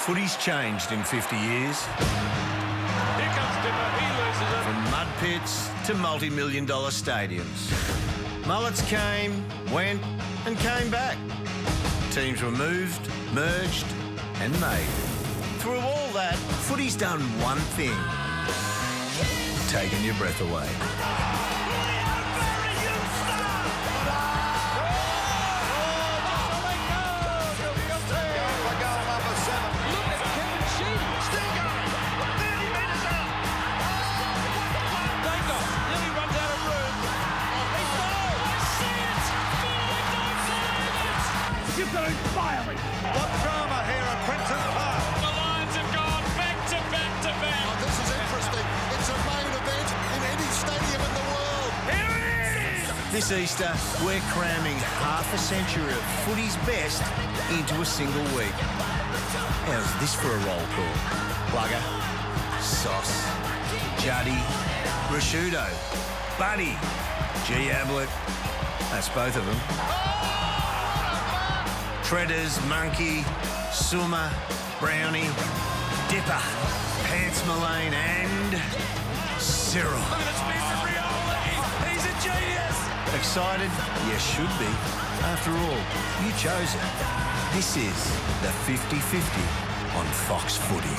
Footy's changed in 50 years. Here comes Dipper, he loses it. From mud pits to multi-million-dollar stadiums. Mullets came, went and came back. Teams were moved, merged and made. Through all that, footy's done one thing. Taken your breath away. You've got to violate. What drama here at Prince's Park. The Lions have gone back to back to back. Oh, this is interesting. It's a main event in any stadium in the world. Here it is! This Easter, we're cramming half a century of footy's best into a single week. How's this for a roll call? Plugger, Sauce, Juddy, Prosciutto, Buddy, G. Ablett. That's both of them. Treaders, Monkey, Summer, Brownie, Dipper, Pants Mullane and Cyril. Look at the speed from Rioli. He's a genius. Excited? You should be. After all, you chose it. This is the 50-50 on Fox Footy.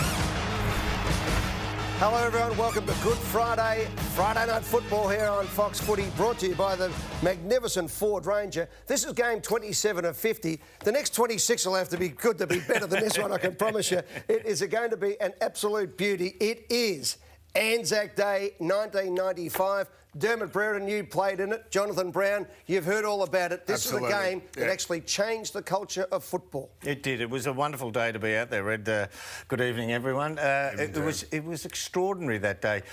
Hello everyone, welcome to Good Friday Night Football here on Fox Footy, brought to you by the magnificent Ford Ranger. This is game 27 of 50. The next 26 will have to be good to be better than this one, I can promise you. It is going to be an absolute beauty. It is Anzac Day 1995. Dermot Brereton, you played in it. Jonathan Brown, you've heard all about it. This Absolutely. is a game that actually changed the culture of football. It did. It was a wonderful day to be out there, Red. Good evening, everyone. It was extraordinary that day.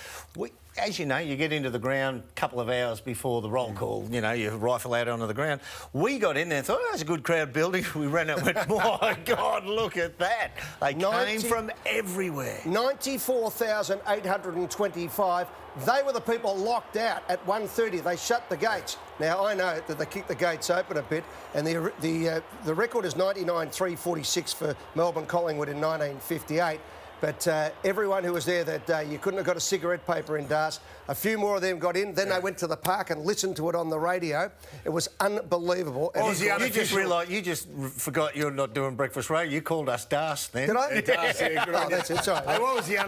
As you know, you get into the ground a couple of hours before the roll call. You know, you rifle out onto the ground. We got in there and thought, oh, there's a good crowd building. We ran out and went, my God, look at that. They came from everywhere. 94,825. They were the people locked out at 1:30. They shut the gates. Now, I know that they kicked the gates open a bit, and the record is 99-346 for Melbourne Collingwood in 1958. But everyone who was there that day, you couldn't have got a cigarette paper in Das. A few more of them got in. Then they went to the park and listened to it on the radio. It was unbelievable. And You just realised, you just forgot you're not doing breakfast radio. You called us Das then. Did I? Das, yeah, good on you. That's it, sorry. Hey, what was the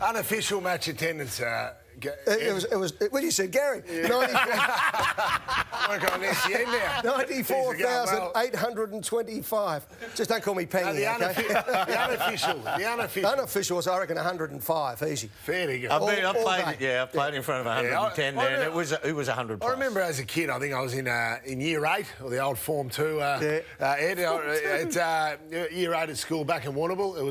unofficial match attendance? It was. What did you say, Gary? Yeah. Work on SEN now. 94,825. Just don't call me Pengy, The unofficial. Unofficial was, I reckon, 105, easy. Fair to go. I've played in front of 110 there, and it was 100 plus. I remember as a kid, I think I was in Year 8, or the old Form 2. Ed, it's Year 8 at school back in Warrnambool. It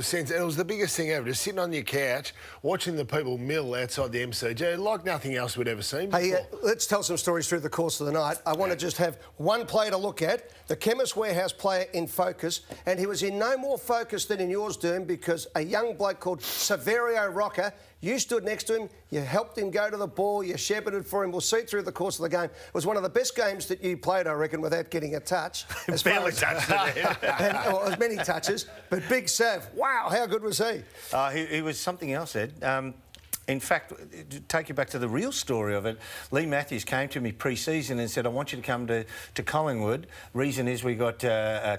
was the biggest thing ever, just sitting on your couch, watching the people mill outside the MCG, like nothing else we'd ever seen before. Hey, let's tell some stories through the course of the night. I want to just have one player to look at, the Chemist Warehouse player in focus, and he was in no more focus than in yours, Derm, because a young bloke called Saverio Rocca, you stood next to him, you helped him go to the ball, you shepherded for him. We'll see through the course of the game. It was one of the best games that you played, I reckon, without getting a touch. Barely touched it. As many touches, but Big Sav, wow, how good was he? He was something else, Ed. In fact, to take you back to the real story of it, Lee Matthews came to me pre-season and said, I want you to come to Collingwood. Reason is we got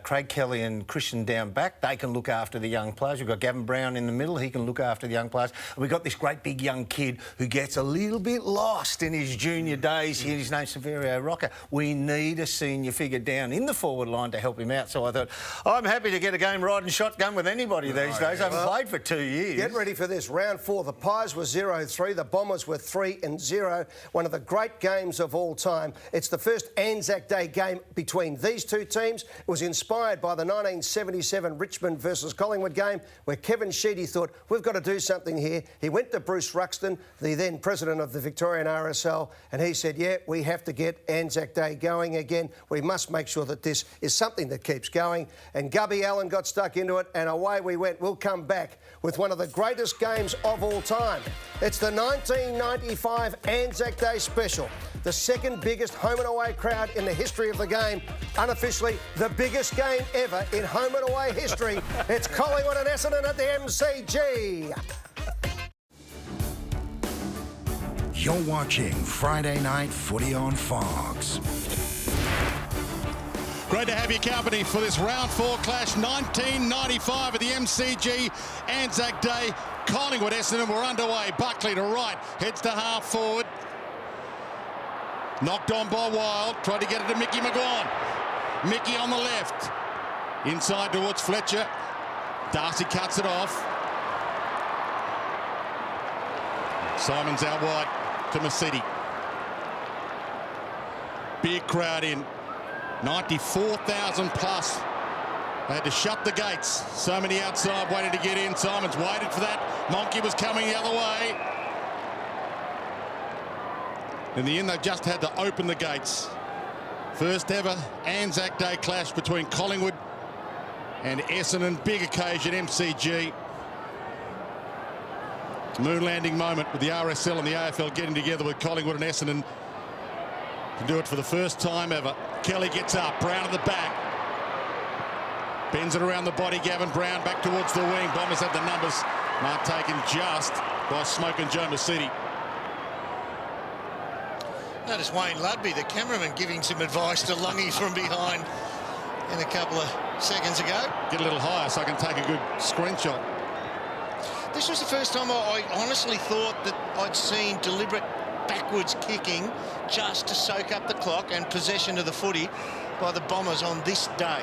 Craig Kelly and Christian down back. They can look after the young players. We've got Gavin Brown in the middle. He can look after the young players. And we've got this great big young kid who gets a little bit lost in his junior days. His name's Saverio Rocca. We need a senior figure down in the forward line to help him out. So I thought, I'm happy to get a game riding shotgun with anybody these days. I haven't played for 2 years. Get ready for this. Round 4, the Pies were 0-3. The Bombers were 3-0. One of the great games of all time. It's the first Anzac Day game between these two teams. It was inspired by the 1977 Richmond versus Collingwood game, where Kevin Sheedy thought, we've got to do something here. He went to Bruce Ruxton, the then president of the Victorian RSL, and he said, yeah, we have to get Anzac Day going again. We must make sure that this is something that keeps going. And Gubby Allen got stuck into it, and away we went. We'll come back with one of the greatest games of all time. It's the 1995 Anzac Day special. The second biggest home and away crowd in the history of the game. Unofficially, the biggest game ever in home and away history. It's Collingwood and Essendon at the MCG. You're watching Friday Night Footy on Fox. Great to have your company for this round 4 clash, 1995 at the MCG Anzac Day. Collingwood, Essendon were underway. Buckley to right, heads to half forward. Knocked on by Wild, tried to get it to Mickey McGawan. Mickey on the left, inside towards Fletcher. Darcy cuts it off. Simon's out wide to Masidi. Big crowd in. 94,000 plus. They had to shut the gates. So many outside waiting to get in. Simon's waited for that. Monkey was coming the other way. In the end, they just had to open the gates. First ever Anzac Day clash between Collingwood and Essendon. Big occasion, MCG. Moon landing moment with the RSL and the AFL getting together with Collingwood and Essendon to do it for the first time ever. Kelly gets up, Brown at the back. Bends it around the body, Gavin Brown back towards the wing. Bombers have the numbers. Mark taken just by Smoke and Joe Masidi. Notice Wayne Ludby, the cameraman, giving some advice to Longy from behind in a couple of seconds ago. Get a little higher so I can take a good screenshot. This was the first time I honestly thought that I'd seen deliberate backwards kicking just to soak up the clock and possession of the footy by the Bombers on this day.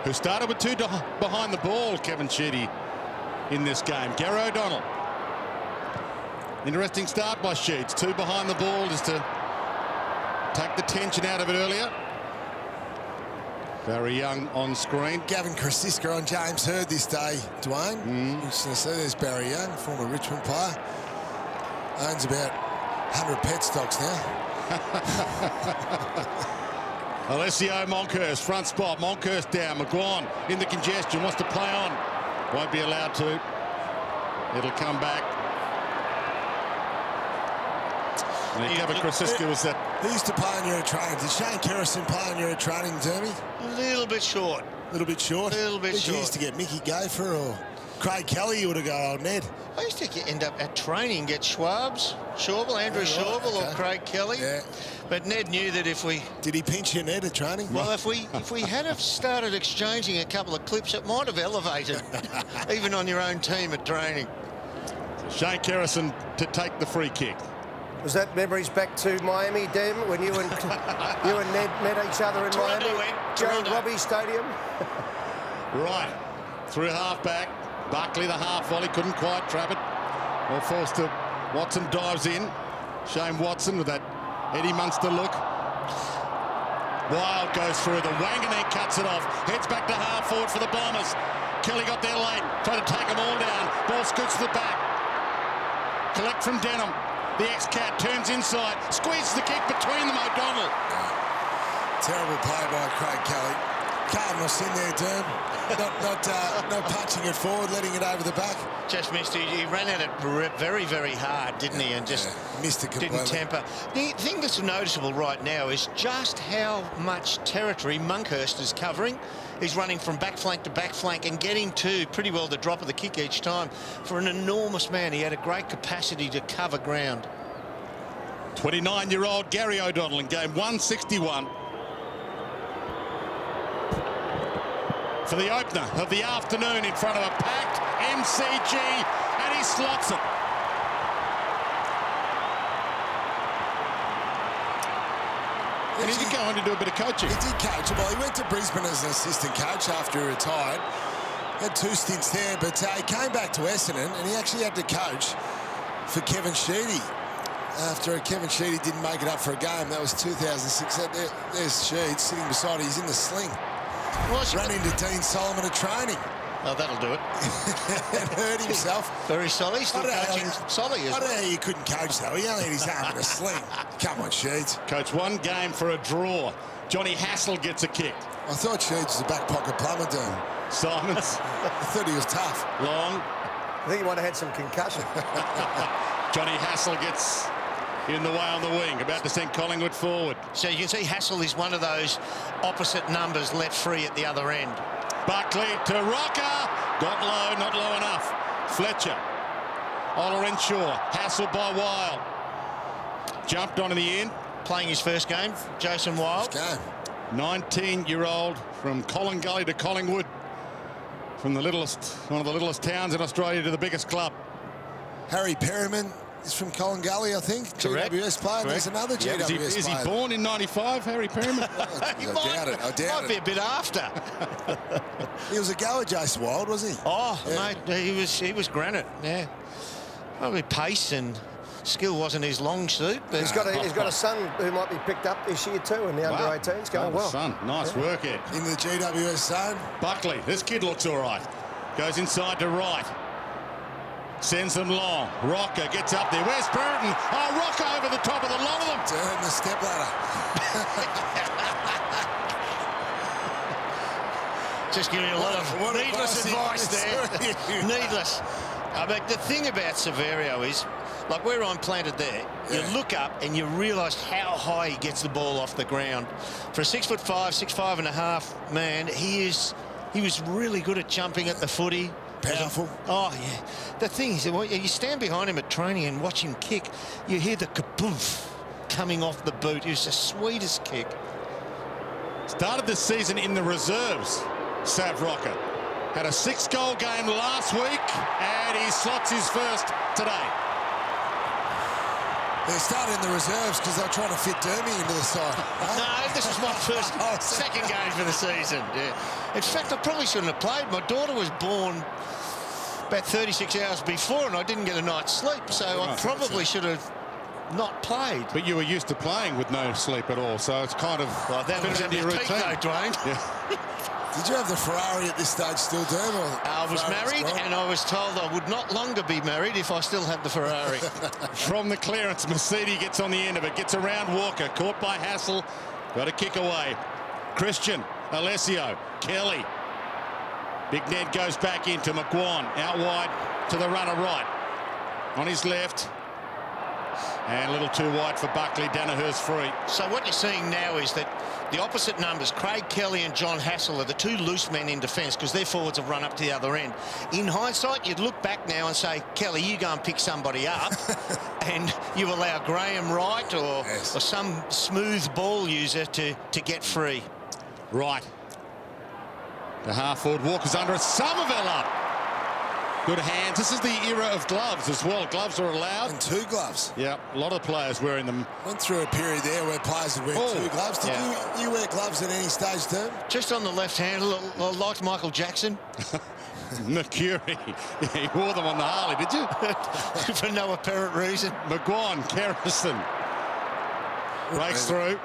Who started with 2 behind the ball, Kevin Sheedy, in this game. Gary O'Donnell. Interesting start by Sheeds. 2 behind the ball just to take the tension out of it earlier. Very young on screen. Gavin Krasiska on James Hird this day, Dwayne. Interesting to see. There's Barry Young, former Richmond player. Owns about 100 pet stocks now. Alessio Monkhurst, front spot. Monkhurst down. McGawan in the congestion. Wants to play on. Won't be allowed to. It'll come back. And Gavin Krasiska was that. He used to play in Euro training. Did Shane Kerrison play in Euro training, Dermy? A little bit short. A little bit short? A little bit short. He used to get Mickey Gopher or Craig Kelly. You would have got old Ned. I used to end up at training, get Schwab's, Schwabel, Andrew Schwabel or Craig Kelly. Yeah. But Ned knew that if we... Did he pinch you, Ned, at training? Well, if we had have started exchanging a couple of clips, it might have elevated, even on your own team at training. Shane Kerrison to take the free kick. Was that memories back to Miami, Dem, when you and Ned met each other in Toronto, Miami? Joe Robbie Stadium. Right, through half-back. Buckley, the half volley, couldn't quite trap it. Well, forced to Watson dives in. Shane Watson with that Eddie Munster look. Wild goes through the Wanganeen, cuts it off. Heads back to half forward for the Bombers. Kelly got there late, tried to take them all down. Ball scoots to the back. Collect from Denham. The ex-Cat turns inside, squeezes the kick between them, O'Donnell. Terrible play by Craig Kelly. Cardinals in there, Derm. Not punching it forward, letting it over the back. Just missed it. He ran at it very, very hard, didn't he? And just missed it completely. Didn't temper. The thing that's noticeable right now is just how much territory Monkhurst is covering. He's running from back flank to back flank and getting to pretty well the drop of the kick each time. For an enormous man, he had a great capacity to cover ground. 29-year-old Gary O'Donnell in game 161. For the opener of the afternoon in front of a packed MCG, and he slots it. And he did go on to do a bit of coaching. He did coach. Well, he went to Brisbane as an assistant coach after he retired. Had 2 stints there, but he came back to Essendon and he actually had to coach for Kevin Sheedy. After Kevin Sheedy didn't make it up for a game, that was 2006. There's Sheedy sitting beside him. He's in the sling. Ran into Dean Solomon at training. Oh, that'll do it. And hurt himself. Very solid. Still coaching solid. I don't know how you couldn't coach, though. He only had his arm in a sling. Come on, Sheeds. Coach, 1 game for a draw. Johnny Hassel gets a kick. I thought Sheeds was a back pocket plumber, dude. Simons. I thought he was tough. Long. I think he might have had some concussion. Johnny Hassel gets in the way on the wing, about to send Collingwood forward. So you can see Hassel is one of those opposite numbers let free at the other end. Buckley to Rocker. Got low, not low enough. Fletcher. Ola Renshaw. Hassel by Wild. Jumped on in the end. Playing his first game, Jason Wild. 19-year-old from Collingully to Collingwood. From the one of the littlest towns in Australia to the biggest club. Harry Perryman is from Collingully, I think. Correct. GWS player. There's another GWS player. Is he born in 95, Harry Perryman? I doubt it. Might be a bit after. He was a goer, Jason Wild, was he? Oh, yeah. Mate, he was granite. Yeah, probably pace and skill wasn't his long suit. But he's got a son who might be picked up this year too in the under-18s. Going well. Son, nice work here. In the GWS zone. Buckley, this kid looks all right. Goes inside to right. Sends them long. Rocker gets up there. Where's Burton? Oh, Rocker over the top of the lot of them. Turn the step ladder. Just giving you a lot of needless advice there. Needless. But the thing about Severio is, like where I'm planted there, you look up and you realise how high he gets the ball off the ground. For a 6'5", 6'5.5" man, he was really good at jumping at the footy. Powerful. Oh, yeah. The thing is, you stand behind him at training and watch him kick, you hear the kapoof coming off the boot. It was the sweetest kick. Started this season in the reserves, Sav Rocker. Had a 6-goal game last week, and he slots his first today. They started in the reserves because they were trying to fit Dermy into the side. No, this was my second game for the season. Yeah. In fact, I probably shouldn't have played. My daughter was born about 36 hours before, and I didn't get a night's sleep, so I probably should have not played. But you were used to playing with no sleep at all, so it's kind of that was your routine, though, Dwayne. Yeah. Did you have the Ferrari at this stage still, Derm? I was married, and I was told I would not longer be married if I still had the Ferrari. From the clearance, Mercedes gets on the end of it, gets around Walker, caught by Hassel, got a kick away. Christian, Alessio, Kelly. Big Ned goes back into McGuan, out wide to the runner right. On his left. And a little too wide for Buckley. Danaher's free. So what you're seeing now is that the opposite numbers, Craig Kelly and John Hassel, are the two loose men in defence because their forwards have run up to the other end. In hindsight, you'd look back now and say, Kelly, you go and pick somebody up and you allow Graham Wright or some smooth ball user to get free. Right. The half-forward Walker's under it. Somerville up. Good hands. This is the era of gloves as well. Gloves are allowed. And 2 gloves. Yeah, a lot of players wearing them. Went through a period there where players would wear 2 gloves. Did you wear gloves at any stage, Term? Just on the left hand, like Michael Jackson. Mercury. He wore them on the Harley, did you? For no apparent reason. McGuan, Kerrison. Breaks through.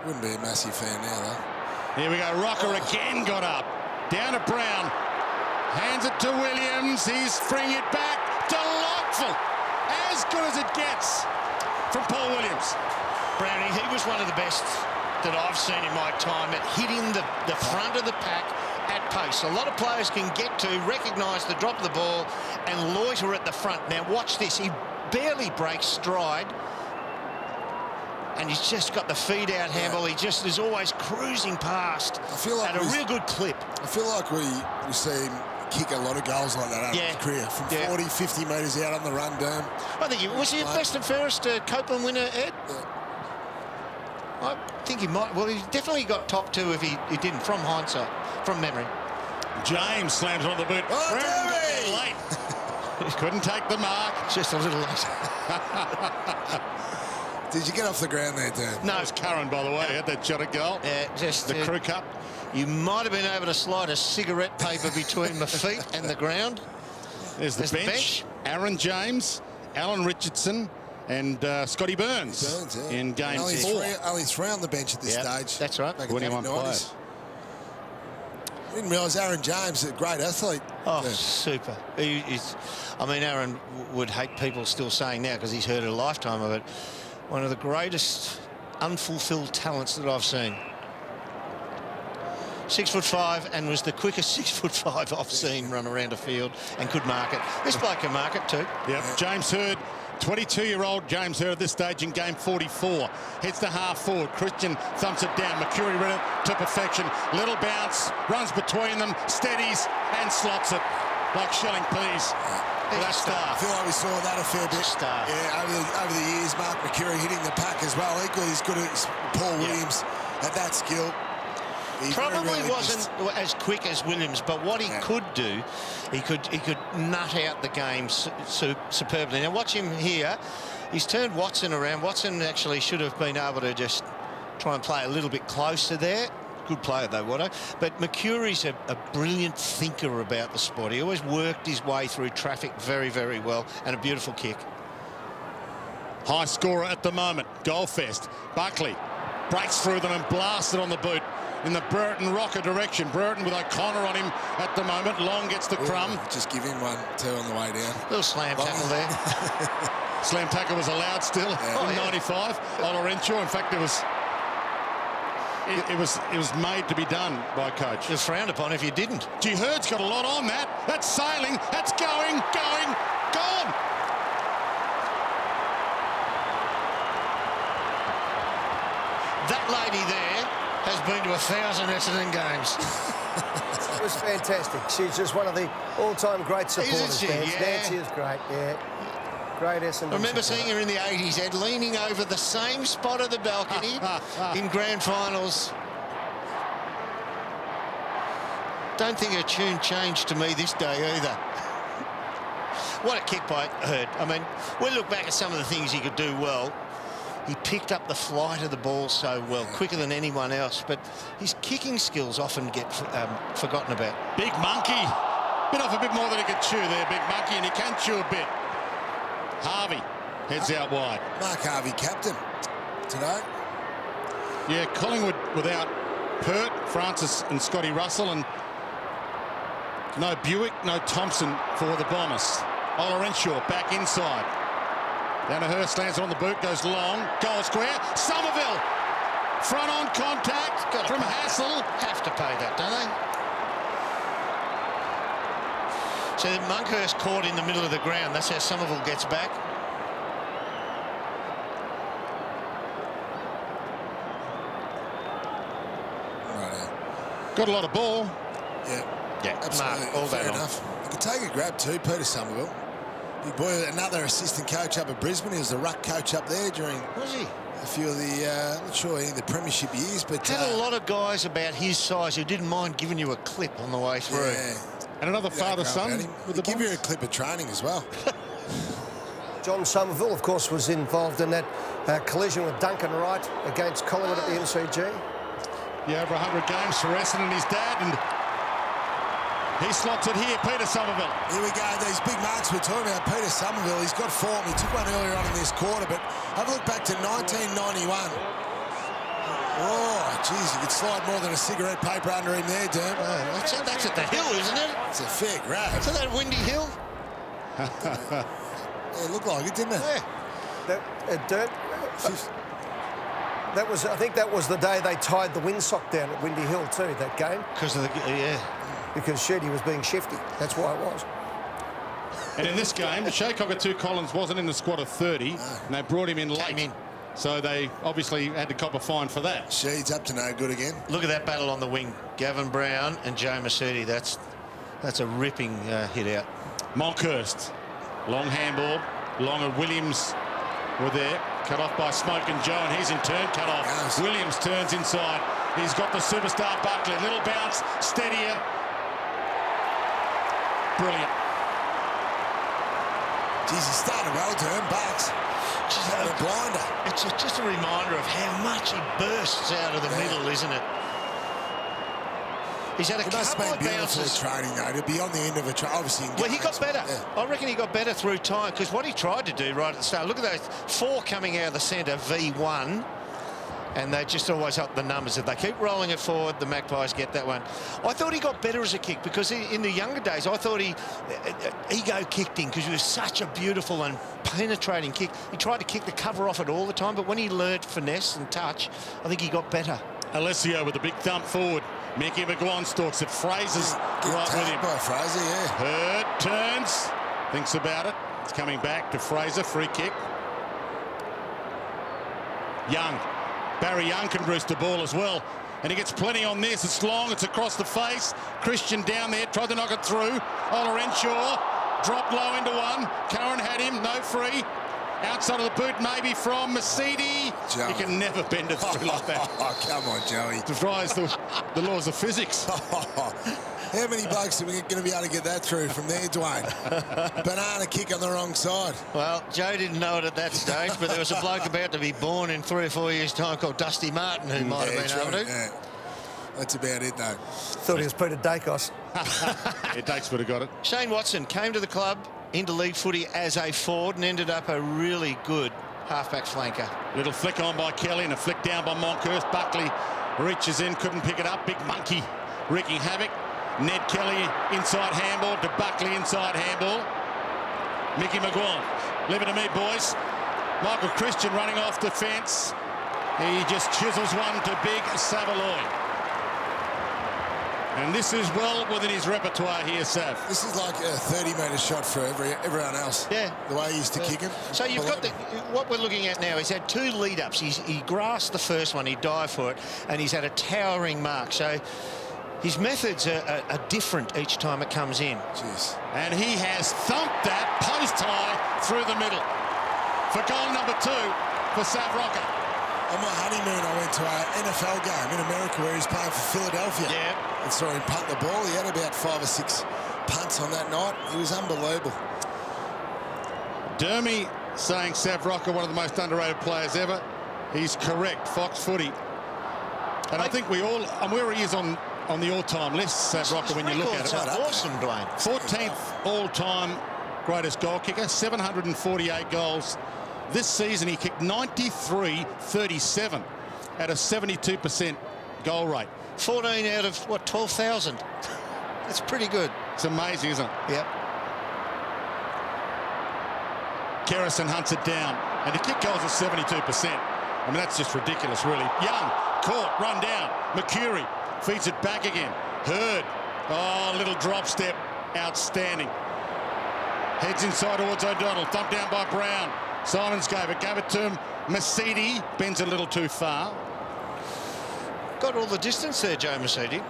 Wouldn't be a massive fan now, though. Here we go. Rocker again got up. Down to Brown. Hands it to Williams. He's freeing it back. Delightful. As good as it gets from Paul Williams. Brownie, he was one of the best that I've seen in my time at hitting the front of the pack at pace. A lot of players can get to, recognise the drop of the ball and loiter at the front. Now watch this. He barely breaks stride. And he's just got the feed out handball. He just is always cruising past at a real good clip. I feel like we see him kick a lot of goals like that over his career. From 40, 50 metres out on the run, Derm. I think was he a best and fairest Copeland winner, Ed? Yeah. I think he might. Well, he definitely got top 2 if he didn't, from hindsight, from memory. James slams on the boot. Oh, late. Couldn't take the mark. Just a little late. Did you get off the ground there, Dan? No. It was Curran, by the way, had that shot at goal. Yeah, just the crew cup. You might have been able to slide a cigarette paper between my feet and the ground. There's the bench. Aaron James, Alan Richardson, and Scotty Burns in game 4. Only 3 on the bench at this stage. That's right. 21 players. Didn't realise Aaron James, a great athlete. Oh, super. I mean, Aaron would hate people still saying now because he's heard a lifetime of it. One of the greatest unfulfilled talents that I've seen. 6'5" and was the quickest 6'5" I've seen run around a field and could mark it. This bloke can mark it too. Yep. James Hird 22-year-old James Hurd at this stage in game 44. Heads to half forward. Christian thumps it down. Mercury read it to perfection. Little bounce, runs between them, steadies and slots it like shelling peas. That's star. I feel like we saw that a fair bit. Star. Yeah, over the years, Mark Mercury hitting the pack as well. Equally as good as Paul Williams at that skill. He Probably really wasn't as quick as Williams, but what he could do, he could nut out the game superbly. Now watch him here. He's turned Watson around. Watson actually should have been able to just try and play a little bit closer there. Good player though, Watto. But Mercury's a brilliant thinker about the sport. He always worked his way through traffic very, very well, and a beautiful kick. High scorer at the moment. Goalfest. Buckley breaks through them and blasts it on the boot in the Burton Rocker direction. Burton with O'Connor on him at the moment. Long gets the crumb. Just give him one, two on the way down. Little slam tackle there. Slam tackle was allowed still in 95. Olorenshaw, in fact, it was made to be done by coach. It was frowned upon if you didn't. Gee, Hurd's got a lot on that. That's sailing. That's going, gone. That lady there has been to 1,000 Essendon games. It was fantastic. She's just one of the all-time great supporters. Isn't she? Yeah. Nancy is great, yeah. Great Essendon. I remember supporter. seeing her in the 80s, Ed, leaning over the same spot of the balcony in grand finals. Don't think her tune changed to me this day either. What a kick by Hurd. I mean, we look back at some of the things he could do well. He picked up the flight of the ball so well, quicker than anyone else, but his kicking skills often get forgotten about. Big Monkey. Bit off a bit more than he could chew there, Big Monkey, and he can chew a bit. Harvey heads out wide. Mark Harvey, captain today. Yeah, Collingwood without Pert, Francis and Scotty Russell, and no Buick, no Thompson for the Bombers. Olorenshaw back inside. Down to Hurst, lands on the boot, goes long, goal square. Somerville, front on contact from Hassel. Have to pay that, don't they? So Monkhurst caught in the middle of the ground. That's how Somerville gets back. Got a lot of ball. Yeah, absolutely. all fair day enough. You could take a grab too, Peter Somerville. Big boy, another assistant coach up at Brisbane. He was the ruck coach up there during a few of the, not sure any of the premiership years, but had a lot of guys about his size who didn't mind giving you a clip on the way through. Yeah. And another father-son with the give you a clip of training as well. John Somerville, of course, was involved in that collision with Duncan Wright against Collingwood at the MCG. Yeah, over 100 games for Essendon and his dad, and he slots it here, Peter Somerville. Here we go, these big marks we're talking about. Peter Somerville, he's got form. He took one earlier on in this quarter, but have a look back to 1991. Oh, geez, you could slide more than a cigarette paper under him there, Derm. That's at the hill, isn't it? It's a fair grab. Is that Windy Hill? Yeah, it looked like it, didn't it? Yeah. That was, I think that was the day they tied the windsock down at Windy Hill too, that game. Because of the, Because Sheedy was being shifty. That's why it was. And in this game, Shea Cockatoo Collins wasn't in the squad of 30, and they brought him in late. So they obviously had to cop a fine for that. Sheed's up to no good again. Look at that battle on the wing. Gavin Brown and Joe Masudi. That's a ripping hit out. Monkhurst, long handball. Long and Williams were there. Cut off by Smoke and Joe, and he's in turn cut off. Yes. Williams turns inside. He's got the superstar Buckley. Little bounce, steadier. Brilliant. Geez, he started well, Durham, but just had a blinder. It's just a reminder of how much he bursts out of the middle, isn't it? He's had a couple of bounces. Training though, to be on the end of a trial, obviously. Well, he got better. Yeah. I reckon he got better through time, because what he tried to do right at the start, look at those 4 coming out of the centre, V1, and they just always up the numbers. If they keep rolling it forward, the Magpies get that one. I thought he got better as a kick, because in the younger days, I thought he ego kicked in, because he was such a beautiful and penetrating kick. He tried to kick the cover off it all the time, but when he learnt finesse and touch, I think he got better. Alessio with the big thump forward. Mickey McGuan stalks it. Fraser's right with him. By Fraser, yeah. Hurd turns, thinks about it. It's coming back to Fraser, free kick. Young. Barry Young can roost the ball as well. And he gets plenty on this. It's long, it's across the face. Christian down there, tried to knock it through. Ola Renshaw dropped low into one. Curran had him, no free. Outside of the boot, maybe from Mercedes. Joey. You can never bend it through like that. Oh, come on, Joey. Defies the laws of physics. How many blokes are we going to be able to get that through from there, Dwayne? Banana kick on the wrong side. Well, Joe didn't know it at that stage, but there was a bloke about to be born in 3 or 4 years' time called Dusty Martin who might have been able to. Yeah. That's about it, though. Thought he was Peter Dacos. Yeah, Dakes would have got it. Shane Watson came to the club into league footy as a forward and ended up a really good halfback flanker. Little flick on by Kelly and a flick down by Monkhurst. Buckley reaches in, couldn't pick it up. Big monkey wreaking havoc. Ned Kelly inside handball to Buckley inside handball. Mickey McGuan, leave it to me, boys. Michael Christian running off the fence. He just chisels one to Big Savaloy. And this is well within his repertoire here, Sav. This is like a 30-metre shot for everyone else. Yeah. The way he used to kick him. So you've got what we're looking at now. He's had 2 lead-ups. He grasped the first one, he dived for it, and he's had a towering mark. So his methods are different each time it comes in. Jeez. And he has thumped that post high through the middle for goal number 2 for Sav Rocker. On my honeymoon, I went to an NFL game in America where he was playing for Philadelphia. Yeah. And saw him punt the ball. He had about 5 or 6 punts on that night. He was unbelievable. Dermy saying Sav Rocker, one of the most underrated players ever. He's correct. Fox Footy. And I think we all, and where he is on the all-time list, Sav Rocker, when you look at it. Awesome, Dwayne. 14th all-time greatest goal kicker, 748 goals. This season, he kicked 93-37 at a 72% goal rate. 14 out of, what, 12,000? That's pretty good. It's amazing, isn't it? Yep. Kerrison hunts it down, and the kick goals at 72%. I mean, that's just ridiculous, really. Young, caught, run down. McCurry feeds it back again. Hurd, oh, little drop step, outstanding. Heads inside towards O'Donnell, thumped down by Brown. Simons gave it to him. Mercedes bends a little too far. Got all the distance there, Joe Mercedes.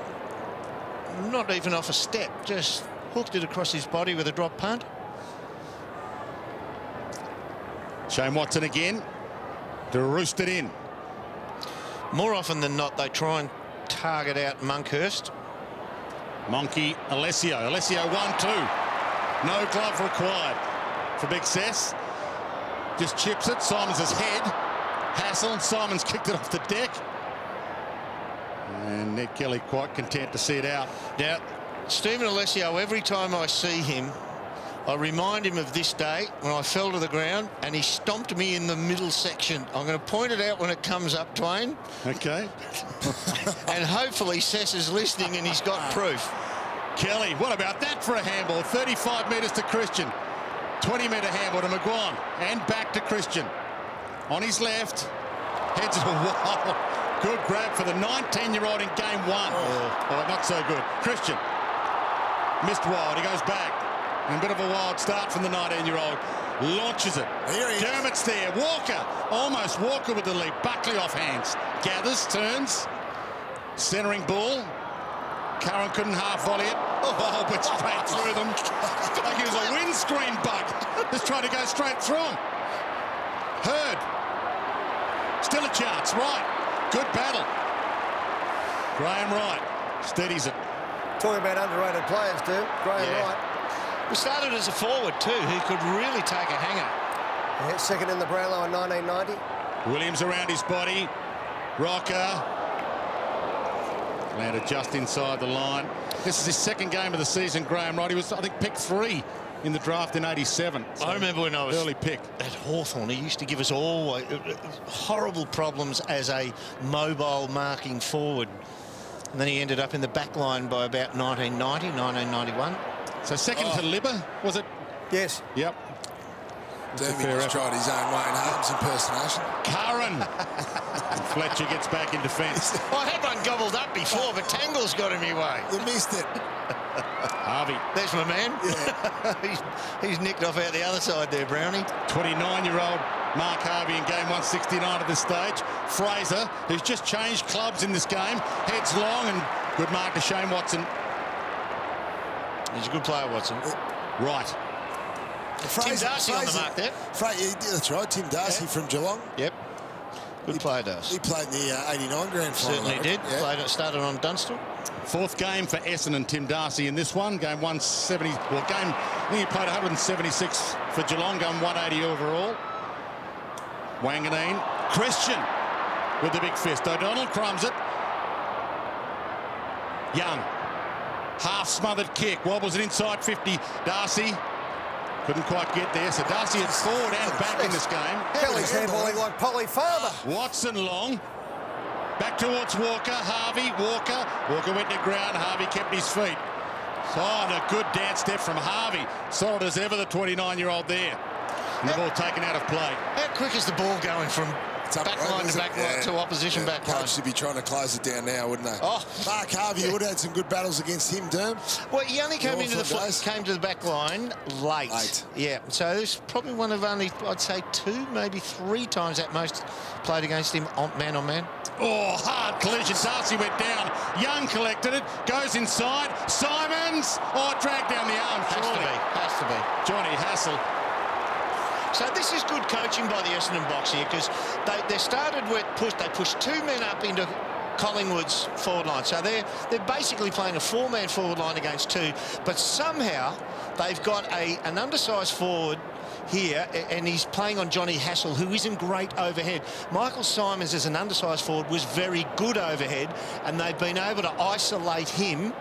Not even off a step, just hooked it across his body with a drop punt. Shane Watson again to roost it in. More often than not, they try and target out Monkhurst. Monkey, Alessio. Alessio 1-2. No glove required for Big Cess. Just chips it. Simons' head. Hassel. Simons kicked it off the deck. And Ned Kelly quite content to see it out. Now, Stephen Alessio, every time I see him, I remind him of this day when I fell to the ground and he stomped me in the middle section. I'm going to point it out when it comes up, Dwayne. Okay. And hopefully Cess is listening and he's got proof. Kelly, what about that for a handball? 35 metres to Christian. 20-metre handball to McGuan. And back to Christian. On his left. Heads it a while. Good grab for the 19-year-old in game 1. Oh, not so good. Christian. Missed wild. He goes back. And a bit of a wild start from the 19-year-old. Launches it. Dermott's there. Walker. Almost Walker with the lead. Buckley off hands. Gathers, turns. Centering ball. Curran couldn't half volley it. Oh, but straight through them. Like he was a windscreen bug. Just trying to go straight through him. Hurd. Still a chance. Right. Good battle. Graham Wright steadies it. Talking about underrated players, too. Graham Wright. We started as a forward too, who could really take a hanger. Yeah, second in the Brownlow in 1990. Williams around his body. Rocker. Landed just inside the line. This is his second game of the season, Graham Wright. He was, I think, picked 3 in the draft in '87. So I remember when I was early pick at Hawthorn, he used to give us all horrible problems as a mobile marking forward. And then he ended up in the back line by about 1990, 1991. So second to Libba, was it? Yes. Yep. Dermy just tried his own Wayne Harms impersonation. Curran. Fletcher gets back in defence. I had one gobbled up before, but Tangle's got him away. You missed it. Harvey. There's my man. Yeah. he's nicked off out the other side there, Brownie. 29-year-old Mark Harvey in game 169 at this stage. Fraser, who's just changed clubs in this game, heads long, and good mark to Shane Watson. He's a good player, Watson. Right. Tim Darcy on the mark there. That's right, Tim Darcy from Geelong. Yep. Good player, Darcy. He played in the 89 grand final. Certainly did. Yeah. Started on Dunstall. Fourth game for Essendon, Tim Darcy in this one. Game 170. Well, I think he played 176 for Geelong, game 180 overall. Wanganeen. Christian with the big fist. O'Donnell crumbs it. Young. Half-smothered kick. Wobbles it inside 50. Darcy couldn't quite get there. So Darcy had forward and back in this game. Kelly's handballing like Polly Farmer. Watson long. Back towards Walker. Harvey. Walker went to ground. Harvey kept his feet. Oh, and a good dance step from Harvey. Solid as ever, the 29-year-old there. And the ball taken out of play. How quick is the ball going from back line to back line to opposition back line? Coach should be trying to close it down now, wouldn't they? Oh, Mark Harvey would have had some good battles against him, Derm. Well, he only came to the back line late. Yeah, so there's probably one of only, I'd say, 2, maybe 3 times at most played against him man on man. Oh, hard collision. Darcy went down. Young collected it. Goes inside. Simons. Oh, dragged down the arm. Has to be. Johnny Hassel. So this is good coaching by the Essendon box here, because they started with they pushed 2 men up into Collingwood's forward line. So they're basically playing a 4-man forward line against 2, but somehow they've got an undersized forward here, and he's playing on Johnny Hassel, who isn't great overhead. Michael Simons, as an undersized forward, was very good overhead, and they've been able to isolate him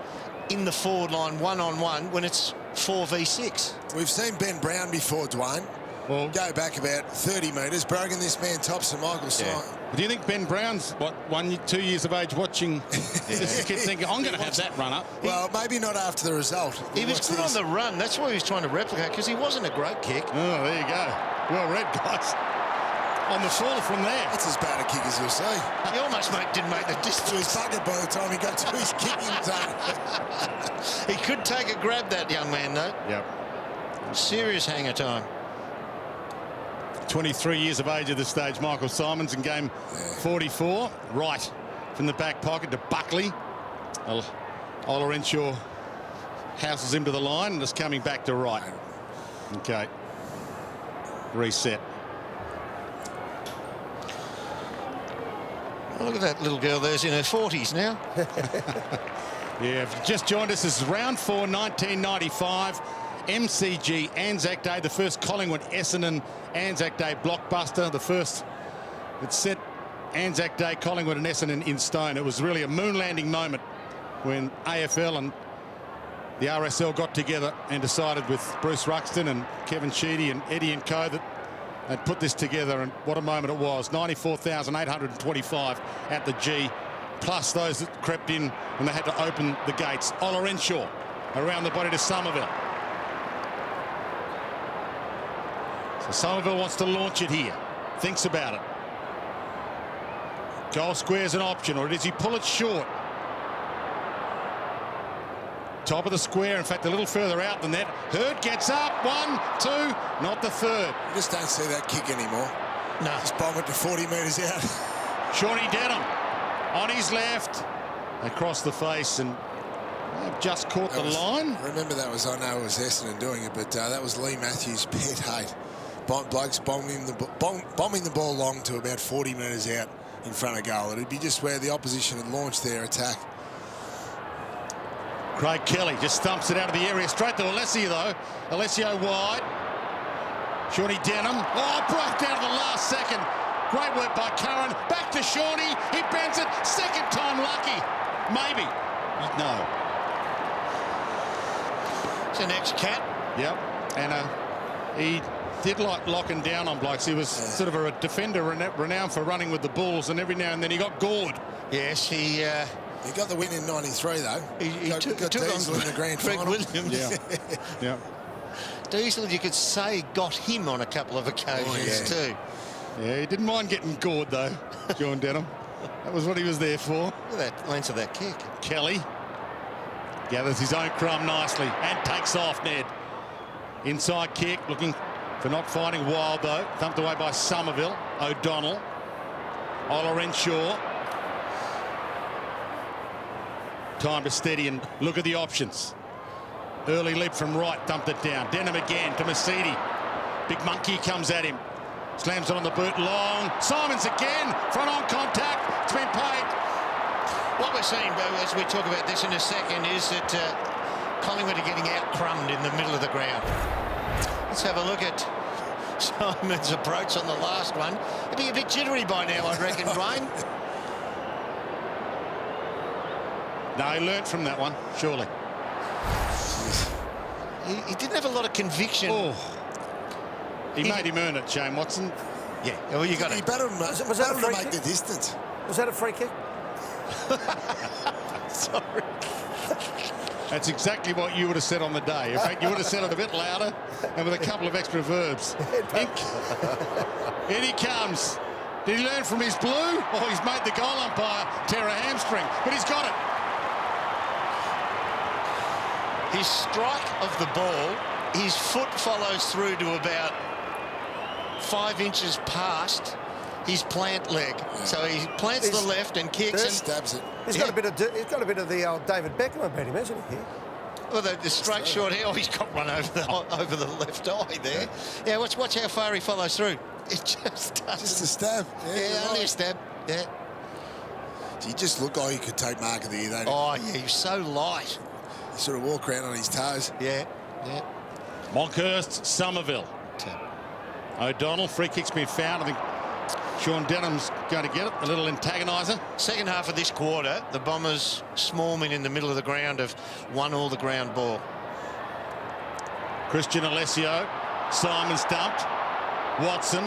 in the forward line one-on-one when it's 4v6. We've seen Ben Brown before, Dwayne. Well, go back about 30 metres, broken this man tops to Michael Simons. Do you think Ben Brown's, 2 years of age, watching this kid thinking, I'm going to have that run up? Well, maybe not after the result. He was good on the run. That's what he was trying to replicate, because he wasn't a great kick. Oh, there you go. Well read, guys. On the fall from there. That's as bad a kick as you'll see. He almost didn't make the distance. To his bucket by the time he got to his kicking zone. He could take a grab, that young man, though. Yep. Serious hanger time. 23 years of age at this stage, Michael Simons in game 44. Right from the back pocket to Buckley. Ola Renshaw houses him to the line and is coming back to right. Okay. Reset. Oh, look at that little girl there's in her 40s now. Yeah, if you just joined us, this is round 4, 1995. MCG Anzac Day, the first Collingwood Essendon Anzac Day blockbuster, the first that set Anzac Day, Collingwood and Essendon in stone. It was really a moon landing moment when AFL and the RSL got together and decided with Bruce Ruxton and Kevin Sheedy and Eddie and co that they'd put this together, and what a moment it was. 94,825 at the G, plus those that crept in when they had to open the gates. Ola Renshaw around the body to Somerville. So Somerville wants to launch it here. Thinks about it. Goal square's an option, or does he pull it short? Top of the square, in fact, a little further out than that. Hurd gets up. 1, 2, not the third. You just don't see that kick anymore. No. Just bomb it to 40 metres out. Shawnee Denham on his left. Across the face, and they've just caught the line. Remember that was, I know it was Essendon doing it, but that was Lee Matthews' pet hate. Blokes bombing the ball long to about 40 metres out in front of goal. It'd be just where the opposition had launched their attack. Craig Kelly just stumps it out of the area, straight to Alessio, though. Alessio wide. Shawnee Denham. Oh, broke down to the last second. Great work by Curran. Back to Shawnee. He bends it. Second time lucky. Maybe. No. It's an ex-cat. Yep. And he did like locking down on blokes. He was sort of a defender renowned for running with the Bulls, and every now and then he got gored. Yes, he got the win in '93, though. He took Diesel in the grand final. Williams. Yeah. Diesel, you could say, got him on a couple of occasions too. Yeah, he didn't mind getting gored, though, John Denham. That was what he was there for. Look at that length of that kick. Kelly. Gathers his own crumb nicely and takes off, Ned. Inside kick, looking for not finding Wild, though. Thumped away by Somerville. O'Donnell. Olorenshaw. Time to steady and look at the options. Early leap from right, dumped it down. Denham again to Mercedes. Big monkey comes at him. Slams it on the boot, long. Simons again, front on contact. It's been paid. What we're seeing, though, as we talk about this in a second, is that Collingwood are getting out-crumbed in the middle of the ground. Let's have a look at Simon's approach on the last one. It'd be a bit jittery by now, I reckon, Dwayne. No, he learnt from that one, surely. He didn't have a lot of conviction. Oh. He made him earn it, Shane Watson. Yeah, well, you got He it. better Was that a free make kick? the distance. Was that a free kick? Sorry. That's exactly what you would have said on the day. In fact, you would have said it a bit louder and with a couple of extra verbs. In he comes. Did he learn from his blue? Oh, he's made the goal umpire tear a hamstring, but he's got it. His strike of the ball, his foot follows through to about 5 inches past his plant leg. So he plants the left and kicks and stabs it. He's got a bit of the old David Beckham about him, hasn't he? Well, the straight short hair. Oh, he's got one over the left eye there. Yeah, watch how far he follows through. It just doesn't. Just a stab. Yeah, only a stab. Yeah. He just looked like he could take mark of the year, though. Oh, yeah, he's so light. He sort of walk around on his toes. Yeah, yeah. Monkhurst, Somerville. O'Donnell, free kick's been found. I think Sean Denham's going to get it, a little antagoniser. Second half of this quarter, the Bombers swarming in the middle of the ground have won all the ground ball. Christian Alessio, Simons dumped. Watson,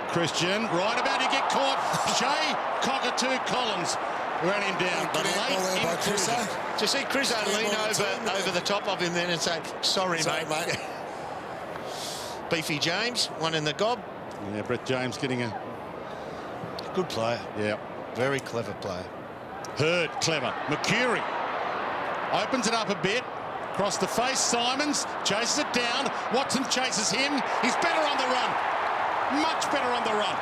Christian, right about to get caught. Shea, Cockatoo, Collins ran him down. But late intrusion. Did you see Chris lean over the top of him then and say, sorry, mate. Beefy James, one in the gob. Yeah, Brett James getting a good player. Yeah. Very clever player. Hurd, clever. Mercury opens it up a bit. Across the face, Simons chases it down. Watson chases him. He's better on the run. Much better on the run.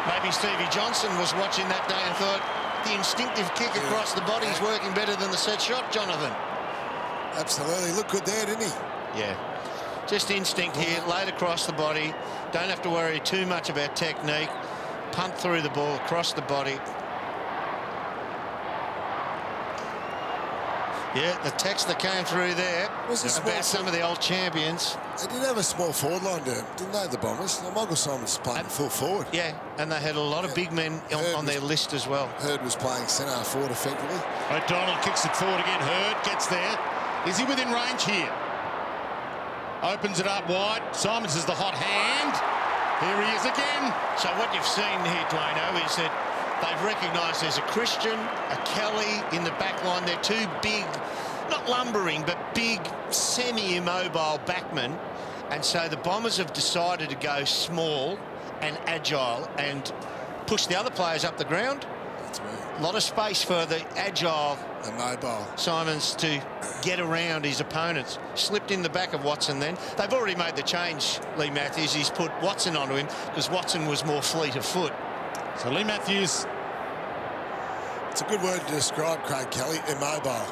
Maybe Stevie Johnson was watching that day and thought the instinctive kick across the body is working better than the set shot, Jonathan. Absolutely. Looked good there, didn't he? Yeah. Just instinct here, laid across the body. Don't have to worry too much about technique. Punt through the ball, across the body. Yeah, the text that came through there about some of the old champions. They did have a small forward line, didn't they, the Bombers? Michael Simons playing full forward. Yeah, and they had a lot of big men on their list as well. Hurd was playing centre forward effectively. O'Donnell kicks it forward again. Hurd gets there. Is he within range here? Opens it up wide. Simons is the hot hand. Here he is again. So what you've seen here, Dwayno, is that they've recognised there's a Christian, a Kelly in the back line. They're two big, not lumbering, but big, semi-immobile backmen. And so the Bombers have decided to go small and agile and push the other players up the ground. That's right. A lot of space for the agile mobile Simons to get around his opponents. Slipped in the back of Watson then. They've already made the change, Lee Matthews. He's put Watson onto him because Watson was more fleet of foot. So Lee Matthews. It's a good word to describe Craig Kelly, immobile.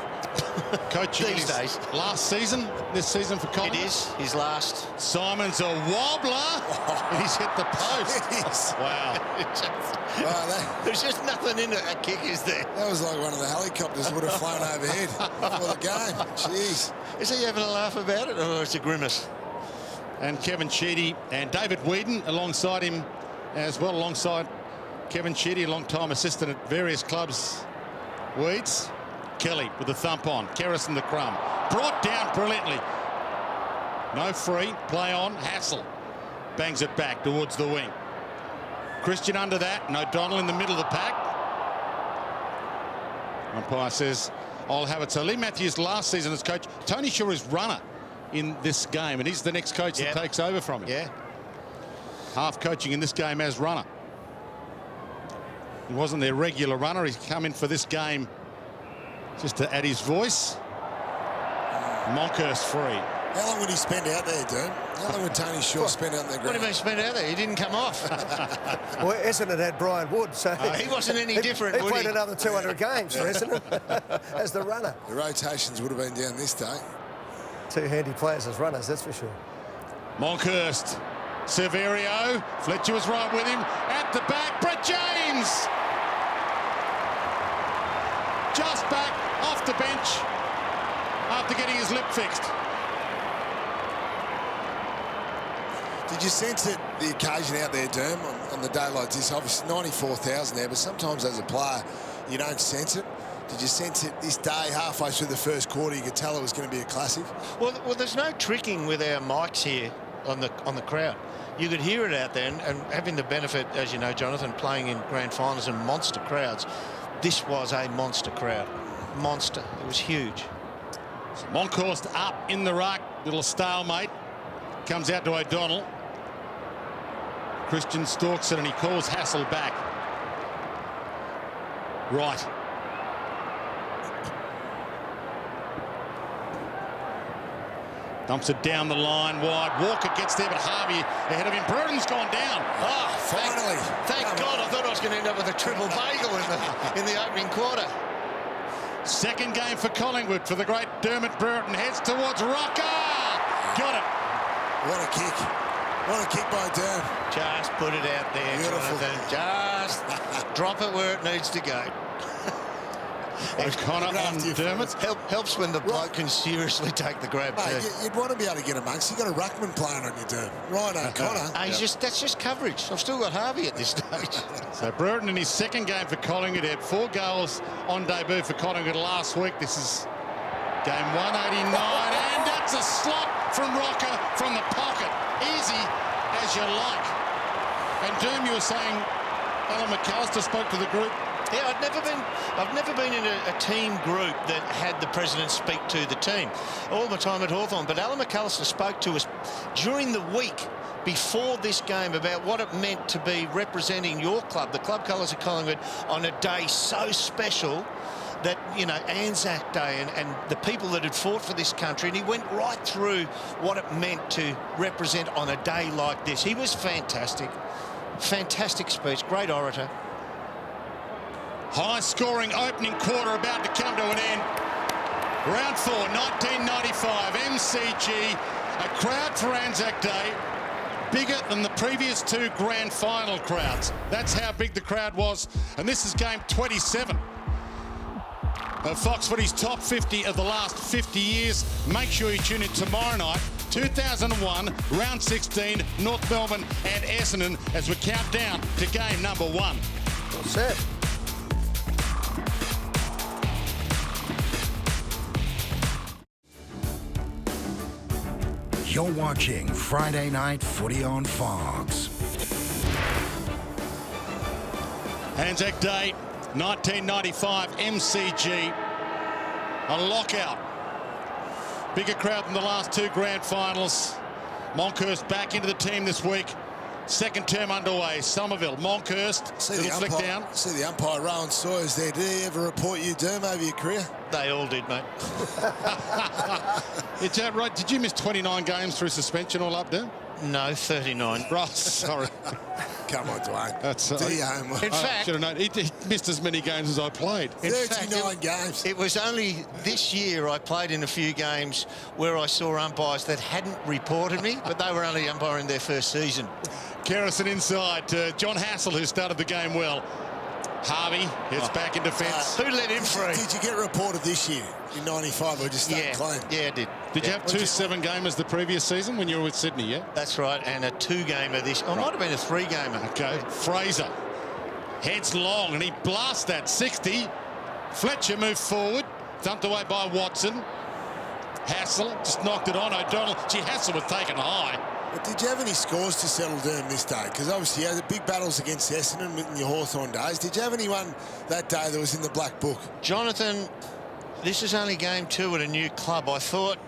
Coaching these days. Last season, this season for Collingwood. It is his last. Simons a wobbler. He's hit the post. Wow. There's just nothing in it, that kick, is there? That was like one of the helicopters would have flown overhead before the game. Jeez. Is he having a laugh about it, or it's a grimace? And Kevin Sheedy and David Whedon alongside him as well, alongside Kevin Sheedy, a long-time assistant at various clubs. Weeds. Kelly with the thump on. Kerrison the crumb. Brought down brilliantly. No free. Play on. Hassel. Bangs it back towards the wing. Christian under that. And O'Donnell in the middle of the pack. Umpire says, I'll have it. So Lee Matthews last season as coach. Tony Shaw is runner in this game. And he's the next coach that takes over from him. Yeah. Half coaching in this game as runner. He wasn't their regular runner. He's come in for this game just to add his voice. Monkhorst free. How long would he spend out there, Derm? How long would Tony Shaw spend out there? What do you mean spend out there? He didn't come off. Well, Essendon had Brian Wood, so he wasn't any different. He played another 200 games for Essendon as the runner. The rotations would have been down this day. Two handy players as runners, that's for sure. Monkhorst, Severio, Fletcher was right with him. At the back, Brett James! Just back, off the bench, after getting his lip fixed. Did you sense it, the occasion out there, Derm, on the day like this? Obviously 94,000 there, but sometimes as a player, you don't sense it. Did you sense it this day, halfway through the first quarter, you could tell it was going to be a classic? Well, there's no tricking with our mics here on the crowd. You could hear it out there, and having the benefit, as you know, Jonathan, playing in grand finals and monster crowds, this was a monster crowd. Monster. It was huge. So Monkhorst up in the ruck, little stalemate. Comes out to O'Donnell. Christian stalks it and he calls Hassel back. Right. Dumps it down the line wide. Walker gets there, but Harvey ahead of him. Brereton's gone down. Oh, finally. Thank God. I thought I was going to end up with a triple bagel in the opening quarter. Second game for Collingwood for the great Dermot Brereton. Heads towards Rocker. Got it. What a kick. What a kick by Derm. Just put it out there, Beautiful. Jonathan. Just drop it where it needs to go. O'Connor on Dermot. Helps when the bloke can seriously take the grab too. Mate, you'd want to be able to get amongst. You've got a ruckman playing on your Derm. Ryan O'Connor. That's just coverage. I've still got Harvey at this stage. So Brereton in his second game for Collingwood had 4 goals on debut for Collingwood last week. This is game 189, and that's a slot from Rocker from the pocket. Easy as you like. And Derm, you were saying Alan McAllister spoke to the group. Yeah, I've never been in a team group that had the president speak to the team all the time at Hawthorn. But Alan McAllister spoke to us during the week before this game about what it meant to be representing your club, the club colours of Collingwood, on a day so special that, you know, Anzac Day and the people that had fought for this country. And he went right through what it meant to represent on a day like this. He was fantastic. Fantastic speech. Great orator. High-scoring opening quarter about to come to an end. Round 4, 1995, MCG. A crowd for Anzac Day bigger than the previous 2 grand final crowds. That's how big the crowd was. And this is game 27 of Fox Footy's top 50 of the last 50 years. Make sure you tune in tomorrow night, 2001, round 16, North Melbourne and Essendon, as we count down to game number 1. Well said. You're watching Friday Night Footy on Fox. Anzac Day, 1995, MCG. A lockout. Bigger crowd than the last 2 grand finals. Monkhorst back into the team this week. Second term underway. Somerville, Monkhorst, little flick down. See the umpire, Rowan Sawyers there. Did he ever report you, Derm, over your career? They all did, mate. Is that right? Did you miss 29 games through suspension all up, Derm? No, 39. Right, sorry. Come on, Dwayne. That's do your homework. In fact, should have known. He missed as many games as I played. In 39 fact, games. It was only this year I played in a few games where I saw umpires that hadn't reported me, but they were only umpiring their first season. Kerrison inside to John Hassel, who started the game well. Harvey gets back in defence. Who let him free? Did you get reported this year in 95 or just stayed clean? Yeah, I did. Did you have 2 7-gamers the previous season when you were with Sydney, yeah? That's right, and a 2-gamer this. Oh, it might have been a 3-gamer. Okay, Fraser heads long and he blasts that 60. Fletcher moved forward, dumped away by Watson. Hassel just knocked it on. O'Donnell. Gee, Hassel was taken high. But did you have any scores to settle down this day? Because obviously you had the big battles against Essendon in your Hawthorn days. Did you have anyone that day that was in the black book? Jonathan, this is only game 2 at a new club. I thought,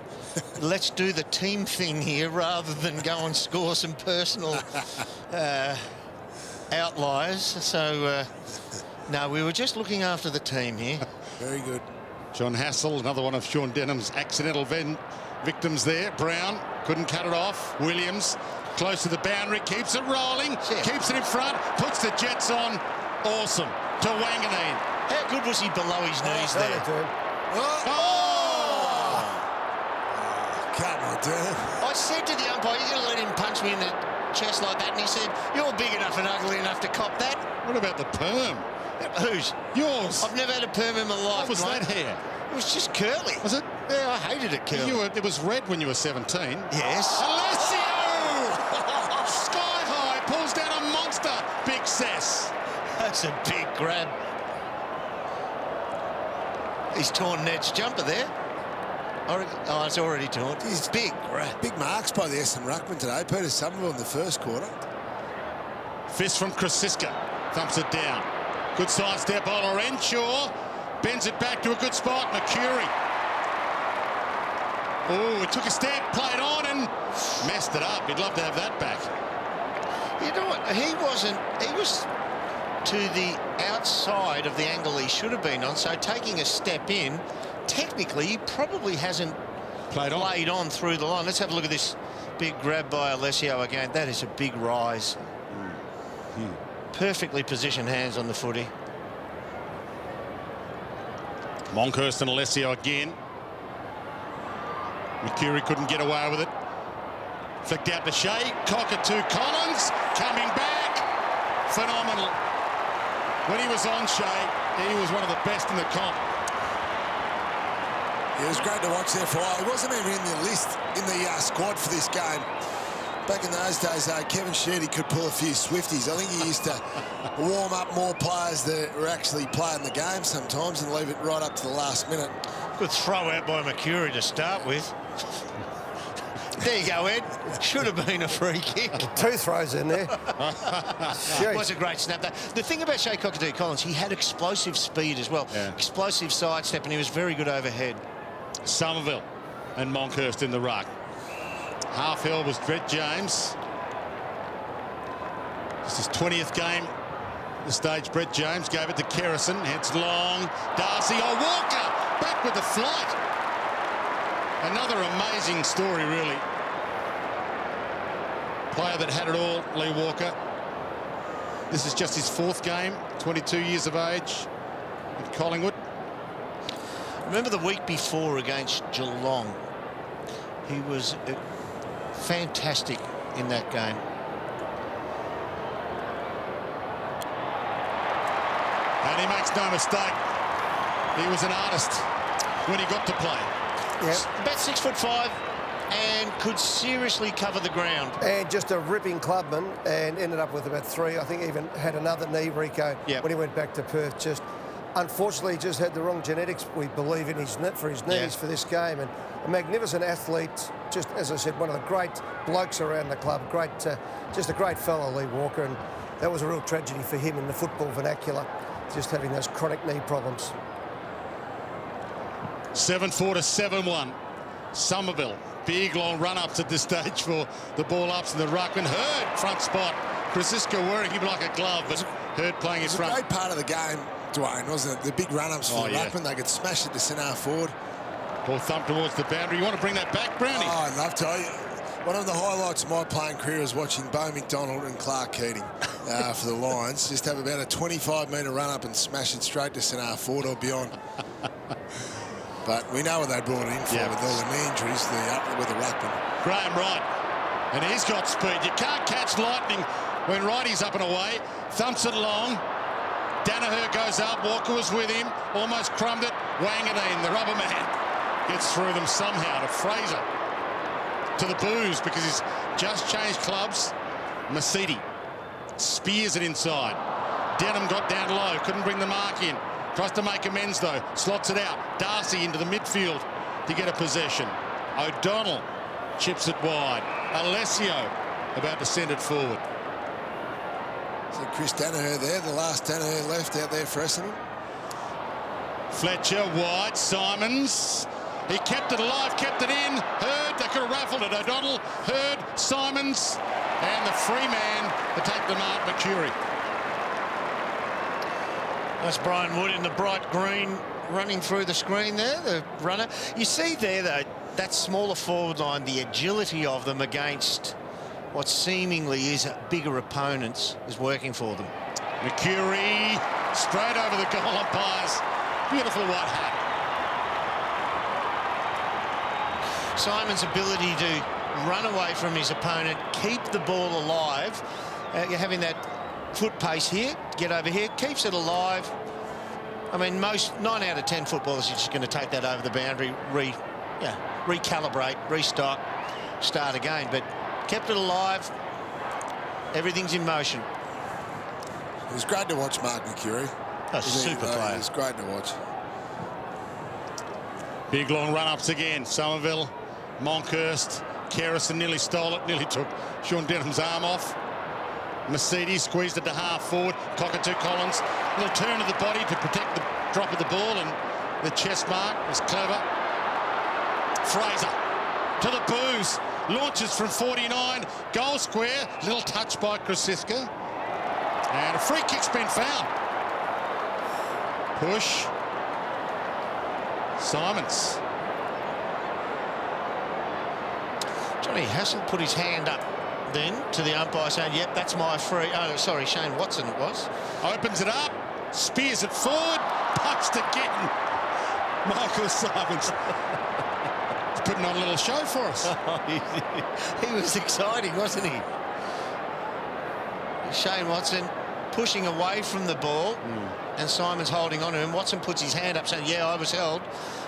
let's do the team thing here rather than go and score some personal outliers. So, no, we were just looking after the team here. Very good. John Hassel, another one of Sean Denham's accidental victims there. Brown couldn't cut it off. Williams close to the boundary, keeps it rolling, keeps it in front, puts the Jets on. Awesome. To Wanganeen. How good was he below his knees there? Come on, dude. I said to the umpire, you're going to let him punch me in the chest like that? And he said, you're big enough and ugly enough to cop that. What about the perm? Whose? Yours. I've never had a perm in my life. What was that hair? It was just curly. Was it? Yeah, I hated it curly. It was red when you were 17. Yes. Alessio! Sky high, pulls down a monster. Big cess. That's a big grab. He's torn Ned's jumper there. Oh, it's already torn. He's big grab. Big marks by the Essendon ruckman today. Peter Somerville in the first quarter. Fist from Krasiska. Thumps it down. Good sidestep on Renshaw. Bends it back to a good spot. Mercury. Oh, it took a step, played on and messed it up. He'd love to have that back. You know what? He was to the outside of the angle he should have been on, so taking a step in, technically he probably hasn't played on through the line. Let's have a look at this big grab by Alessio again. That is a big rise. Perfectly positioned hands on the footy. Monkhorst and Alessio again. Mercury couldn't get away with it. Flicked out to Shea. Cockatoo Collins coming back. Phenomenal. When he was on Shea, he was one of the best in the comp. It was great to watch there for a while. He wasn't even in the list, in the squad for this game. Back in those days, Kevin Sheedy could pull a few Swifties. I think he used to warm up more players that were actually playing the game sometimes and leave it right up to the last minute. Good throw out by Mercury to start with. There you go, Ed. Should have been a free kick. 2 throws in there. It was a great snap. The thing about Shea Cockatoo Collins, he had explosive speed as well. Yeah. Explosive sidestep, and he was very good overhead. Somerville and Monkhorst in the ruck. Half held was Brett James. This is his 20th game. The stage, Brett James gave it to Kerrison. Heads long. Darcy. Oh, Walker back with the flight. Another amazing story, really. Player that had it all, Lee Walker. This is just his 4th game, 22 years of age at Collingwood. Remember the week before against Geelong? He was fantastic in that game. And he makes no mistake. He was an artist when he got to play. Yep. About 6'5" and could seriously cover the ground. And just a ripping clubman, and ended up with about 3. I think even had another knee, Rico, when he went back to Perth. Just unfortunately, just had the wrong genetics, we believe, in his for his knees for this game. And a magnificent athlete, just as I said, one of the great blokes around the club. Great, just a great fellow, Lee Walker, and that was a real tragedy for him in the football vernacular, just having those chronic knee problems. 7-4 to 7-1. Somerville. Big long run-ups at this stage for the ball ups in the ruckman. Hurd, front spot. Krasiska wearing him like a glove, but Hurd playing in front. It was a great part of the game, Dwayne, wasn't it? The big run-ups for the ruckman. They could smash it to centre forward. Ball thumped towards the boundary. You want to bring that back, Brownie? Oh, I'd love to. One of the highlights of my playing career is watching Bo McDonald and Clark Keating for the Lions. Just have about a 25-metre run-up and smash it straight to centre forward or beyond. But we know what they brought in for with all the knee injuries with the ruckman. Graham Wright, and he's got speed. You can't catch lightning when Wrighty's up and away. Thumps it long. Danaher goes up. Walker was with him. Almost crumbed it. Wanganeen, the rubber man, gets through them somehow to Fraser. To the booze because he's just changed clubs. Masidi spears it inside. Denham got down low. Couldn't bring the mark in. Tries to make amends, though. Slots it out. Darcy into the midfield to get a possession. O'Donnell chips it wide. Alessio about to send it forward. So Chris Danaher there, the last Danaher left out there for Essendon. Fletcher wide. Simons. He kept it alive, kept it in. Hurd, they could have raffled it. O'Donnell, Hurd, Simons, and the free man to take the mark, Mercury. That's Brian Wood in the bright green running through the screen there, the runner. You see there, though, that smaller forward line, the agility of them against what seemingly is bigger opponents is working for them. Mercury straight over the goal umpires. Beautiful white hat. Simon's ability to run away from his opponent, keep the ball alive. You're having that foot pace here, get over here, keeps it alive. I mean, 9 out of 10 footballers are just going to take that over the boundary, recalibrate, restock, start again. But kept it alive. Everything's in motion. It was great to watch Mark Mercury. A super player. It was great to watch. Big long run-ups again. Somerville, Monkhurst, Kerrison nearly stole it, nearly took Sean Denham's arm off. Mercedes squeezed it to half forward. Cockatoo Collins, little turn of the body to protect the drop of the ball, and the chest mark was clever. Fraser to the boos, launches from 49, goal square, little touch by Krasiska, and a free kick's been found. Push. Simons. Johnny Hassel put his hand up then to the umpire saying, yep, that's my free. Oh, sorry, Shane Watson it was. Opens it up, spears it forward, punched again. Michael Simons. He's putting on a little show for us. He was exciting, wasn't he? Shane Watson pushing away from the ball and Simons holding on to him. Watson puts his hand up saying, yeah, I was held.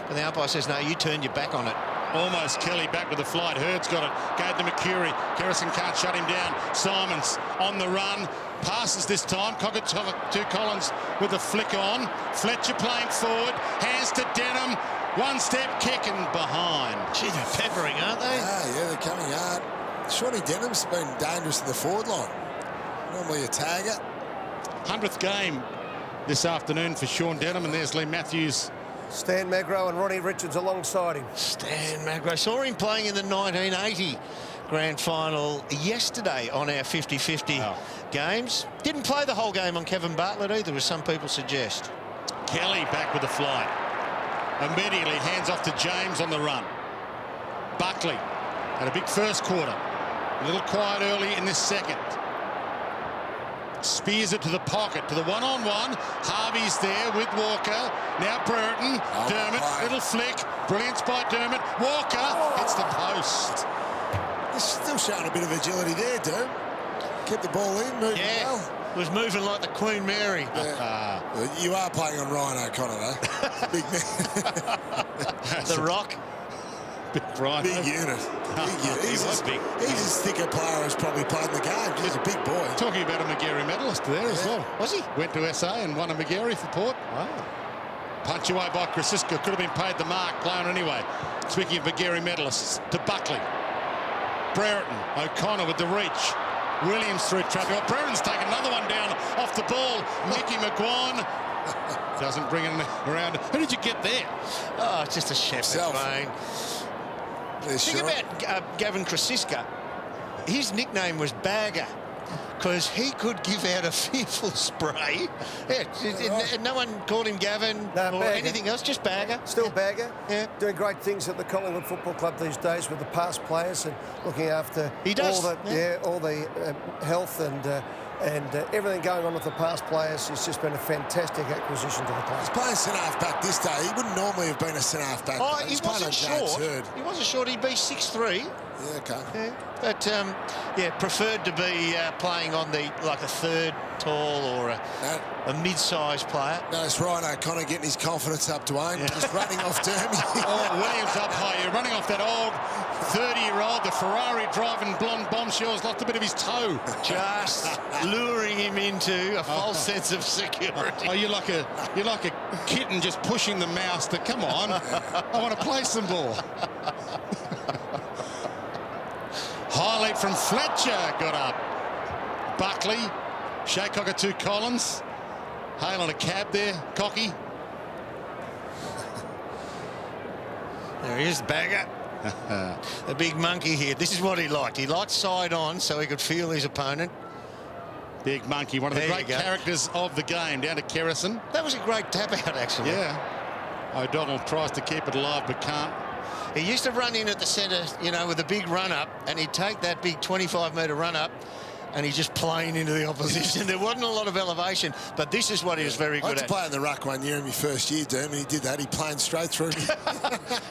But the umpire says, no, you turned your back on it. Almost Kelly back with the flight. Hurd's got it. Gave to Mercury. Kerrison can't shut him down. Simons on the run. Passes this time. Cockatoo Collins with the flick on. Fletcher playing forward. Hands to Denham. One step kick and behind. Gee, they're peppering, aren't they? Yeah, they're coming hard. Shawnee Denham's been dangerous in the forward line. Normally a tagger. 100th game this afternoon for Sean Denham, and there's Lee Matthews. Stan Magro and Ronnie Richards alongside him. Stan Magro. Saw him playing in the 1980 grand final yesterday on our 50-50 games. Didn't play the whole game on Kevin Bartlett either, as some people suggest. Kelly back with the flight. Immediately hands off to James on the run. Buckley had a big first quarter. A little quiet early in this second. Spears it to the pocket, to the one-on-one. Harvey's there with Walker. Now Brereton. Dermott, little flick. Brilliance by Dermott. Walker hits the post. He's still showing a bit of agility there, Derm. Kept the ball in, moving well. Was moving like the Queen Mary. You are playing on Ryan O'Connor, though. Big man. The Rock. Big unit. He's as thick a player as probably played in the game. He's a big boy. Talking about a Magarey medalist there as well. Was he? Went to SA and won a Magarey for Port. Wow. Punch away by Krasiska. Could have been paid the mark. Playing anyway. Speaking of Magarey medalists, to Buckley. Brereton. O'Connor with the reach. Williams through traffic. Oh, Brereton's taken another one down off the ball. Mickey McGuan doesn't bring him around. Who did you get there? Oh, it's just a chef's vein. Think about Gavin Krasiska. His nickname was Bagger because he could give out a fearful spray. No one called him Gavin or anything else, just Bagger. Still Bagger. Yeah. Doing great things at the Collingwood Football Club these days with the past players and looking after all the health and everything going on with the past players. It's just been a fantastic acquisition to the club. He's playing centre-half back this day. He wouldn't normally have been a centre-half back. Oh, he wasn't short. He wasn't short. He'd be 6'3". Yeah, okay. Yeah. But, preferred to be playing on a third tall or a mid-sized player. Notice Ryan O'Connor getting his confidence up, Dwayne. Yeah. Just running off Dermy. Williams up high. You're running off that old 30-year-old. The Ferrari driving blonde bombshells lost a bit of his toe. Just luring him into a false sense of security. Oh, you're like a kitten just pushing the mouse to, come on, I want to play some ball. High leap from Fletcher, got up. Buckley, Shea Cockatoo Collins. Hale on a cab there, Cocky. There he is, Bagger. The big monkey here. This is what he liked. He liked side on so he could feel his opponent. Big Monkey, one of the great characters of the game, down to Kerrison. That was a great tap out, actually. Yeah. O'Donnell tries to keep it alive, but can't. He used to run in at the centre, you know, with a big run-up, and he'd take that big 25-metre run-up, and he'd just plane into the opposition. There wasn't a lot of elevation, but this is what he was very good at. I had to play in the ruck one year in my first year, Derm, and he did that. He planed straight through me.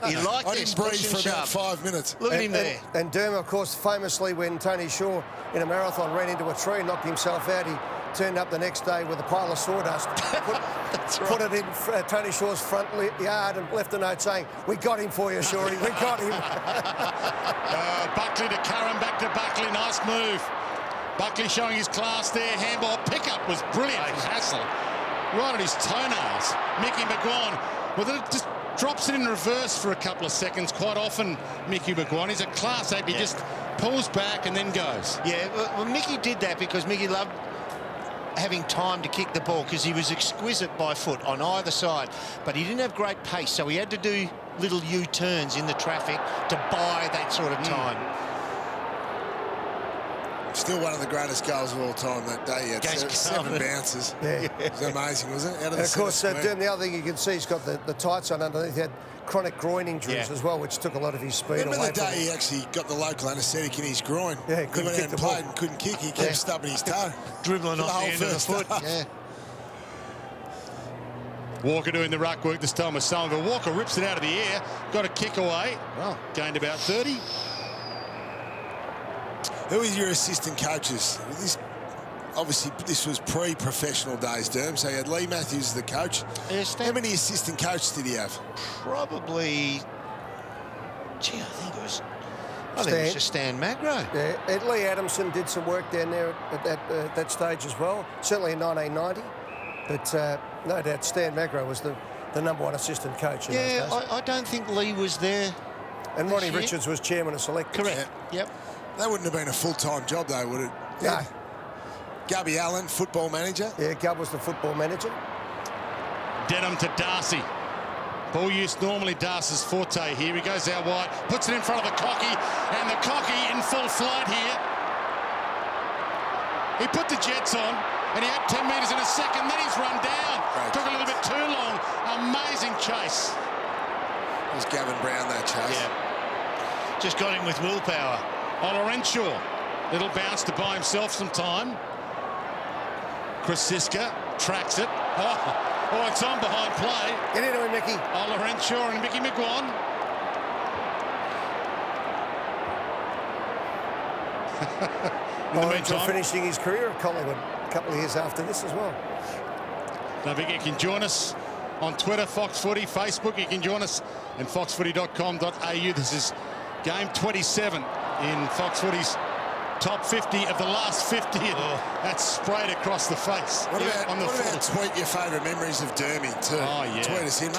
He liked I didn't breathe for about 5 minutes. Look at him there. And Derm, of course, famously, when Tony Shaw in a marathon ran into a tree and knocked himself out, he turned up the next day with a pile of sawdust, put it in Tony Shaw's front yard and left a note saying, "We got him for you, Shawty, we got him." Buckley to Curran, back to Buckley, nice move. Buckley showing his class there. Handball pickup was brilliant from Hassel. Right at his toenails. Mickey McGuan, well, it just drops it in reverse for a couple of seconds. Quite often, Mickey McGuan, he's a class act. He just pulls back and then goes. Yeah, well, Mickey did that because Mickey loved having time to kick the ball because he was exquisite by foot on either side, but he didn't have great pace, so he had to do little U-turns in the traffic to buy that sort of time. Still one of the greatest goals of all time that day. He had seven bounces. Yeah. It was amazing, wasn't it? Out of and of course, Derm, the other thing you can see, he's got the tights on underneath. He had chronic groin injuries as well, which took a lot of his speed away. Remember the day he actually got the local anaesthetic in his groin? Yeah, he went out and played and couldn't kick. He kept stubbing his toe. Dribbling off the end of the foot. Yeah. Walker doing the ruck work this time with Somerville. Walker rips it out of the air, got a kick away. Well, gained about 30. Who are your assistant coaches? Obviously, this was pre-professional days, Derm, so you had Lee Matthews as the coach. How many assistant coaches did he have? Probably, gee, I think it was just Stan Magro. Yeah, and Lee Adamson did some work down there at that stage as well, certainly in 1990. But no doubt Stan Magro was the #1 assistant coach in those days. I don't think Lee was there. And Ronnie Richards was chairman of selectors. Correct. Yep. That wouldn't have been a full-time job, though, would it? No. Gubby Allen, football manager. Yeah, Gub was the football manager. Denham to Darcy. Ball use normally Darcy's forte here. He goes out wide, puts it in front of the Cocky, and the Cocky in full flight here. He put the Jets on, and he had 10 metres in a second, then he's run down. Took a little bit too long. Amazing chase. It was Gavin Brown, that chase. Yeah. Just got him with willpower. Ola Renshaw, little bounce to buy himself some time. Chris Siska tracks it. Oh, it's on behind play. Get into him, Mickey. Ola Renshaw and Mickey McGuan. Renshaw finishing his career at Collingwood a couple of years after this as well. Don't forget, you can join us on Twitter, Fox Footy, Facebook. You can join us at foxfooty.com.au. This is game 27 in Fox Footy's top 50 of the last 50. And that's sprayed across the face. What about tweet your favourite memories of Dermy too? Oh, yeah. Tweet us in.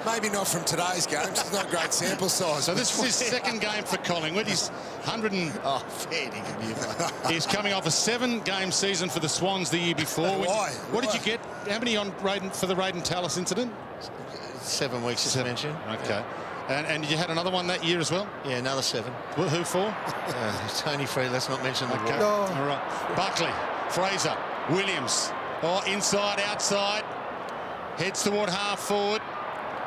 Maybe not from today's games. It's not a great sample size. So this is his second game for Collingwood. He's 100 and... Oh, fair dinkum. He's coming off a 7-game season for the Swans the year before. Why? What did you get? How many on Raiden for the Raiden Tallis incident? 7 weeks suspension. Okay. And you had another one that year as well? Yeah, another 7. Well, who for? Tony Free, let's not mention the okay. No. All right. Buckley, Fraser, Williams. Oh, inside, outside. Heads toward half forward.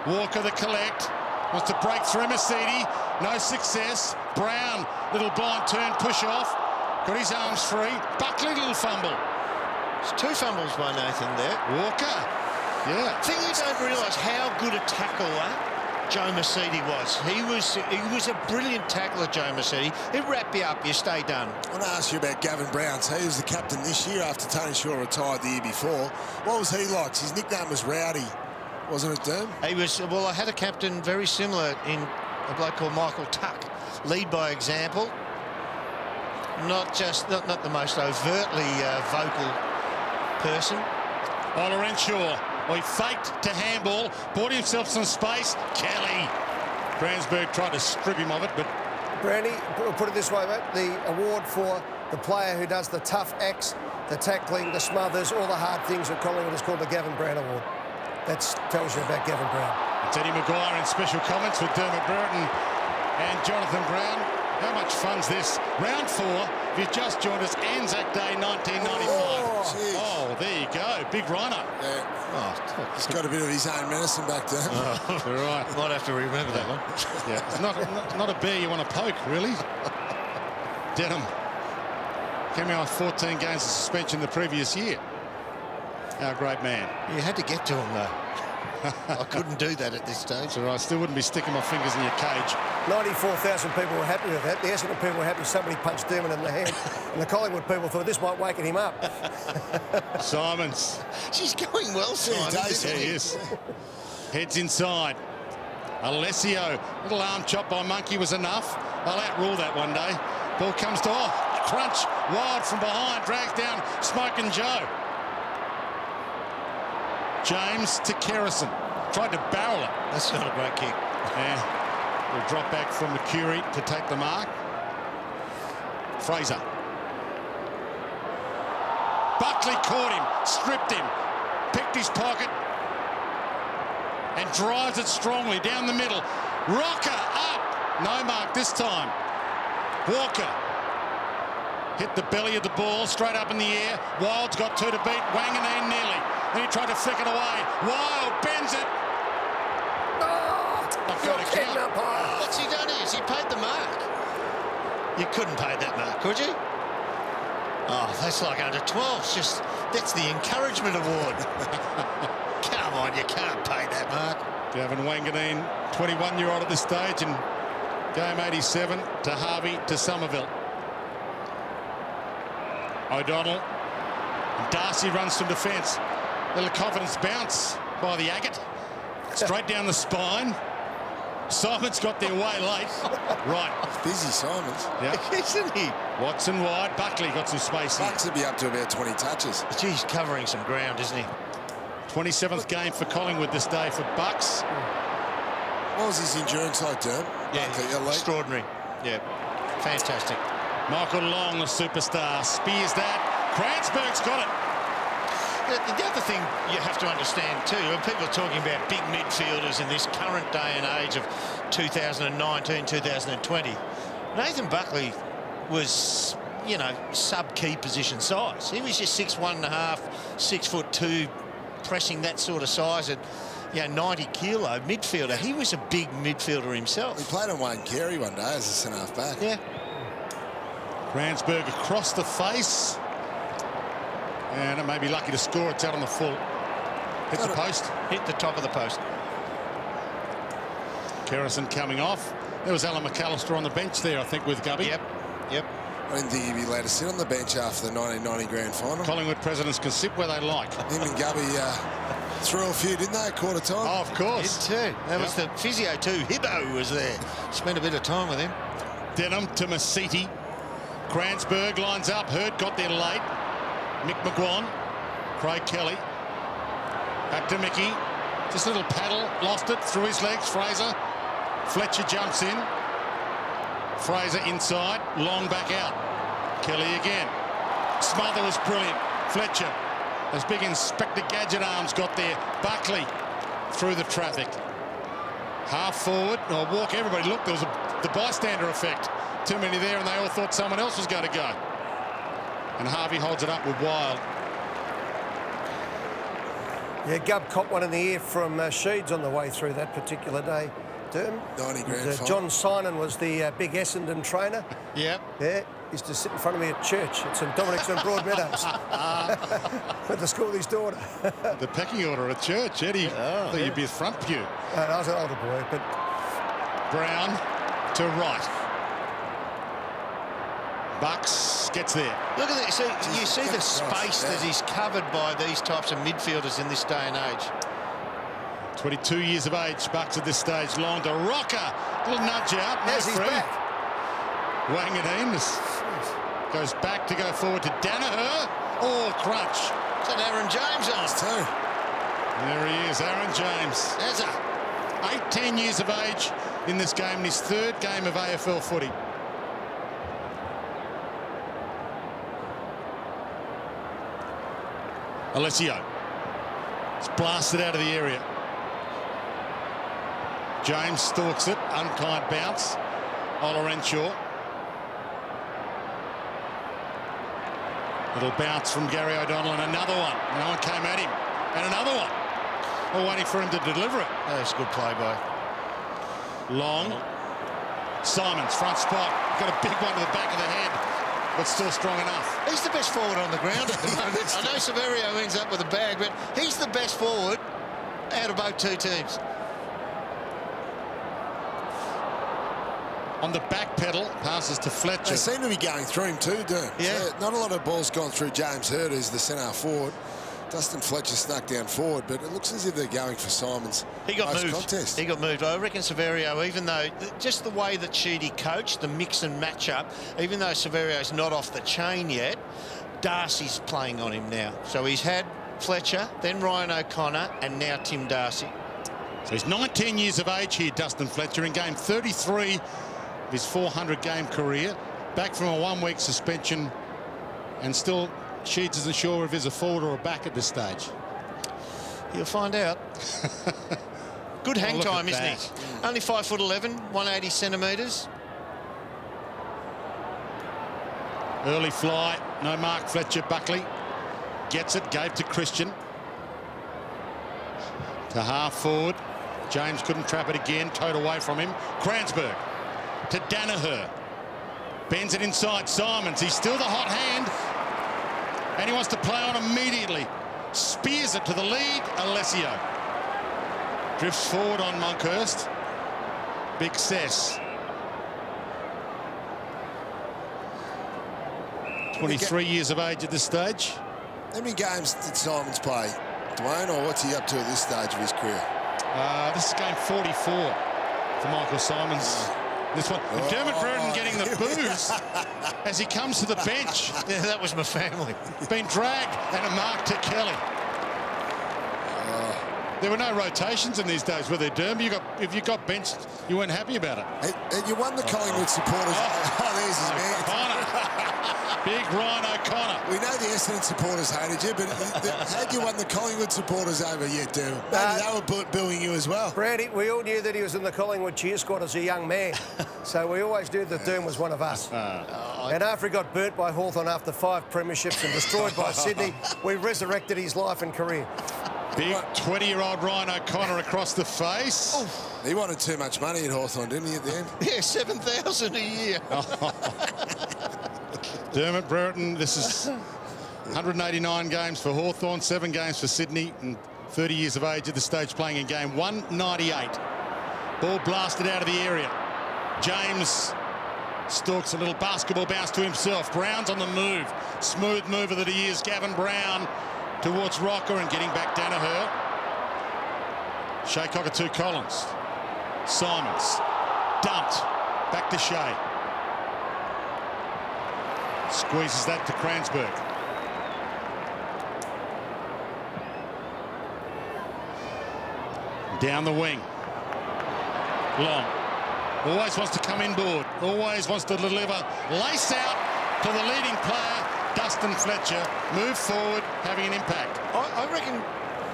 Walker the collect. Wants to break through Mercedes. No success. Brown, little blind turn, push off. Got his arms free. Buckley, little fumble. It's 2 fumbles by Nathan there. Walker. Yeah. I think you don't realise how good a tackler Joe Mercedes was. He was a brilliant tackler, Joe Mercedes. He'd wrap you up, you stay done. I want to ask you about Gavin Brown. So he was the captain this year after Tony Shaw retired the year before. What was he like? His nickname was Rowdy, wasn't it, Derm? He was, well, I had a captain very similar in a bloke called Michael Tuck. Lead by example. Not the most overtly vocal person. Ola Renshaw. Well, he faked to handball, bought himself some space. Kelly. Bransburg tried to strip him of it, but... Brandy, put it this way, mate. The award for the player who does the tough acts, the tackling, the smothers, all the hard things at Collingwood is called the Gavin Brown Award. That tells you about Gavin Brown. It's Eddie Maguire in special comments with Dermot Brereton and Jonathan Brown. How much fun's this? Round 4, if you've just joined us, Anzac Day 1995. Oh, there you go. Big runner. Yeah. Oh, he's got a bit of his own medicine back there. Oh, all right. Might have to remember that one. Yeah, it's not a bear you want to poke, really. Denham coming off 14 games of suspension the previous year. Our great man. You had to get to him, though. I couldn't do that at this stage. So I still wouldn't be sticking my fingers in your cage. 94,000 people were happy with that. The Essendon people were happy somebody punched Dermot in the hand. And the Collingwood people thought this might waken him up. Simons. She's going well, Simons. Yeah, he is. Heads inside. Alessio. Little arm chop by Monkey was enough. They'll outrule that one day. Ball comes to crunch. Wild from behind. Drags down Smoking Joe. James to Kerrison. Tried to barrel it. That's not a great kick. Yeah. We'll drop back from McCurry to take the mark. Fraser. Buckley caught him, stripped him, picked his pocket and drives it strongly down the middle. Rocker up. No mark this time. Walker hit the belly of the ball straight up in the air. Wild's got 2 to beat. Wanganeen nearly. Then he tried to flick it away. Wild bends it. I've got to count. What's he done here? He paid the mark. You couldn't pay that mark, could you? Oh, that's like under 12s. That's the encouragement award. Come on, you can't pay that mark. Gavin Wanganeen, 21-year-old at this stage, and game 87 to Harvey to Somerville. O'Donnell. Darcy runs from defence. Little confidence bounce by the agate. Straight down the spine. Simons got there way late. Right. It's busy, Simons. Yeah. Isn't he? Watson wide. Buckley got some space here. Bucks will be up to about 20 touches. He's covering some ground, isn't he? 27th game for Collingwood this day for Bucks. What was his endurance like, Derm? Yeah, extraordinary. Yeah, fantastic. Michael Long, the superstar, spears that. Kranzberg's got it. The other thing you have to understand too, when people are talking about big midfielders in this current day and age of 2019, 2020, Nathan Buckley was, you know, sub-key position size. He was just 6'1.5", 6'2", pressing that sort of size at, 90 kilo midfielder. He was a big midfielder himself. He played on Wayne Carey one day as a centre-half back. Yeah. Kranzberg across the face. And it may be lucky to score. It's out on the full. Hit the post. Hit the top of the post. Kerrison coming off. There was Alan McAllister on the bench there, I think, with Gubby. Yep. I didn't think he'd be allowed to sit on the bench after the 1990 grand final. Collingwood presidents can sit where they like. Him and Gubby threw a few, didn't they, at quarter time? Oh, of course. Did too. That was the physio too. Hibbo was there. Spent a bit of time with him. Denham to Masiti. Kranzberg lines up. Hurd got there late. Mick McGuan, Craig Kelly, back to Mickey, just a little paddle, lost it through his legs, Fraser, Fletcher jumps in, Fraser inside, Long back out, Kelly again, Smother was brilliant, Fletcher, those big Inspector Gadget arms got there, Buckley through the traffic, half forward, or walk everybody, look, there was the bystander effect, too many there and they all thought someone else was going to go. And Harvey holds it up with Wild. Yeah, Gub caught one in the ear from Sheeds on the way through that particular day. Derm. 90 grand final. John Synan was the big Essendon trainer. Yep. Yeah, used to sit in front of me at church at St Dominic's and Broadmeadows. Went to school with his daughter. The pecking order at church, Eddie. Thought you'd be a front pew. I was an older boy, but... Brown to right. Bucks gets there. Look at that. So you see the space that is covered by these types of midfielders in this day and age. 22 years of age, Bucks at this stage. Long to Rocker. Little nudge out. No free. Back. Wanganeen goes back to go forward to Danaher. Oh, crunch. Is that Aaron James on? Too. There he is, Aaron James. There's a 18 years of age in this game, in his third game of AFL footy. Alessio. It's blasted out of the area. James stalks it. Unkind bounce. Ola Renshaw. Little bounce from Gary O'Donnell, and another one. No one came at him. And another one. All waiting for him to deliver it. That's a good play by Long. Simons, front spot. Got a big one to the back of the head, but still strong enough. He's the best forward on the ground at the moment. I know Severio ends up with a bag, but he's the best forward out of both two teams. On the back pedal, passes to Fletcher. They seem to be going through him too, Durham. Yeah. So not a lot of balls gone through James Hird, who's the centre forward. Dustin Fletcher snuck down forward, but it looks as if they're going for Simons. He got moved. Contest. He got moved. I reckon Severio, even though just the way that Sheedy coached, the mix and match up, even though Severio's not off the chain yet, Darcy's playing on him now. So he's had Fletcher, then Ryan O'Connor, and now Tim Darcy. So he's 19 years of age here, Dustin Fletcher, in game 33 of his 400-game career. Back from a one-week suspension, and still Sheeds isn't sure if he's a forward or a back at this stage. You'll find out. Good hang time, isn't that. he? Only 5'11", 180 centimetres. Early fly, no mark. Fletcher, Buckley gets it, gave to Christian. To half forward. James couldn't trap it again, towed away from him. Kransberg to Danaher. Bends it inside Simons. He's still the hot hand. And he wants to play on immediately. Spears it to the lead. Alessio drifts forward on Monkhurst. Big cess. 23 years of age at this stage. How many games did Simons play, Dwayne, or what's he up to at this stage of his career? This is game 44 for Michael Simons. This one, Dermot Brereton getting the boos as he comes to the bench. Yeah, that was my family. Been dragged and a mark to Kelly. There were no rotations in these days, were there, Derm? If you got benched, you weren't happy about it. And you won the Collingwood supporters. Oh, there's his man. O'Connor. Big Ryan O'Connor. We know the Essendon supporters hated you, but had you won the Collingwood supporters over yet, Derm? Maybe they were booing you as well. Brady, we all knew that he was in the Collingwood cheer squad as a young man, so we always knew that Derm was one of us. And after he got burnt by Hawthorn after 5 premierships and destroyed by Sydney, we resurrected his life and career. Big 20-year-old Ryan O'Connor across the face. Oh, he wanted too much money at Hawthorn, didn't he, at the end? Yeah, 7,000 a year. Dermot Brereton, this is 189 games for Hawthorn, 7 games for Sydney, and 30 years of age at this stage, playing in game 198. Ball blasted out of the area. James stalks a little basketball bounce to himself. Brown's on the move. Smooth mover that he is, Gavin Brown towards Rocker and getting back Danaher. Shea Cockatoo Collins. Simons. Dumped. Back to Shea. Squeezes that to Kransberg. Down the wing. Long. Always wants to come inboard. Always wants to deliver. Lace out to the leading player, Dustin Fletcher. Move forward, having an impact. I reckon,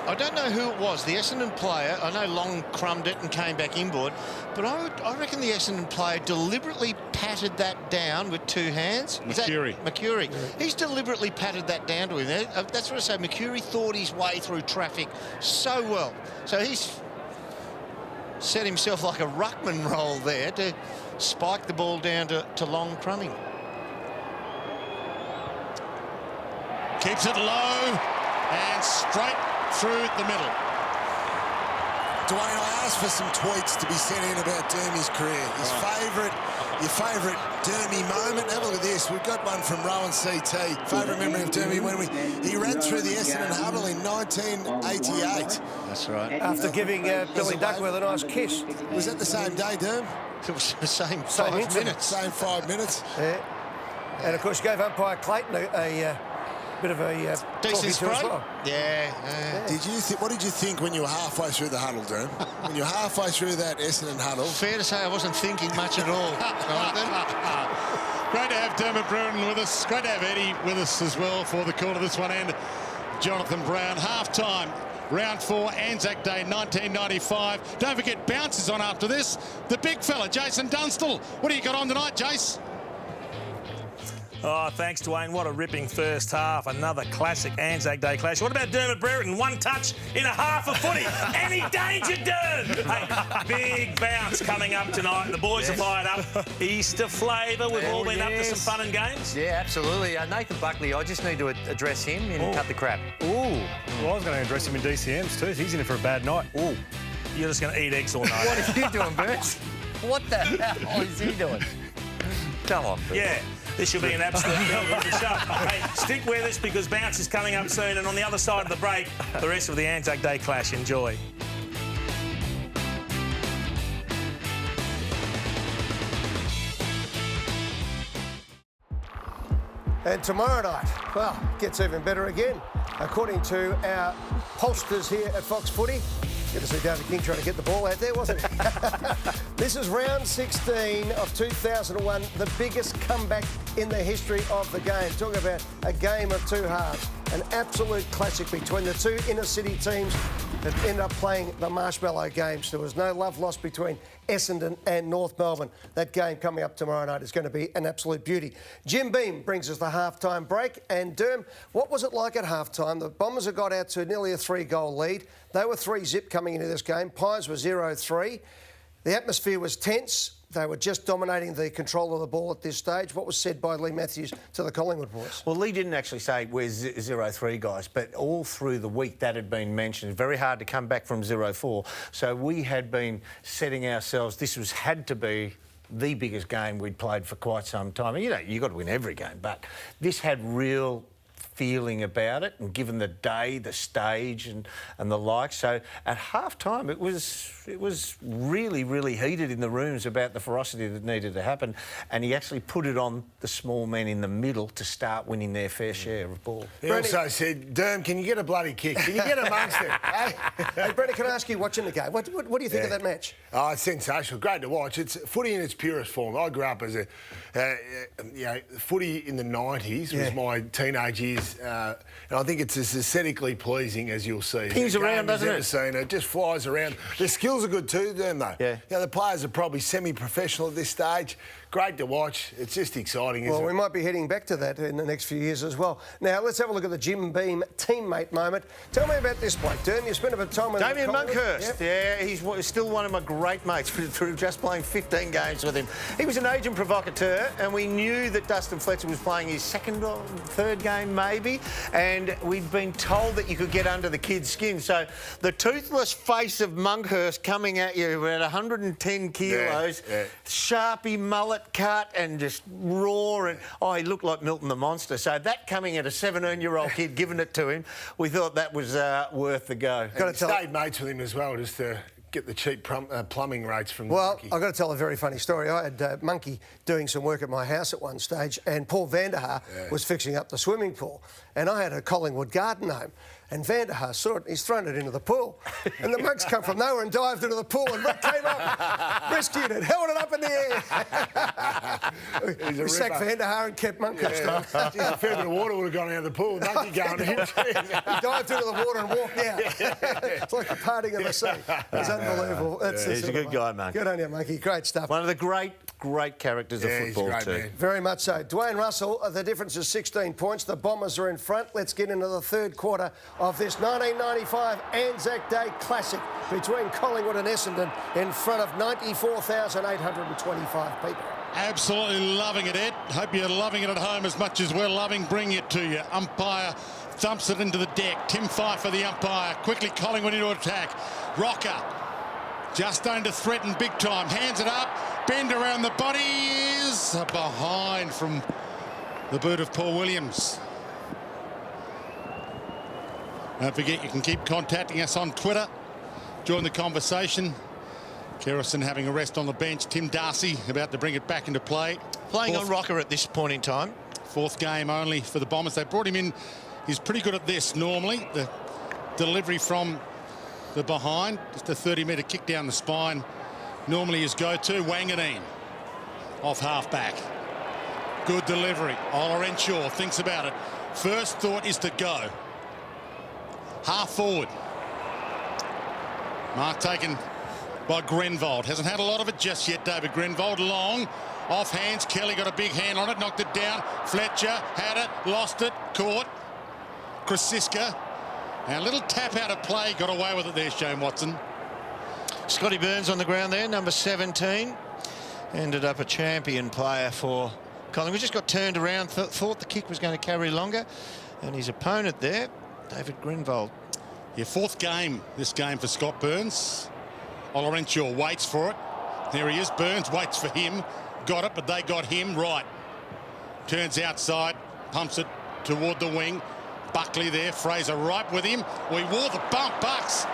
I don't know who it was, the Essendon player. I know Long crumbed it and came back inboard, but I reckon the Essendon player deliberately patted that down with 2 hands. Mercury. Mercury. He's deliberately patted that down to him. That's what I say. Mercury thought his way through traffic so well. So he's set himself like a ruckman roll there to spike the ball down to Long crumbing. Keeps it low and straight through the middle. Dwayne, I asked for some tweets to be sent in about Dermy's career. Your favourite Dermy moment. Have a look at this. We've got one from Rowan CT. Favourite memory of Dermy when he ran through the Essendon huddle in 1988. That's right. After giving Billy Duckworth a nice kiss. Was that the same day, Derm? It was the same incident. 5 minutes. Same 5 minutes. Yeah. And of course, gave umpire Clayton a bit of a decent spray. As well. Yeah. What did you think when you were halfway through the huddle, Derm? When you were halfway through that Essendon huddle? Fair to say I wasn't thinking much at all. Great to have Dermot Brereton with us. Great to have Eddie with us as well for the call of this one, and Jonathan Brown. Half-time, round 4, Anzac Day 1995. Don't forget, bounces on after this. The big fella, Jason Dunstall. What do you got on tonight, Jace? Oh, thanks, Dwayne. What a ripping first half. Another classic Anzac Day clash. What about Dermot Brereton? One touch in a half of footy. Any danger, Derm? Hey, big bounce coming up tonight. The boys are fired up. Easter flavour. We've all been up to some fun and games. Yeah, absolutely. Nathan Buckley, I just need to address him and cut the crap. Ooh. Well, I was going to address him in DCMs too. He's in it for a bad night. Ooh. You're just going to eat eggs all night. What are you doing, Bert? What the hell is he doing? Come on, Bert. Yeah. This should be an absolute belter of the show. Hey, stick with us because bounce is coming up soon, and on the other side of the break, the rest of the Anzac Day clash. Enjoy. And tomorrow night, well, gets even better again. According to our pollsters here at Fox Footy, good to see David King trying to get the ball out there, wasn't it? This is round 16 of 2001, the biggest comeback in the history of the game. Talk about a game of two halves, an absolute classic between the two inner city teams that ended up playing the Marshmallow Games. There was no love lost between Essendon and North Melbourne. That game coming up tomorrow night is going to be an absolute beauty. Jim Beam brings us the halftime break. And Derm, what was it like at halftime? The Bombers had got out to nearly a 3-goal lead. They were 3-zip coming into this game. Pies were 0-3. The atmosphere was tense. They were just dominating the control of the ball at this stage. What was said by Lee Matthews to the Collingwood boys? Well, Lee didn't actually say we're 0-3 guys, but all through the week that had been mentioned. Very hard to come back from 0-4. So we had been setting ourselves, this had to be the biggest game we'd played for quite some time. And, you know, you've got to win every game, but this had real feeling about it, and given the day, the stage and the like. So at half-time, it was really, really heated in the rooms about the ferocity that needed to happen, and he actually put it on the small men in the middle to start winning their fair share of ball. He also said, Derm, can you get a bloody kick? Can you get amongst it? Hey, Brendan, can I ask you, watching the game, what do you think of that match? Oh, it's sensational. Great to watch. It's footy in its purest form. I grew up as a, footy in the 90s was my teenage years. And I think it's as aesthetically pleasing as you'll see. Pings around, doesn't it? Seen it just flies around. The skills are good too, don't they? Yeah. You know, the players are probably semi-professional at this stage. Great to watch. It's just exciting, isn't it? Well, we might be heading back to that in the next few years as well. Now, let's have a look at the Jim Beam teammate moment. Tell me about this bloke, Dern. You spent a bit of time with Damien Monkhurst. Yep. Yeah, he's still one of my great mates through just playing 15 games with him. He was an agent provocateur, and we knew that Dustin Fletcher was playing his second or third game, maybe, and we'd been told that you could get under the kid's skin. So the toothless face of Monkhurst coming at you at 110 kilos, Sharpie mullet cut and just raw, and he looked like Milton the Monster. So that coming at a 17-year-old kid, giving it to him, we thought that was worth the go. Got to stayed mates with him as well, just to get the cheap plumbing rates from Well, Monkey. I've got to tell a very funny story. I had Monkey doing some work at my house at one stage, and Paul Vanderhaar was fixing up the swimming pool, and I had a Collingwood garden home. And Vanderhaar saw it, he's thrown it into the pool. And the mugs come from nowhere and dived into the pool and came up, rescued it, held it up in the air. We sacked Vanderhaar and kept Monkhurst on. A fair bit of water would have gone out of the pool. Monkey going in. He dived into the water and walked out. It's like the parting of the sea. It's unbelievable. He's a good guy, mate. Good on you, Monkey. Great stuff. One of the great characters of football too. Man. Very much so. Dwayne Russell, the difference is 16 points. The Bombers are in front. Let's get into the third quarter of this 1995 Anzac Day Classic between Collingwood and Essendon in front of 94,825 people. Absolutely loving it, Ed. Hope you're loving it at home as much as we're loving bringing it to you. Umpire thumps it into the deck. Tim Pfeiffer, the umpire. Quickly Collingwood into attack. Rocker just going to threaten big time. Hands it up. Bend around the body is a behind from the boot of Paul Williams. Don't forget, you can keep contacting us on Twitter. Join the conversation. Kerrison having a rest on the bench. Tim Darcy about to bring it back into play. Playing on rocker at this point in time. Fourth game only for the Bombers. They brought him in. He's pretty good at this normally. The delivery from the behind. Just a 30-metre kick down the spine. Normally his go-to. Wanganeen off half-back. Good delivery. Ola Renshaw thinks about it. First thought is to go. Half forward. Mark taken by Grenvold. Hasn't had a lot of it just yet, David Grenvold. Long. Off hands, Kelly got a big hand on it, knocked it down. Fletcher had it, lost it, caught. Krasiska. And a little tap out of play, got away with it there, Shane Watson. Scotty Burns on the ground there, number 17. Ended up a champion player for Collingwood. Just got turned around, thought the kick was going to carry longer. And his opponent there, David Grinvold. Yeah, fourth game, this game for Scott Burns. Olorenshaw waits for it. There he is, Burns waits for him. Got it, but they got him right. Turns outside, pumps it toward the wing. Buckley there, Fraser right with him. We wore the bump, Bucks.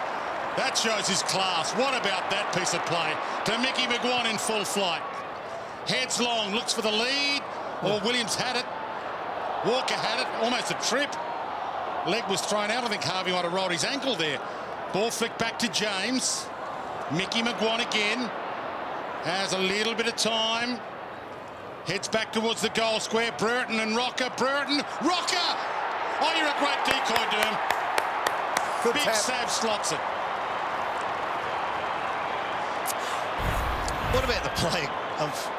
That shows his class. What about that piece of play? To Mickey McGuan in full flight. Heads long, looks for the lead. Or Williams had it. Walker had it, almost a trip. Leg was thrown out. I think Harvey might have rolled his ankle there. Ball flicked back to James. Mickey McGuan again. Has a little bit of time. Heads back towards the goal square. Brereton and Rocker. Brereton, Rocker! Oh, you're a great decoy, Derm. Good Big tap. Sav slots it. What about the play of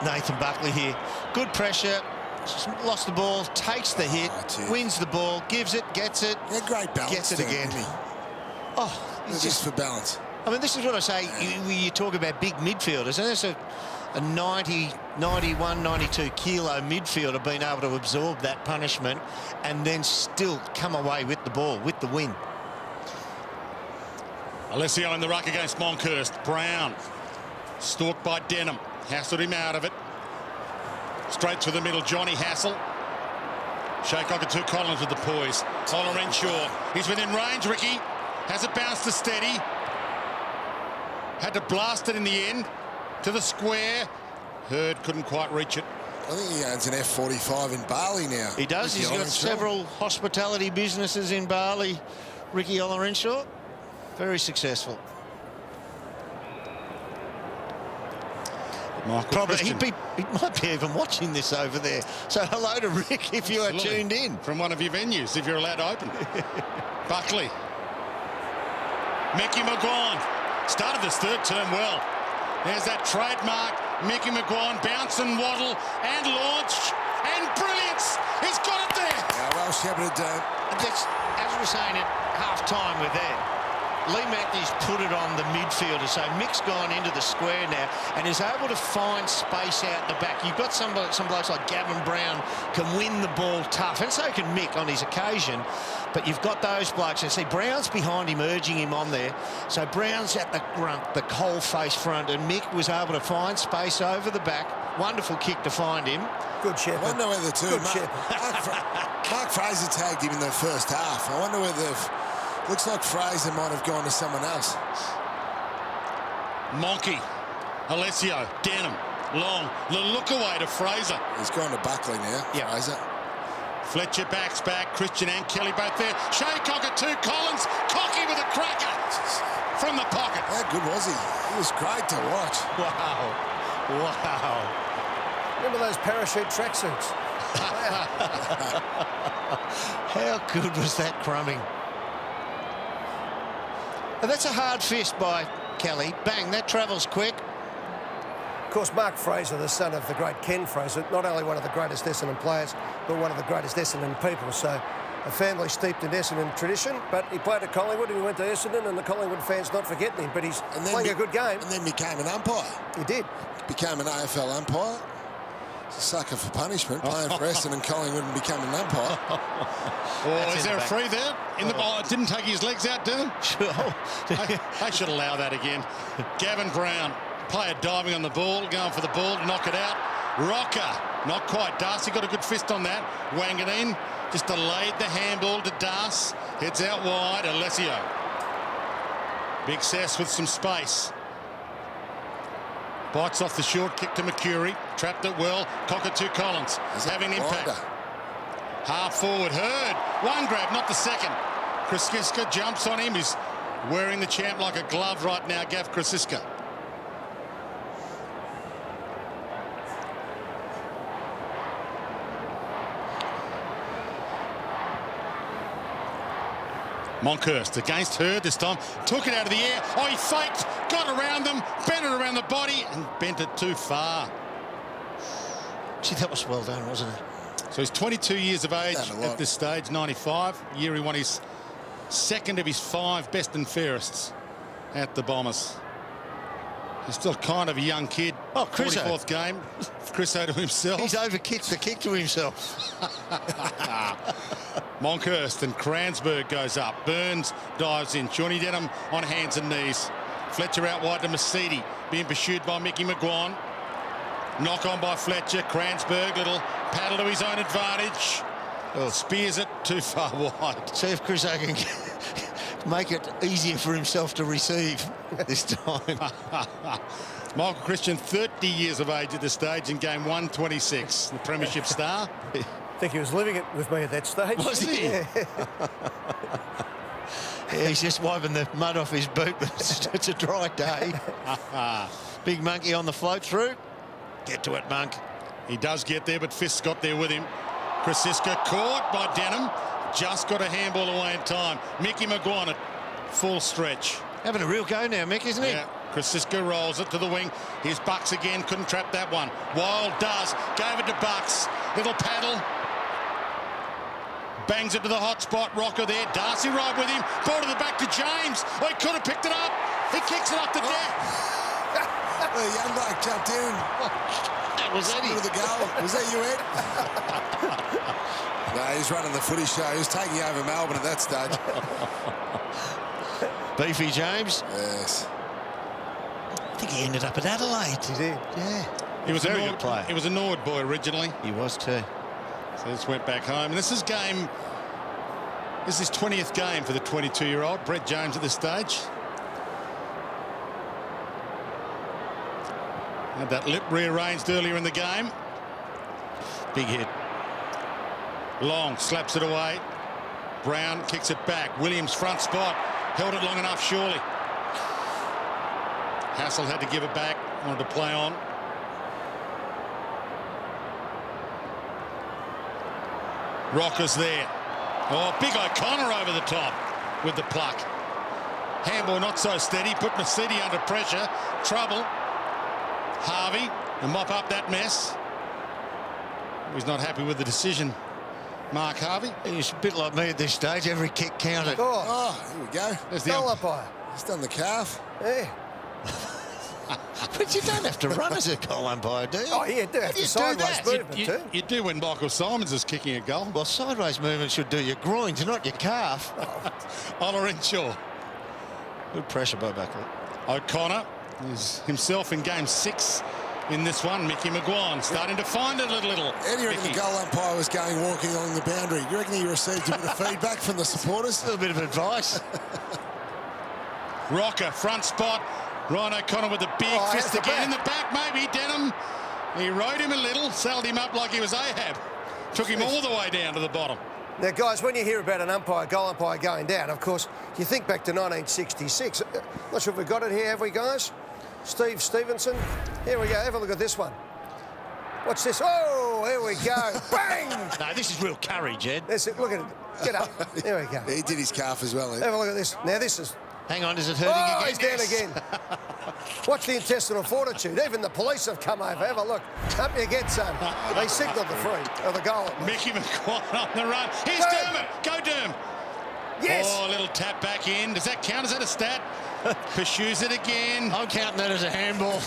Nathan Buckley here? Good pressure, just lost the ball, takes the hit, wins the ball, gives it, gets it. Yeah, great balance. Gets it again. Oh, it's just for balance. I mean, this is what I say. You talk about big midfielders, and there's a 90, 91, 92 kilo midfielder being able to absorb that punishment and then still come away with the ball, with the win. Alessio in the ruck against Monkhurst. Brown, stalked by Denham, hassled him out of it. Straight through the middle, Johnny Hassel. Shea Cockatoo Collins with the poise. Olorenshaw, he's within range, Ricky. Has it bounced to steady. Had to blast it in the end to the square. Hurd couldn't quite reach it. I think he owns an F45 in Bali now. He does. He's got several hospitality businesses in Bali. Ricky Olorenshaw, very successful. Probably he might be even watching this over there. So hello to Rick if you are tuned in. From one of your venues, if you're allowed to open. Buckley. Mickey McGuan started this third term well. There's that trademark. Mickey McGuan, bounce and waddle and launch and brilliance. He's got it there. Yeah, well shepherded, Dave. As we were saying at half-time with that, Lee Matthews put it on the midfielder, so Mick's gone into the square now and is able to find space out the back. You've got some blokes like Gavin Brown can win the ball tough, and so can Mick on his occasion, but you've got those blokes, and see Brown's behind him, urging him on there, so Brown's at the grunt, the coal-face front, and Mick was able to find space over the back. Wonderful kick to find him. Good shepherd. I wonder whether Mark Fraser tagged him in the first half. I wonder whether looks like Fraser might have gone to someone else. Monkey, Alessio, Denham, long, the look away to Fraser. He's gone to Buckley now, Fraser. Fletcher backs back, Christian and Kelly both there. Shea Cockatoo Collins, cocky with a cracker from the pocket. How good was he? He was great to watch. Wow. Wow. Remember those parachute tracksuits? How good was that crumbing? And that's a hard fist by Kelly. Bang, that travels quick. Of course, Mark Fraser, the son of the great Ken Fraser, not only one of the greatest Essendon players, but one of the greatest Essendon people. So a family steeped in Essendon tradition, but he played at Collingwood and he went to Essendon, and the Collingwood fans not forgetting him, but he's playing a good game. And then became an umpire. He did. Became an AFL umpire. He's a sucker for punishment, playing for Essendon and Collingwood and becoming an umpire. Oh, is there a free there? In the ball, didn't take his legs out, Dylan? Sure. They should allow that again. Gavin Brown, player diving on the ball, going for the ball to knock it out. Rocker, not quite. Darcy got a good fist on that. Wanganeen just delayed the handball to Das. Heads out wide, Alessio. Big Sass with some space. Bites off the short kick to Mercury. Trapped it well. Cockatoo Collins having impact. Half forward. Hurd. One grab, not the second. Krasiska jumps on him. He's wearing the champ like a glove right now, Gav Krasiska. Monkhurst against Hurd this time. Took it out of the air. Oh, he faked. Got around them. Bent it around the body and bent it too far. Gee, that was well done, wasn't it? So he's 22 years of age at this stage, 95. Year he won his second of his 5 best and fairests at the Bombers. He's still kind of a young kid. Oh, Chriso. 44th game. Chriso to himself. He's overkicked the kick to himself. Monkhorst and Kranzberg goes up. Burns dives in. Shawnee Denham on hands and knees. Fletcher out wide to Mercedes, being pursued by Mickey McGuan. Knock on by Fletcher. Kranzberg, little paddle to his own advantage. Oh. Spears it too far wide. See if Chris can make it easier for himself to receive this time. Michael Christian, 30 years of age at this stage in game 126. The premiership star. I think he was living it with me at that stage. Was he? Yeah. Yeah, he's just wiping the mud off his boot, but it's a dry day. Big Monkey on the float through. Get to it, Monk. He does get there, but Fisk's got there with him. Krasiska caught by Denham. Just got a handball away in time. Mickey McGuan at full stretch. Having a real go now, Mick, isn't he? Yeah. Krasiska rolls it to the wing. Here's Bucks again. Couldn't trap that one. Wild does. Gave it to Bucks. Little paddle. Bangs it to the hot spot. Rocker there. Darcy right with him. Ball to the back to James. Oh, he could have picked it up. He kicks it up the deck. The young bloke jumped in. That was Eddie. To the goal. Was that you, Ed? No, he's running the footy show. He was taking over Melbourne at that stage. Beefy James. Yes. I think he ended up at Adelaide. He did. Yeah. He was a very Nord good player. He was a Nord boy originally. He was too. So this went back home. And this is his 20th game for the 22-year-old. Brett James at this stage. Had that lip rearranged earlier in the game. Big hit. Long slaps it away. Brown kicks it back. Williams front spot. Held it long enough, surely. Hassel had to give it back. Wanted to play on. Rocker's there. Oh, big O'Connor over the top with the pluck. Handball not so steady. Put Mercedes under pressure. Trouble. Harvey to mop up that mess. He's not happy with the decision. Mark Harvey. He's a bit like me at this stage. Every kick counted. Oh, here we go. There's the Goal umpire. He's done the calf. Yeah. But you don't have to run as a goal umpire, do you? Oh, yeah, do have to sideways movement too. You do when Michael Simons is kicking a goal. Well, sideways movement should do your groins, not your calf. Oller Shaw. Good pressure by Buckley. O'Connor is himself in game 6 in this one. Mickey McGuan starting to find it a little. Eddie reckon the goal umpire was walking along the boundary. You reckon he received a bit of feedback from the supporters? A little bit of advice. Rocker, front spot. Ryan O'Connor with the big fist again in the back, maybe. Denham, he rode him a little, saddled him up like he was Ahab. Took him all the way down to the bottom. Now, guys, when you hear about an goal umpire going down, of course, you think back to 1966. Not sure if we've got it here, have we, guys? Steve Stevenson. Here we go. Have a look at this one. What's this? Oh, here we go. Bang! No, this is real courage, Ed. That's it. Look at it. Get up. There we go. He did his calf as well, Ed. Have a look at this. Now, this is... Hang on, is it hurting again? Oh, he's down again. Watch the intestinal fortitude. Even the police have come over. Have a look. Up you get, son. They signalled the free, or the goal. Mickey McGuan on the run. Here's Dermott. Go, Derm. Yes. Oh, a little tap back in. Does that count? Is that a stat? Pursues it again. I'm counting that as a handball.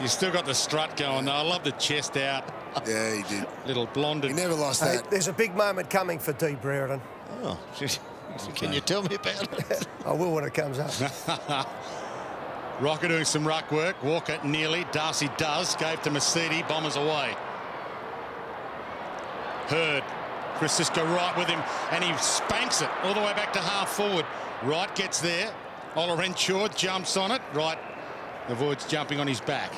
You still got the strut going, though. I love the chest out. Yeah, he did. Little blonde. He never lost Hey, that. there's a big moment coming for Dee Brereton. Oh, can you tell me about it? I will when it comes up. Rocker doing some ruck work. Walker nearly. Darcy does. Gave to Mercedes. Bombers away. Hurd. Krasiska right with him. And he spanks it all the way back to half forward. Wright gets there. Oller Shaw jumps on it. Wright avoids jumping on his back.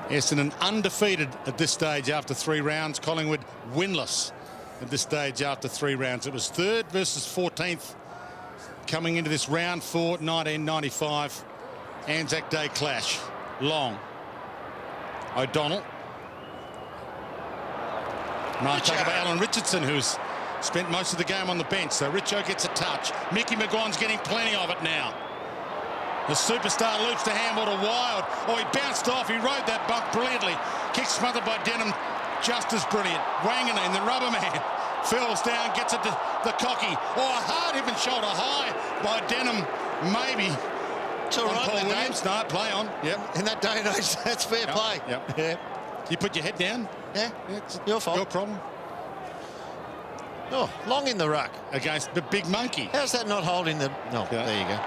Essendon undefeated at this stage after 3 rounds. Collingwood winless at this stage after 3 rounds. It was 3rd versus 14th coming into this round 4 1995 Anzac Day clash. Long. O'Donnell. Mark talk about Alan Richardson, who's spent most of the game on the bench. So Richo gets a touch. Mickey McGuan's getting plenty of it now. The superstar loops to handball to Wild. Oh, he bounced off. He rode that bump brilliantly. Kick smothered by Denham, just as brilliant. Wanganeen, the rubber man, falls down, gets it to the cocky. Oh, a hard-hitting shoulder high by Denham, maybe. It's all right, Paul Williams. No, play on. Yep. In that day and age, that's fair play. Yep. Yeah. You put your head down? Yeah. It's your fault. Your problem. Oh, long in the ruck. Against the big monkey. How's that not holding the... No, there you go.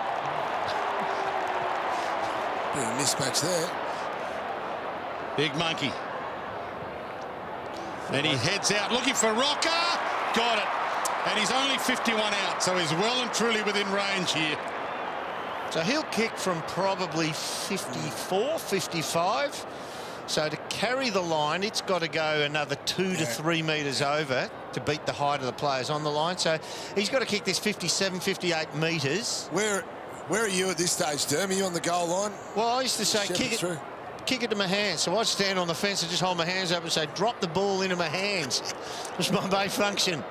Bit of a mismatch there. Big monkey. And he heads out looking for Rocker. Got it. And he's only 51 out, so he's well and truly within range here. So he'll kick from probably 54, 55. So to carry the line, it's got to go another 2 to 3 metres over to beat the height of the players on the line. So he's got to kick this 57, 58 metres. Where are you at this stage, Derm? Are you on the goal line? Well, I used to say kick it to my hands. So I'd stand on the fence and just hold my hands up and say, drop the ball into my hands. It's my main function.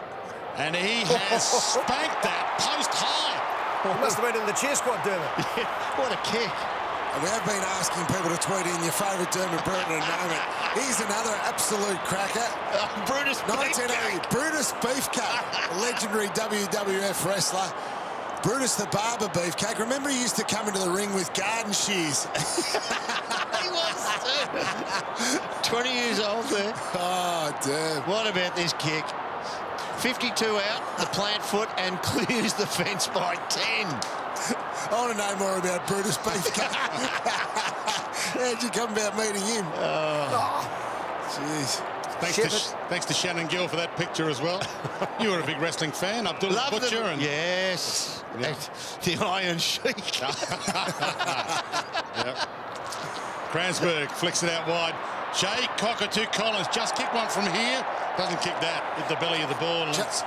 And he has spanked that post high. He must have been in the cheer squad, Dermot. What a kick. And we have been asking people to tweet in your favourite Dermot Brereton at the moment. Here's another absolute cracker. Brutus 1980, Brutus Beefcake, a legendary WWF wrestler. Brutus the Barber Beefcake. Remember he used to come into the ring with garden shears. He was too. 20 years old there. Oh, damn. What about this kick? 52 out, the plant foot, and clears the fence by 10. I want to know more about Brutus Beefcake. How'd you come about meeting him? Jeez. Thanks to Shannon Gill for that picture as well. You were a big wrestling fan, Abdullah Butcher. And yes. Yeah. The Iron Sheik. Yep. Kransberg flicks it out wide. Shea, Cockatoo, Collins just kick one from here. Doesn't kick that at the belly of the ball.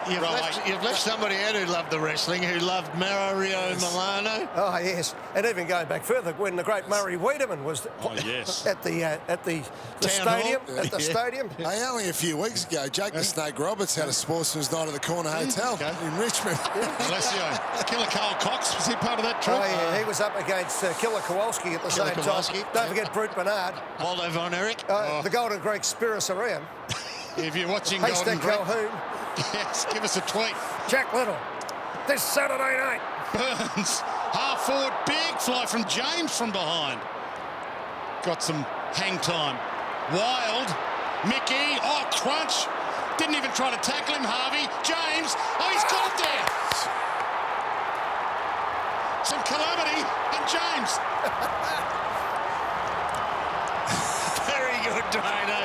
You've left somebody out who loved the wrestling, who loved Mario Milano. Oh, yes. And even going back further, when the great Murray Wiedemann was at the stadium. At the stadium. Hey, only a few weeks ago, Jake the Snake Roberts had a sportsman's night at the Corner Hotel in Richmond. Alessio, Killer Carl Cox, was he part of that trip? Oh, yeah, he was up against Killer Kowalski at the same time. Don't forget Brute Bernard. Waldo Von Erich. The Golden Greek Spiros around. If you're watching Golden Greek, Calhoun. Yes, give us a tweet. Jack Little, this Saturday night. Burns, half forward, big fly from James from behind. Got some hang time. Wild, Mickey, crunch. Didn't even try to tackle him, Harvey. James, he's got it there. Some calamity, and James. Very good, Dino.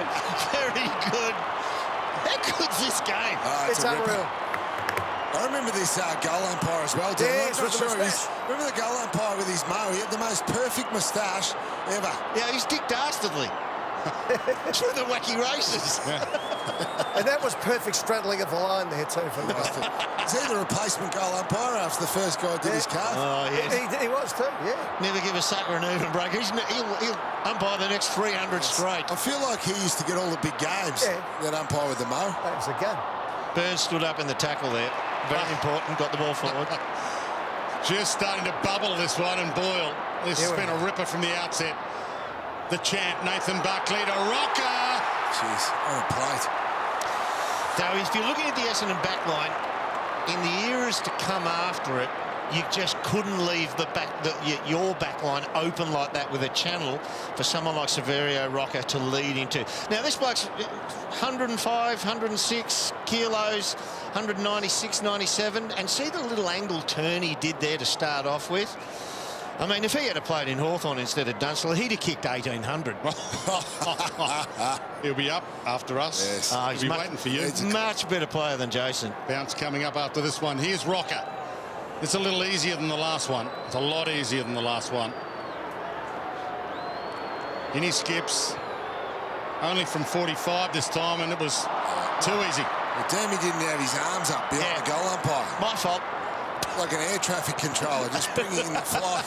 Very good. How good's this game? It's unreal. I remember this goal umpire as well. Yes, with the moustache. Remember the goal umpire with his mo? He had the most perfect moustache ever. Yeah, he's Dick Dastardly. Through the wacky races. And that was perfect straddling of the line there too for Master. Is he the replacement goal umpire after the first guy did his calf? Oh, yes. He was too, yeah. Never give a sucker an even break. He'll umpire the next 300 straight. I feel like he used to get all the big games, that umpire with the mo. That was a gun. Burns stood up in the tackle there. Very important, got the ball forward. Just starting to bubble this one and boil. This has been a ripper from the outset. The champ, Nathan Buckley to Rocker. Jeez, on a plate. So if you're looking at the Essendon backline, in the eras to come after it, you just couldn't leave your backline open like that with a channel for someone like Severio Rocker to lead into. Now, this bloke's 105, 106 kilos, 196, 97, and see the little angle turn he did there to start off with? I mean, if he had played in Hawthorn instead of Dunstall, he'd have kicked 1,800. He'll be up after us. Yes. He'll be waiting for you. Much better player than Jason. Bounce coming up after this one. Here's Rocker. It's a little easier than the last one. It's a lot easier than the last one. In he skips. Only from 45 this time, and it was too easy. Well, damn, he didn't have his arms up behind the goal umpire. My fault. Like an air traffic controller, just bringing in the flight.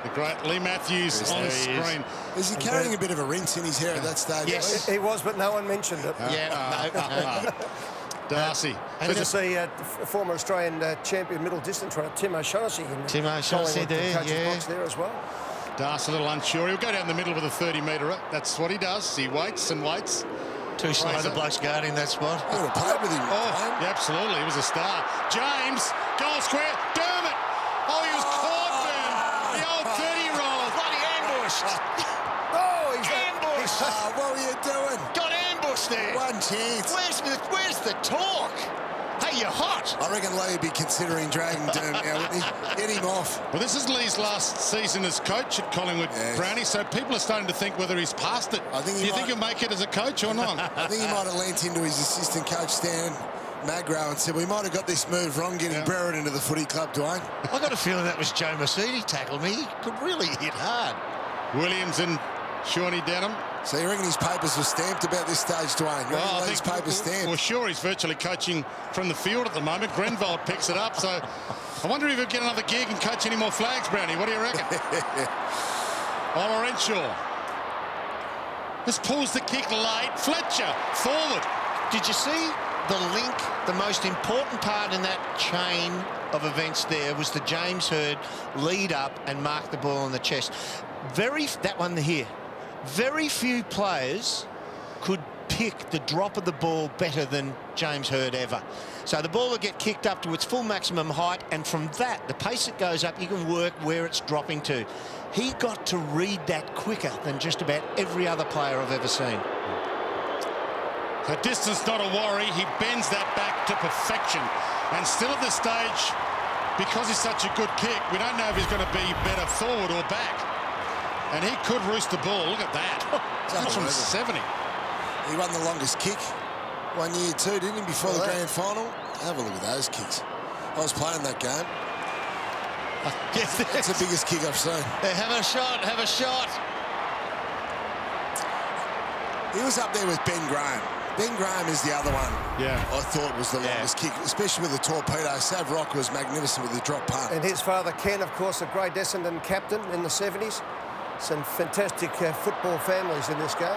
The great Lee Matthews on the screen. Is he carrying a bit of a rinse in his hair at that stage? Yes. He was, but no one mentioned it. Darcy. And just the former Australian champion middle distance runner, Tim O'Shaughnessy. Tim O'Shaughnessy there, box there as well. Darcy a little unsure. He'll go down the middle with a 30-metre. That's what he does. He waits and waits. Too slow the blokes guarding that spot. I would have played with him. Oh, yeah, absolutely. He was a star. James, goal square. Dermot. Oh, he was caught, Ben. The old 30-year-old. Bloody ambushed. Oh, he's ambushed. What were you doing? Got ambushed there. One chance. Where's the talk? Hey, you're hot. I reckon Lee would be considering dragging Derm now, wouldn't he? Get him off. Well, this is Lee's last season as coach at Collingwood, Brownie, so people are starting to think whether he's passed it. I think Do you think he'll make it as a coach or not? I think he might have leant into his assistant coach, Stan Magro, and said, we might have got this move wrong getting Brereton into the footy club, Dwayne. I got a feeling that was Joe Mercedes tackled me. He could really hit hard. Williams and Shawnee Denham. So you reckon his papers were stamped about this stage, Dwayne? Well, I think papers stamped. Well, sure, he's virtually coaching from the field at the moment. Grenville picks it up, so I wonder if he'll get another gig and coach any more flags, Brownie. What do you reckon? Oh, Renshaw. This pulls the kick late. Fletcher, forward. Did you see the link? The most important part in that chain of events there was the James Hird lead up and mark the ball on the chest. That one here. Very few players could pick the drop of the ball better than James Hird ever. So the ball will get kicked up to its full maximum height, and from that, the pace it goes up, you can work where it's dropping to. He got to read that quicker than just about every other player I've ever seen. So distance not a worry. He bends that back to perfection. And still at this stage, because he's such a good kick, we don't know if he's going to be better forward or back. And he could roost the ball. Look at that. That's from 70. He won the longest kick 1 year too, didn't he, before the grand final? Have a look at those kicks. I was playing that game. That's the biggest kick I've seen. Have a shot, have a shot. He was up there with Ben Graham. Ben Graham is the other one. Yeah. I thought was the longest kick, especially with the torpedo. Sav Rock was magnificent with the drop punt. And his father, Ken, of course, a great Essendon captain in the 70s. Some fantastic football families in this game.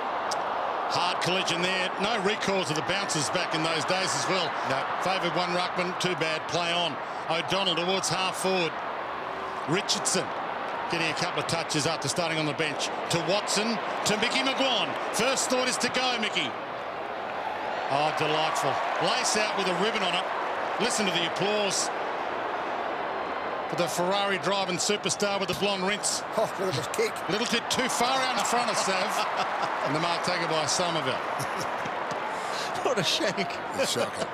Hard collision there. No recalls of the bouncers back in those days as well. No. Favoured one ruckman. Too bad. Play on. O'Donnell towards half forward. Richardson getting a couple of touches after starting on the bench. To Watson. To Mickey McGuan. First thought is to go, Mickey. Oh, delightful. Lace out with a ribbon on it. Listen to the applause. For the Ferrari driving superstar with the blonde rinse. Oh, look at this kick. A little bit too far out in front of Sav. And the mark taken by Somerville. What a shank. Shocking.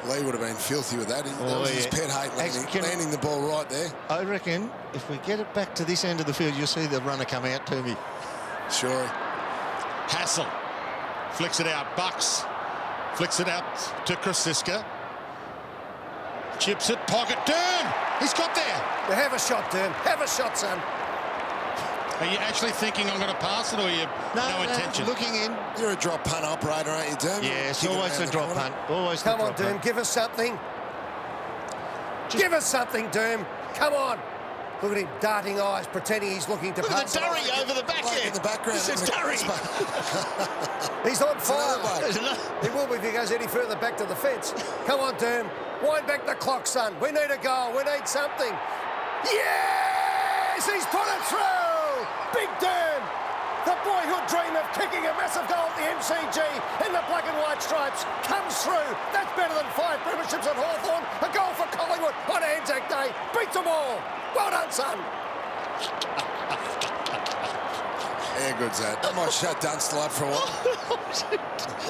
Lee would have been filthy with that. That was his pet hate, landing the ball right there. I reckon if we get it back to this end of the field, you'll see the runner come out to me. Sure. Hassel flicks it out. Bucks flicks it out to Krasiska. Chips it, pocket. Durn! He's got there. Have a shot, Durn. Have a shot, son. Are you actually thinking I'm going to pass it, or you no intention? Looking in. You're a drop punt operator, aren't you, Durn? Yes, always the drop punt. Always Come the on, drop Durn. punt. Give us something. Give us something, Durn. Come on. Look at him, darting eyes, pretending he's looking to pass. Look at the Durry over the back end. In the background. This is Durry. He's on fire. He will be if he goes any further back to the fence. Come on, Durn. Wind back the clock, son. We need a goal. We need something. Yes! He's put it through! Big Durn! The boyhood dream of kicking a massive goal at the MCG in the black and white stripes comes through. That's better than 5 premierships at Hawthorn. A goal for Collingwood on Anzac Day. Beats them all. Well done, son. Yeah, good's that. That might shut down slide for a while.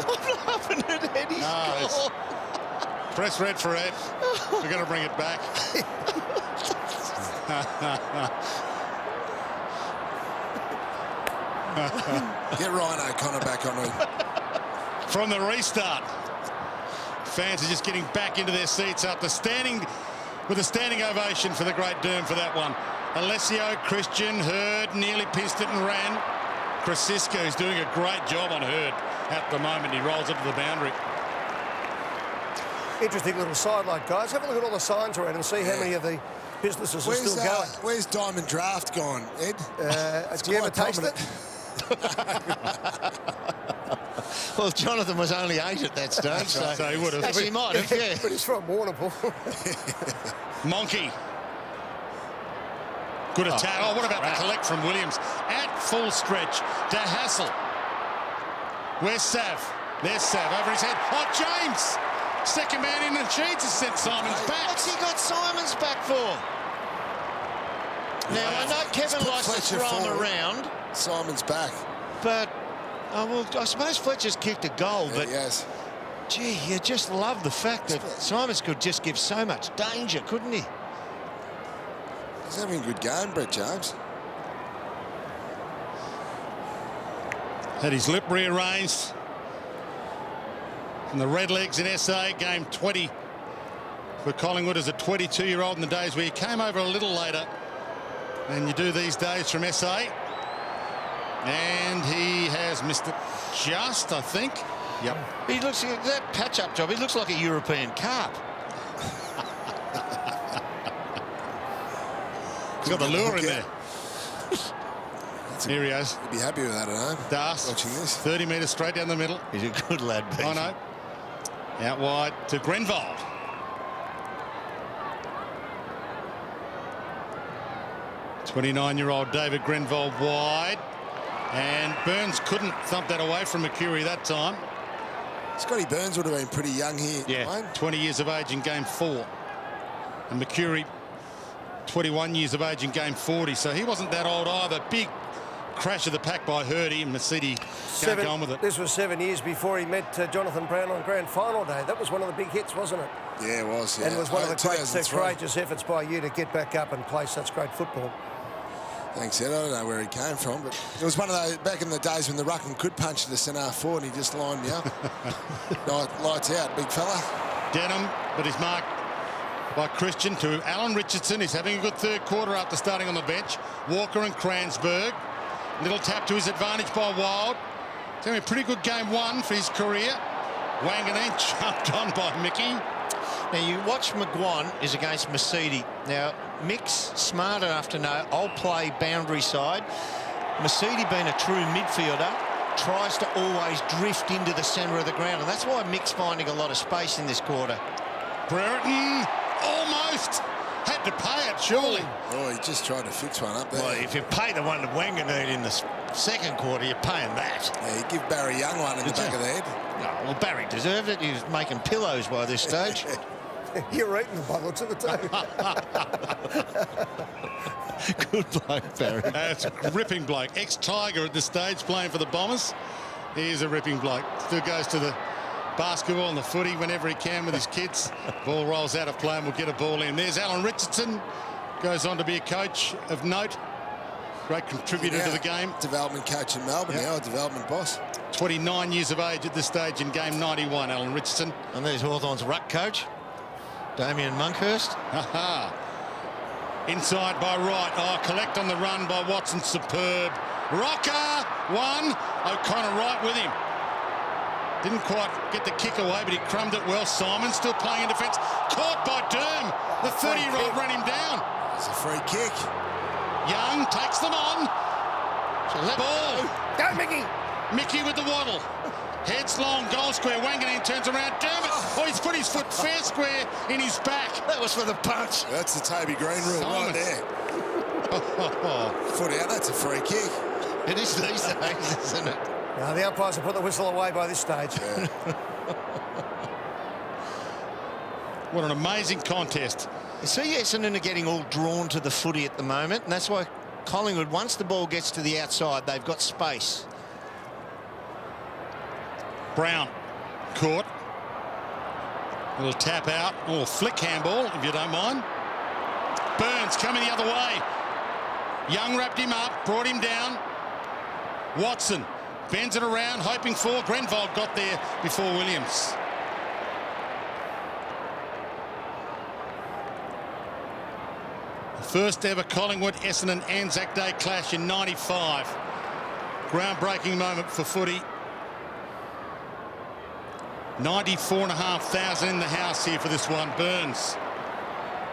I'm laughing at Eddie's goal. Press red for Ed. We're going to bring it back. Get Ryan O'Connor back on it. From the restart. Fans are just getting back into their seats after standing with a standing ovation for the great Durn for that one. Alessio, Christian, Hird nearly pissed it and ran. Krasiska is doing a great job on Hird at the moment. He rolls it to the boundary. Interesting little sidelight, guys. Have a look at all the signs around and see how many of the businesses are still going. Where's Diamond Draft gone, Ed? Do you ever taste it? Well, Jonathan was only 8 at that stage, so he would have. Actually, he might have, yeah. But he's from Warrnambool. Monkey. Good attack. Oh, what about the collect from Williams? At full stretch. De Hassel. Where's Sav? There's Sav over his head. Oh, James! Second man in, and Sheeds has sent Simons back. What's he got Simons back for? Now, I know Kevin likes to throw him around. Simons back. But, well, I suppose Fletcher's kicked a goal, but... Yes. Gee, you just love the fact that Simons could just give so much danger, couldn't he? He's having a good game, Brett James. Had his lip rearranged. And the Redlegs in SA, game 20 for Collingwood as a 22-year-old in the days where he came over a little later than you do these days from SA. And he has missed it just, I think. Yep. He looks like that patch-up job. He looks like a European carp. He's got the lure in there. Here he is. You'd be happy with that at home. Das. Watching this. 30 metres straight down the middle. He's a good lad, Beef. I know. Out wide to Grenvold. '29-year-old David Grenvold wide. And Burns couldn't thump that away from Mercury that time. Scotty Burns would have been pretty young here. Yeah, Wayne. 20 years of age in game 4. And Mercury, 21 years of age in game 40. So he wasn't that old either. Big crash of the pack by Hurdy, and Mercedes can't go on with it. This was 7 years before he met Jonathan Brown on grand final day. That was one of the big hits, wasn't it? Yeah, it was. Yeah. And it was one of the great, 2003. courageous efforts by you to get back up and play such great football. Thanks, Ed. I don't know where he came from, but it was one of those back in the days when the ruckman could punch the centre forward and he just lined me up. Lights out, big fella. Denham, but he's marked by Christian to Alan Richardson. He's having a good third quarter after starting on the bench. Walker and Cransberg. Little tap to his advantage by Wild. It's having a pretty good game 1 for his career. Wanganeen jumped on by Mickey. Now, you watch McGuan is against Mercedes. Now, Mick's smart enough to know I'll play boundary side. Mercedes, being a true midfielder, tries to always drift into the centre of the ground, and that's why Mick's finding a lot of space in this quarter. Brereton almost had to pay it, surely. Oh, he just tried to fix one up there. Well, if you pay the one to Wanganeen in the second quarter, you're paying that. Yeah, you give Barry Young one in the back of the head. Oh, well, Barry deserved it. He was making pillows by this stage. You're eating the bottle to the toe. Good bloke, Barry. That's a ripping bloke. Ex-Tiger at this stage, playing for the Bombers. He's a ripping bloke. Still goes to the basketball and the footy whenever he can with his kids. Ball rolls out of play and we'll get a ball in. There's Alan Richardson. Goes on to be a coach of note. Great contributor to the game. Development coach in Melbourne, now a development boss. 29 years of age at this stage in game 91, Alan Richardson. And there's Hawthorn's ruck coach, Damien Monkhurst. Inside by Wright. Oh, collect on the run by Watson. Superb. Rocker, 1. O'Connor right with him. Didn't quite get the kick away, but he crumbed it well. Simon still playing in defence. Caught by Durham. The 30-year-old ran him down. It's a free kick. Young takes them on. Ball. Go, Mickey. Mickey with the waddle. Heads long, goal square. Wanganeen turns around. Dermot. Oh, he's put his foot fair square in his back. That was for the punch. That's the Toby Green rule right there. Foot out, that's a free kick. It is these days, isn't it? No, the umpires have put the whistle away by this stage. Yeah. What an amazing contest. You see, Essendon are getting all drawn to the footy at the moment, and that's why Collingwood, once the ball gets to the outside, they've got space. Brown caught. A little tap out, or flick handball, if you don't mind. Burns coming the other way. Young wrapped him up, brought him down. Watson bends it around, hoping for. Grenvold got there before Williams. The first ever Collingwood Essendon Anzac Day clash in '95. Groundbreaking moment for footy. 94,500 in the house here for this one. Burns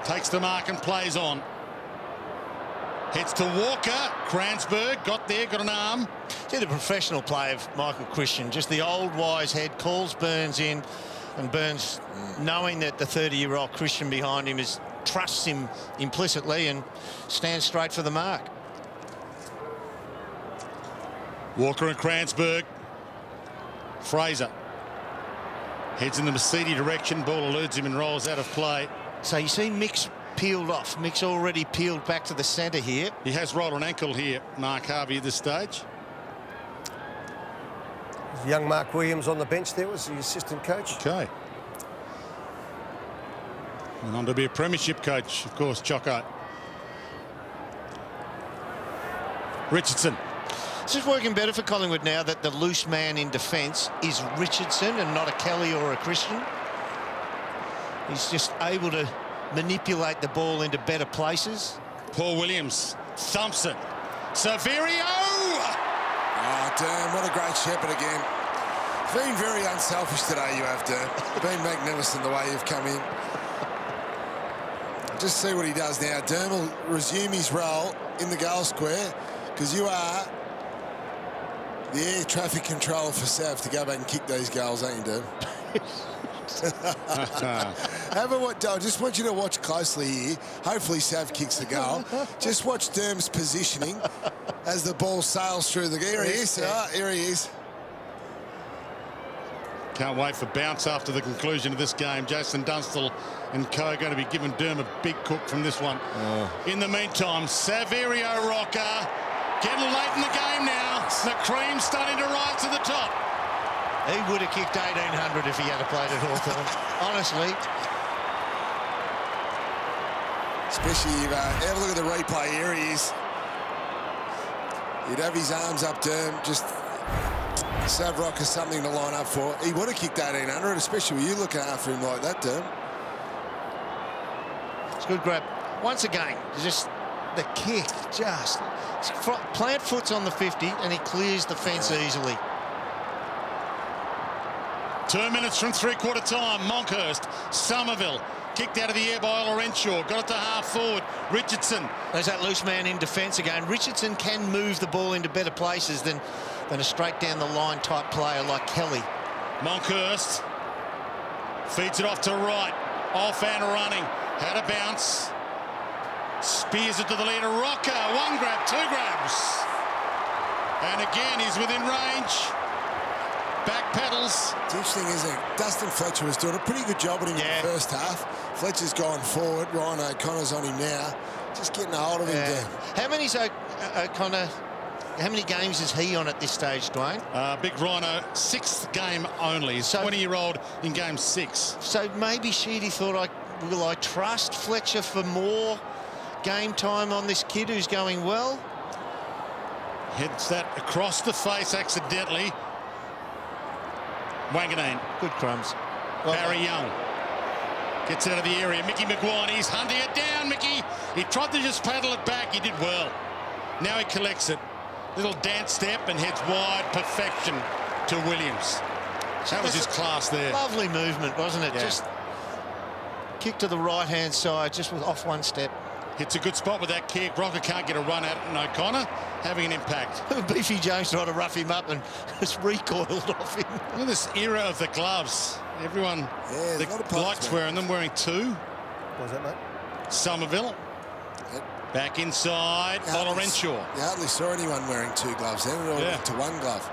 takes the mark and plays on. Heads to Walker. Cransberg got there, got an arm. See the professional play of Michael Christian, just the old wise head, calls Burns in, and Burns, knowing that the 30-year-old Christian behind him trusts him implicitly and stands straight for the mark. Walker and Kranzberg. Fraser heads in the Mercedes direction. Ball eludes him and rolls out of play. So you see Mick's peeled off. Mick's already peeled back to the centre here. He has rolled an ankle here, Mark Harvey, at this stage. Young Mark Williams on the bench there was the assistant coach. Okay. And on to be a premiership coach, of course, Choco. Richardson. This is working better for Collingwood now that the loose man in defence is Richardson and not a Kelly or a Christian. He's just able to manipulate the ball into better places. Paul Williams thumps it. Saverio! Oh, Durham, what a great shepherd again. Been very unselfish today, you have, Durham. Been magnificent the way you've come in. Just see what he does now. Durham will resume his role in the goal square because you are the air traffic controller for Sav to go back and kick these goals, ain't you, Durham? I just want you to watch closely here. Hopefully Sav kicks the goal. Just watch Durham's positioning as the ball sails through the... Here he is. Here he is. Can't wait for bounce after the conclusion of this game. Jason Dunstall and co going to be giving Durham a big cook from this one. In the meantime, Saverio Rocker getting late in the game now. The cream's starting to rise to the top. He would have kicked 1,800 if he had played at Hawthorn. Honestly. Especially if have a look at the replay. Here he is. He'd have his arms up, Durham. Just Sav Rocker something to line up for. He would have kicked 1,800, especially with you looking after him like that, Durham. It's a good grab. Once again, just the kick, just plant foot's on the 50 and he clears the fence easily. 2 minutes from three-quarter time. Monkhorst, Somerville, kicked out of the air by Olorenshaw. Got it to half forward. Richardson. There's that loose man in defence again. Richardson can move the ball into better places than a straight down the line type player like Kelly. Monkhorst feeds it off to right. Off and running. Had a bounce. Spears it to the leader. Rocker. One grab, two grabs. And again, he's within range. Back pedals. It's interesting, isn't it? Dustin Fletcher was doing a pretty good job at him in the first half. Fletcher's gone forward. Ryan O'Connor's on him now. Just getting a hold of him down. How many's O'Connor? How many games is he on at this stage, Dwayne? Big Rhino, 6th game only. He's 20-year-old in game 6. So maybe Sheedy thought, will I trust Fletcher for more game time on this kid who's going well? Hits that across the face accidentally. Wanganeen. Good crumbs. Barry Young gets out of the area. Mickey McGuire, he's hunting it down, Mickey. He tried to just paddle it back. He did well. Now he collects it. Little dance step and heads wide. Perfection to Williams. That was his class there. Lovely movement, wasn't it? Yeah. Just kick to the right-hand side, just with off one step. Hits a good spot with that kick. Rocker can't get a run at it, and O'Connor having an impact. Beefy Jones tried to rough him up and just recoiled off him. Look at this era of the gloves. Everyone likes wearing them, wearing 2. What was that, mate? Somerville. Back inside. Olorenshaw. You hardly saw anyone wearing 2 gloves then. It all went to 1 glove.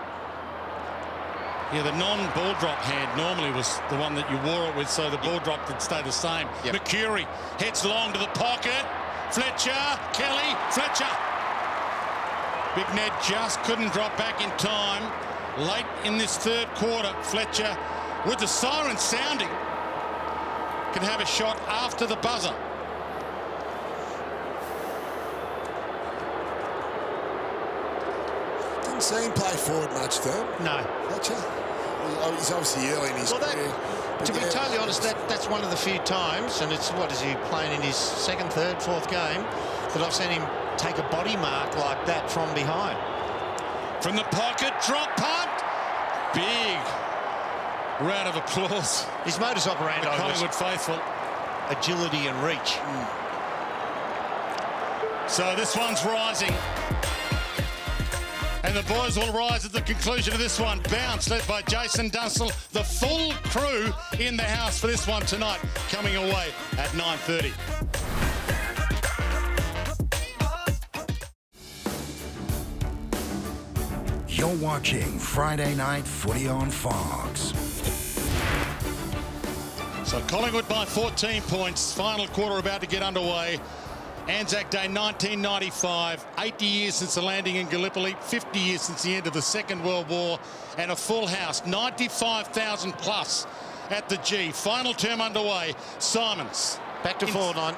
Yeah, the non-ball drop hand normally was the one that you wore it with, so the ball drop would stay the same. Mercury heads long to the pocket. Fletcher, Kelly, Fletcher. Big Ned just couldn't drop back in time. Late in this third quarter, Fletcher, with the siren sounding, can have a shot after the buzzer. Didn't see him play forward much, though. No. Fletcher. He's obviously early in his career. To be totally honest, that's one of the few times, and it's, what is he playing in his 2nd, 3rd, 4th game, that I've seen him take a body mark like that from behind. From the pocket, drop punt. Big round of applause. His modus operandi the Collingwood faithful. Agility and reach. So this one's rising. And And the boys will rise at the conclusion of this one. Bounce led by Jason Dunsell. The full crew in the house for this one tonight, coming away at 9:30. You're watching Friday Night Footy on Fox. So Collingwood by 14 points. Final quarter about to get underway. Anzac Day 1995, 80 years since the landing in Gallipoli, 50 years since the end of the Second World War, and a full house, 95,000 plus at the G. Final term underway. Simons. Back to forward line.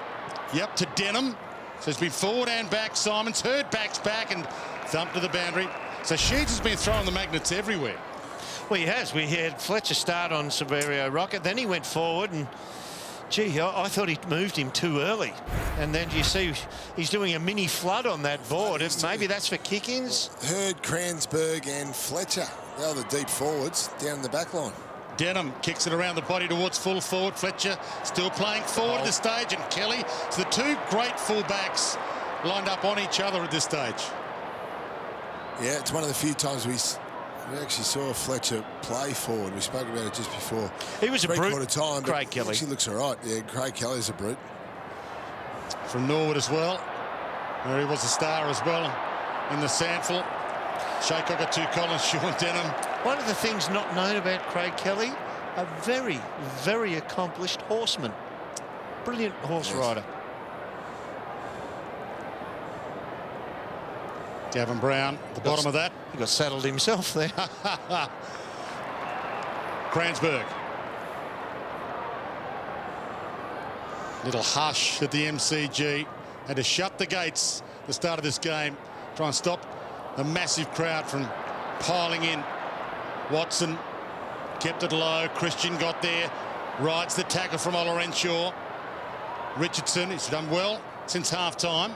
Yep, to Denham. So it's been forward and back. Simons. Hurd backs back and thumped to the boundary. So Sheeds has been throwing the magnets everywhere. Well, he has. We had Fletcher start on Severio Rocket, then he went forward and, gee, I thought he'd moved him too early. And then you see he's doing a mini flood on that board. Maybe that's for kick-ins. Hurd, Kranzberg and Fletcher. They're the deep forwards down the back line. Denham kicks it around the body towards full forward. Fletcher still playing forward at this stage, and Kelly. So the two great full-backs lined up on each other at this stage. Yeah, it's one of the few times we actually saw Fletcher play forward. We spoke about it just before. He was a brute. Quarter time, Craig Kelly. Actually looks all right. Yeah, Craig Kelly's a brute. From Norwood as well, where he was a star as well in the Sandful. Shea Cockatoo, Collins, Sean Denham. One of the things not known about Craig Kelly, a very, very accomplished horseman. Brilliant horse rider. Gavin Brown, at the bottom of that. He got saddled himself there. Kranzberg. Little hush at the MCG. Had to shut the gates at the start of this game. Try and stop the massive crowd from piling in. Watson kept it low. Christian got there. Rides the tackle from Olorenshaw. Richardson, he's done well since half-time.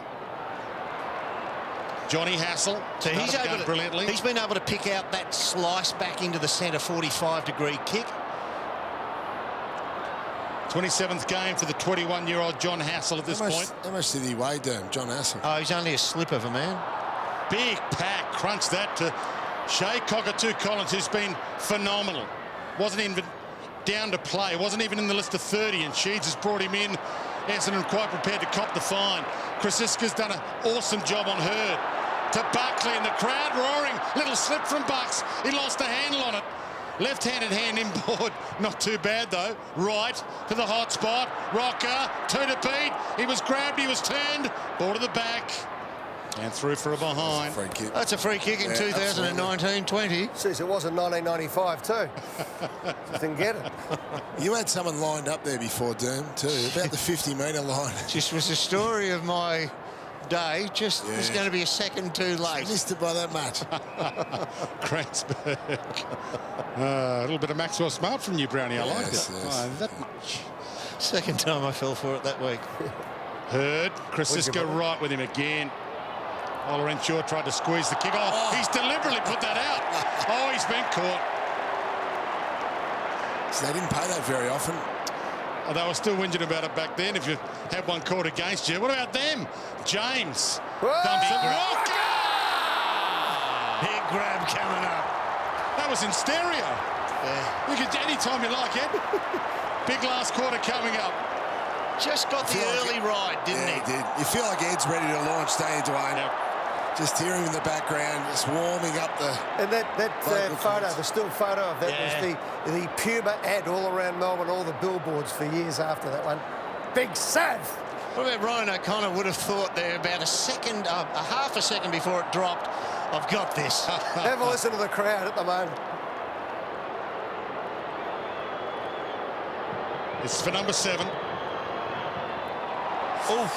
Johnny Hassel, so he's brilliantly. He's been able to pick out that slice back into the centre 45-degree kick. 27th game for the 21-year-old John Hassel at this point. How much did he weigh, John Hassel? Oh, he's only a slip of a man. Big pack, crunched that to Shea Cockatoo Collins, who's been phenomenal. Wasn't even down to play, wasn't even in the list of 30, and Sheeds has brought him in. Essendon quite prepared to cop the fine. Krasiska's done an awesome job on Hurd. To Buckley, and the crowd roaring. Little slip from Bucks. He lost the handle on it. Left-handed hand inboard. Not too bad, though. Right to the hot spot. Rocker, two to beat. He was grabbed, he was turned. Ball to the back. And through for a behind. That's a free kick in 2019-20. Jeez, it was in 1995 too. Just didn't get it. You had someone lined up there before, Derm, too, about the 50-metre line. Just was the story of my day. Just was going to be a second too late. Missed it by that much. Kranzberg. A little bit of Maxwell Smart from you, Brownie. I liked it. Yes. That much. Second time I fell for it that week. Hurd. Krasiska right with him again. Olorenshaw tried to squeeze the kick. Oh, he's deliberately put that out. Oh, he's been caught. So they didn't pay that very often. Oh, they were still whinging about it back then if you had one caught against you. What about them? James. Dumps it. Rocker! Big grab coming up. That was in stereo. Yeah. You could any time you like, Ed. Big last quarter coming up. Just got the early ride, didn't he? He did. You feel like Ed's ready to launch, don't you, Dwayne? Yep. Just hear him in the background, just warming up the... And that photo, the still photo of that was the Puma ad all around Melbourne, all the billboards for years after that one. Big Sav! What about Ryan O'Connor would have thought there about a second, a half a second before it dropped, I've got this. Have a listen to the crowd at the moment. It's for number 7. Oh,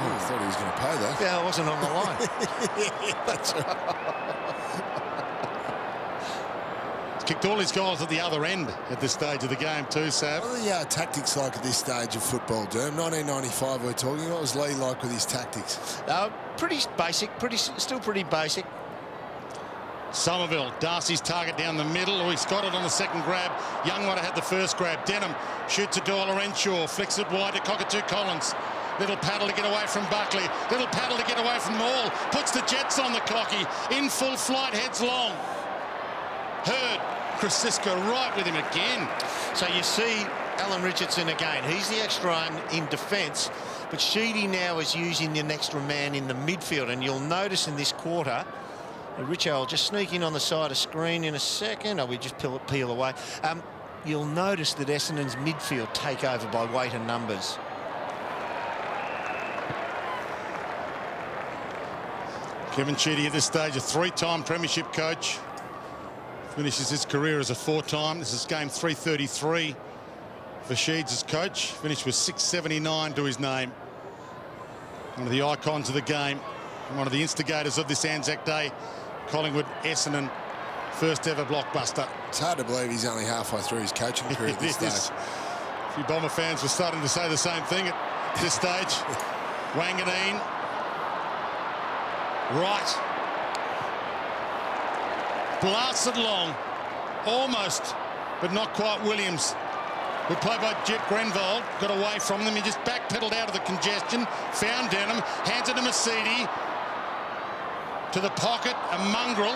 I thought he was going to pay that. Yeah, I wasn't on the line. That's right. He's kicked all his goals at the other end at this stage of the game too, Sav. What are the tactics like at this stage of football, Derm? 1995 we're talking. What was Lee like with his tactics? Pretty basic, still pretty basic. Somerville, Darcy's target down the middle. Oh, he's got it on the second grab. Youngwater had the first grab. Denham shoots it to Olorenshaw, flicks it wide to Cockatoo Collins. Little paddle to get away from Buckley. Little paddle to get away from Maul. Puts the Jets on the cocky. In full flight, heads long. Hurd. Krasiska right with him again. So you see Alan Richardson again. He's the extra one in defence, but Sheedy now is using an extra man in the midfield. And you'll notice in this quarter, Richo will just sneak in on the side of screen in a second. Oh, we just peel away. You'll notice that Essendon's midfield take over by weight and numbers. Kevin Sheedy at this stage, a 3-time premiership coach. Finishes his career as a 4-time. This is game 333 for Sheeds as coach. Finished with 679 to his name. One of the icons of the game. And one of the instigators of this Anzac Day. Collingwood, Essendon, first ever blockbuster. It's hard to believe he's only halfway through his coaching career at this stage. A few Bomber fans were starting to say the same thing at this stage. Wanganeen. Right. Blasted long. Almost, but not quite Williams. Good play by Jet Grenville. Got away from them. He just backpedaled out of the congestion. Found Denham. Hands it to Mercedes. To the pocket. A mongrel.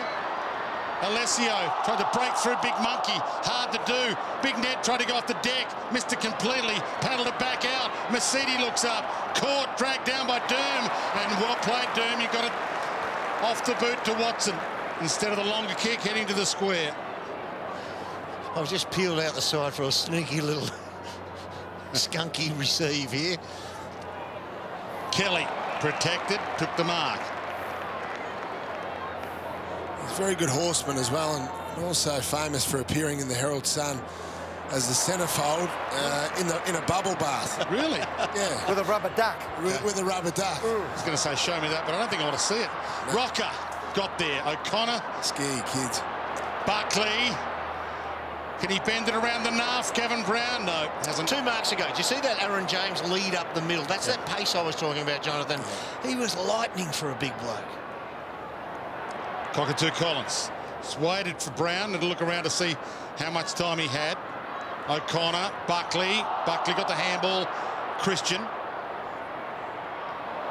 Alessio tried to break through Big Monkey. Hard to do. Big Ned tried to go off the deck. Missed it completely. Paddled it back out. Mercedes looks up. Caught. Dragged down by Durham. And well played, Durham. You got it off the boot to Watson. Instead of the longer kick heading to the square. I've just peeled out the side for a sneaky little skunky receive here. Kelly protected, took the mark. He's a very good horseman as well, and also famous for appearing in the Herald Sun as the centrefold in a bubble bath. Really? Yeah. With a rubber duck. With a rubber duck. I was going to say, show me that, but I don't think I want to see it. No. Rocker got there. O'Connor. Ski kids. Buckley. Can he bend it around the naff? Gavin Brown? No, hasn't. 2 marks ago. Do you see that Aaron James lead up the middle? That's that pace I was talking about, Jonathan. Yeah. He was lightning for a big bloke. Cockatoo Collins. Just waited for Brown to look around to see how much time he had. O'Connor, Buckley. Buckley got the handball. Christian.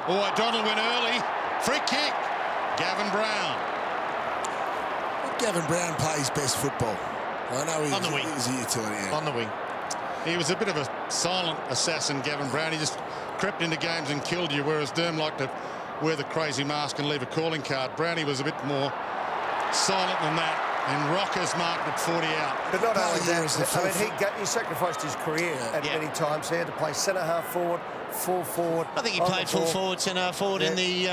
Oh, O'Donnell went early. Free kick. Gavin Brown. Gavin Brown plays best football. I know on the wing. He's a utility. Yeah. On the wing. He was a bit of a silent assassin, Gavin Brown. He just crept into games and killed you, whereas Durham liked to wear the crazy mask and leave a calling card. Brownie was a bit more silent than that, and Rockers marked at 40 out. But not only that, he sacrificed his career at many times. He had to play centre-half forward, full forward. I think he played full forward, centre-half forward in the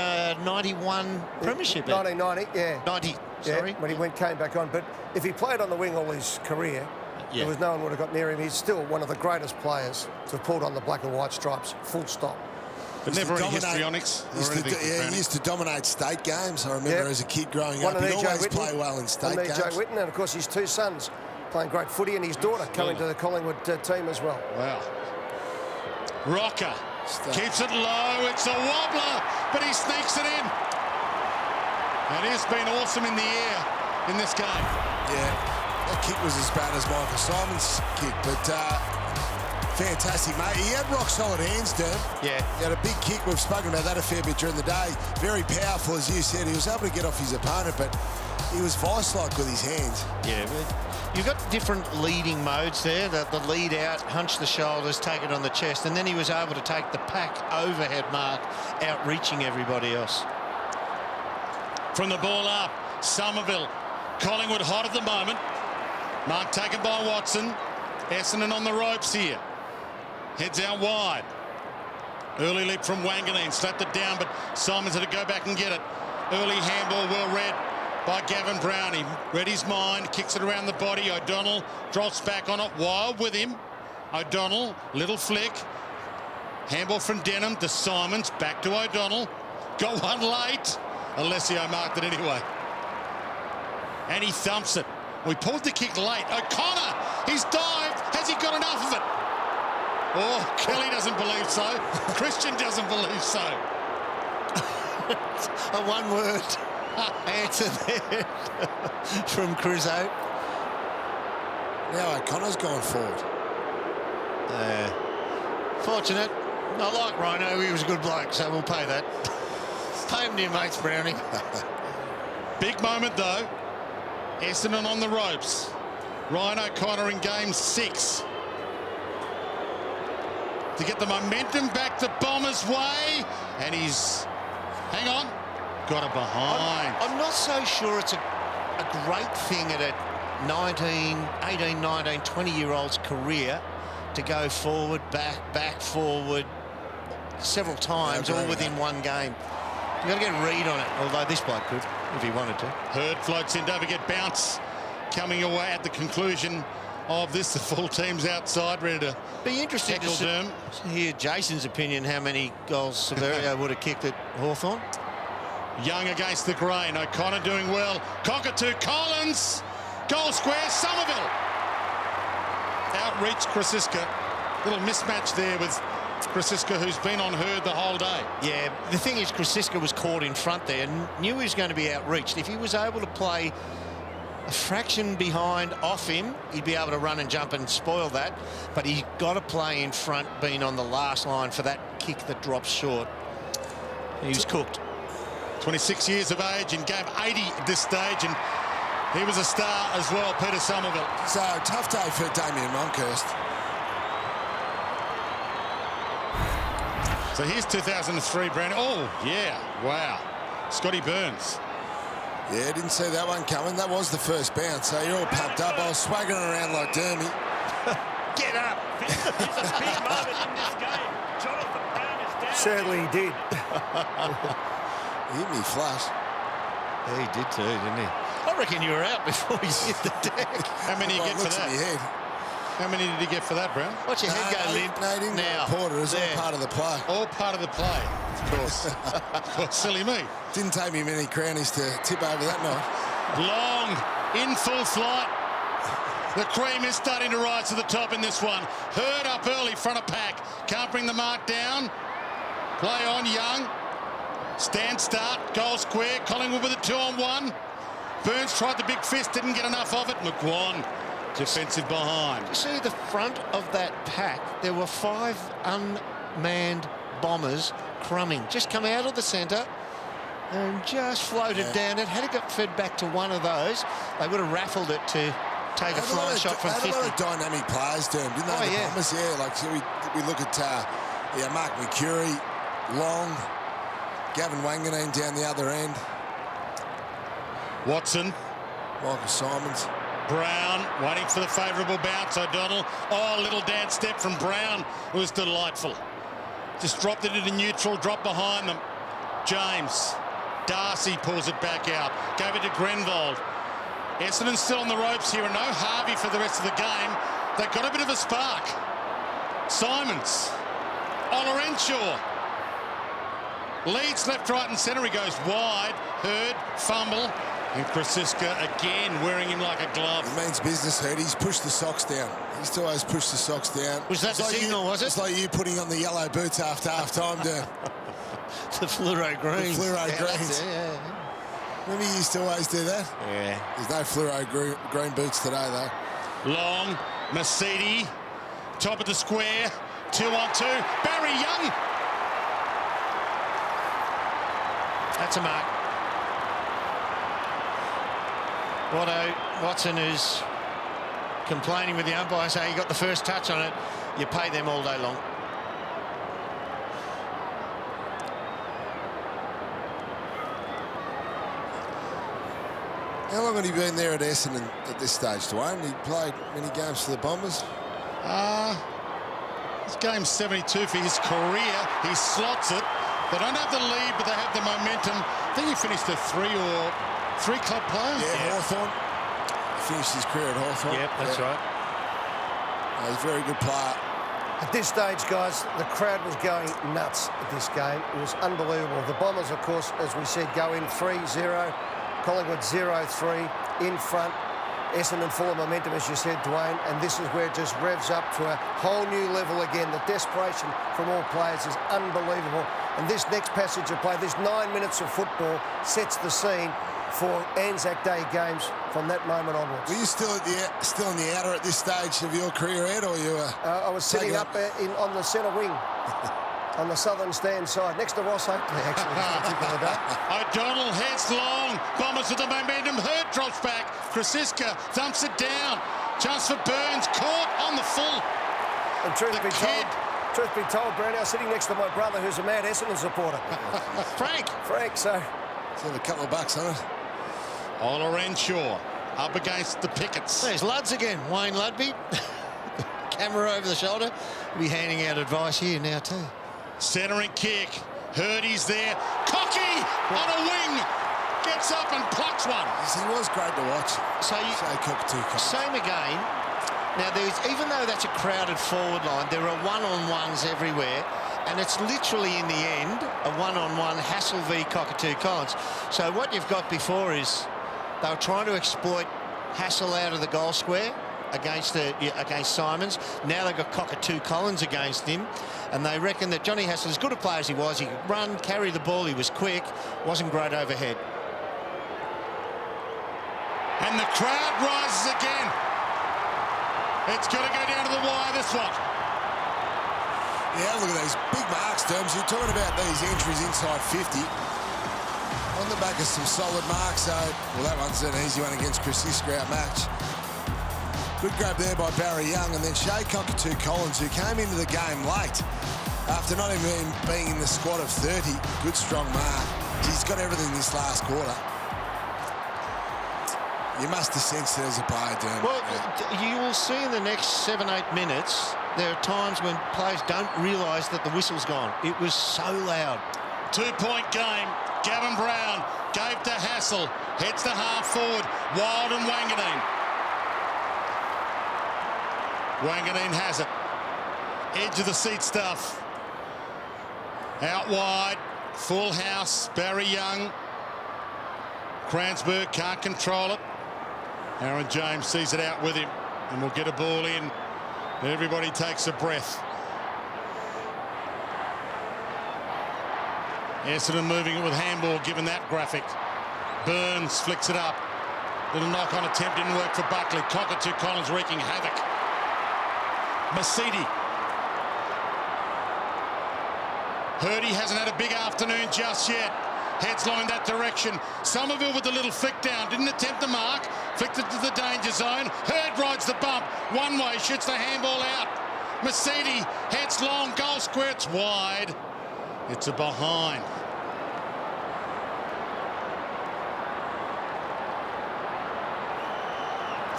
91 Premiership. 1990, yeah. 90, sorry. When he came back on. But if he played on the wing all his career, there was no one would have got near him. He's still one of the greatest players to have pulled on the black and white stripes, full stop. But never any histrionics or anything. He used to dominate state games. I remember as a kid growing up, he'd always play well in state games. EJ Whitten, and of course his 2 sons playing great footy, and his daughter coming to the Collingwood team as well. Wow. Rocker keeps it low. It's a wobbler, but he sneaks it in. And he's been awesome in the air in this game. Yeah, that kick was as bad as Michael Simon's kick, but fantastic, mate. He had rock-solid hands, Durham. Yeah. He had a big kick. We've spoken about that a fair bit during the day. Very powerful, as you said. He was able to get off his opponent, but he was vice-like with his hands. Yeah, but you've got different leading modes there. The lead out, hunch the shoulders, take it on the chest, and then he was able to take the pack overhead mark, outreaching everybody else. From the ball up, Somerville. Collingwood hot at the moment. Mark taken by Watson. Essendon on the ropes here. Heads out wide. Early leap from Wanganeen. Slapped it down, but Simons had to go back and get it. Early handball, well read by Gavin Brown. He read his mind, kicks it around the body. O'Donnell drops back on it. Wild with him. O'Donnell, little flick. Handball from Denham to Simons. Back to O'Donnell. Got one late. Alessio marked it anyway. And he thumps it. We pulled the kick late. O'Connor, he's dived. Has he got enough of it? Oh, Kelly doesn't believe so. Christian doesn't believe so. A one-word answer there from Crusoe. Now O'Connor's gone forward. Fortunate. I like Rhino. He was a good bloke, so we'll pay that. Pay him to your mates, Brownie. Big moment, though. Essendon on the ropes. Ryan O'Connor in game 6. To get the momentum back the Bombers' way. And he's... Hang on. Got it behind. I'm not so sure it's a great thing at a 18, 19, 20-year-old's career to go forward, back, forward several times, all within one game. You've got to get a read on it, although this bloke could, if he wanted to. Hurd floats in, don't forget Bounce coming away at the conclusion of this. The full team's outside, ready to be interesting to hear Jason's opinion, how many goals Severio would have kicked at Hawthorn. Young against the grain, O'Connor doing well. Cockatoo, Collins, goal square, Somerville. Outreach Krasiska. Little mismatch there with Krasiska, who's been on Hurd the whole day. Yeah, the thing is, Krasiska was caught in front there and knew he was going to be outreached. If he was able to play a fraction behind off him, he'd be able to run and jump and spoil that. But he's got to play in front, being on the last line for that kick that drops short. He was cooked. 26 years of age in game 80 at this stage, and he was a star as well, Peter Somerville. So, tough day for Damien Monkhorst. So here's 2003, Brandon. Oh, yeah, wow. Scotty Burns. Yeah, didn't see that one coming. That was the first bounce, so you're all pumped up. I was swaggering around like Dermy. Get up! This is a big moment in this game. Jonathan Brown is down. Certainly he did. He hit me flush. Yeah, he did too, didn't he? I reckon you were out before he hit the deck. How many you get for that? Head. How many did he get for that, Brown? Watch your head go limp. No, he didn't now. Porter. It was all part of the play. All part of the play, of course. Of course, silly me. Didn't take me many crownies to tip over that night. Long, in full flight. The cream is starting to rise to the top in this one. Hurd up early, front of pack. Can't bring the mark down. Play on, Young. Stand start, goal square. Collingwood with a 2-on-1. Burns tried the big fist, didn't get enough of it. McGuan, defensive behind. You see the front of that pack, there were 5 unmanned Bombers crumbing. Just come out of the centre and just floated down it. Had it got fed back to one of those, they would have raffled it to take a flying shot from 50. They had a lot of dynamic players, didn't they? Oh, The yeah. Bombers, yeah. Like, so we look at Mark McCurry, Long, Gavin Wanganeen down the other end. Watson. Michael Simons. Brown waiting for the favourable bounce. O'Donnell. Oh, little dance step from Brown. It was delightful. Just dropped it into neutral, dropped behind them. James. Darcy pulls it back out. Gave it to Grenvold. Essendon still on the ropes here, and no Harvey for the rest of the game. They've got a bit of a spark. Simons. Olorenshaw. Leads left, right and centre. He goes wide. Hurd, fumble. And Krasiska again wearing him like a glove. It means business, Hurd. He's pushed the socks down. He's still always pushed the socks down. Was that the signal, was it? It's like you putting on the yellow boots after half-time to... The fluoro greens. The fluoro Yeah, greens. yeah. Remember you used to always do that? Yeah. There's no fluoro green boots today, though. Long, Mercedes, top of the square, 2-on-2. Barry Young. That's a mark. Watson is complaining with the umpire, saying he got the first touch on it. You pay them all day long. How long had he been there at Essendon at this stage, Dwayne? He played many games for the Bombers? This game's 72 for his career. He slots it. They don't have the lead, but they have the momentum. I think he finished a 3 club player. Yeah, Hawthorn. Finished his career at Hawthorn. Yep, that's right. He's a very good player. At this stage, guys, the crowd was going nuts at this game. It was unbelievable. The Bombers, of course, as we said, go in 3-0. Collingwood 0-3 in front. Essendon full of momentum, as you said, Dwayne, and this is where it just revs up to a whole new level again. The desperation from all players is unbelievable. And this next passage of play, this 9 minutes of football, sets the scene for Anzac Day games from that moment onwards. Were you still in the outer at this stage of your career, Ed, or you were... I was sitting up on the centre wing. on the southern stand side, next to Ross Oakley, actually, this particular day. O'Donnell heads long. Bombers with the momentum. Hurt drops back. Krasiska thumps it down. Chance for Burns. Caught on the full. And truth be told, Brown, I'm sitting next to my brother who's a mad Essendon supporter. Frank, so... Let's have a couple of bucks on it. Ola Renshaw up against the Pickets. There's Luds again. Wayne Ludby. Camera over the shoulder. He'll be handing out advice here now too. Centering kick. Hurdy's there. Cocky on a wing. Gets up and plucks one. He was great to watch. Same again. Now, even though that's a crowded forward line, there are one-on-ones everywhere, and it's literally, in the end, a one-on-one Hassel v Cockatoo Collins. So what you've got before is they were trying to exploit Hassel out of the goal square against Simons. Now they've got Cockatoo Collins against him, and they reckon that Johnny Hassel, as good a player as he was, he could run, carry the ball, he was quick, wasn't great overhead. And the crowd rises again. It's got to go down to the wire, this one. Yeah, look at these big marks, Terms. You're talking about these entries inside 50. On the back of some solid marks, so... Well, that one's an easy one against Krasiska outmatch. Good grab there by Barry Young, and then Shea Cockatoo Collins, who came into the game late after not even being in the squad of 30. Good, strong mark. He's got everything this last quarter. You must have sensed it as a player, Dermot. Well, you will see in the next 7-8 minutes, there are times when players don't realise that the whistle's gone. It was so loud. 2-point game. Gavin Brown gave to Hassel. Heads to half forward. Wild and Wanganeen. Wanganeen has it. Edge of the seat stuff. Out wide. Full house. Barry Young. Kranzberg can't control it. Aaron James sees it out with him, and we'll get a ball in. Everybody takes a breath. Essendon moving it with handball, given that graphic. Burns flicks it up. Little knock-on attempt didn't work for Buckley. Cockatoo Collins wreaking havoc. Masidi. Hurdy hasn't had a big afternoon just yet. Heads long in that direction. Somerville with the little flick down. Didn't attempt the mark. Flicked it to the danger zone. Hurd rides the bump. One way, shoots the handball out. Masidi heads long. Goal square. It's wide. It's a behind.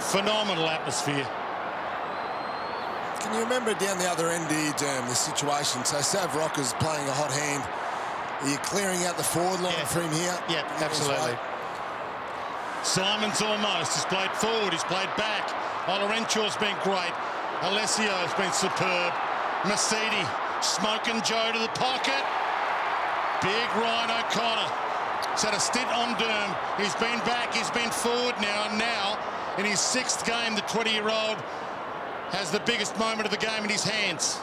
Phenomenal atmosphere. Can you remember down the other end here, the situation? So Sav Rocker's playing a hot hand. Are you clearing out the forward line for him here? Yeah, absolutely. Simon's almost. He's played forward. He's played back. Ola Renshaw's been great. Alessio's been superb. Masidi, smoking Joe to the pocket. Big Ryan O'Connor. He's had a stint on Durham. He's been back. He's been forward now. And now, in his 6th game, the 20-year-old has the biggest moment of the game in his hands.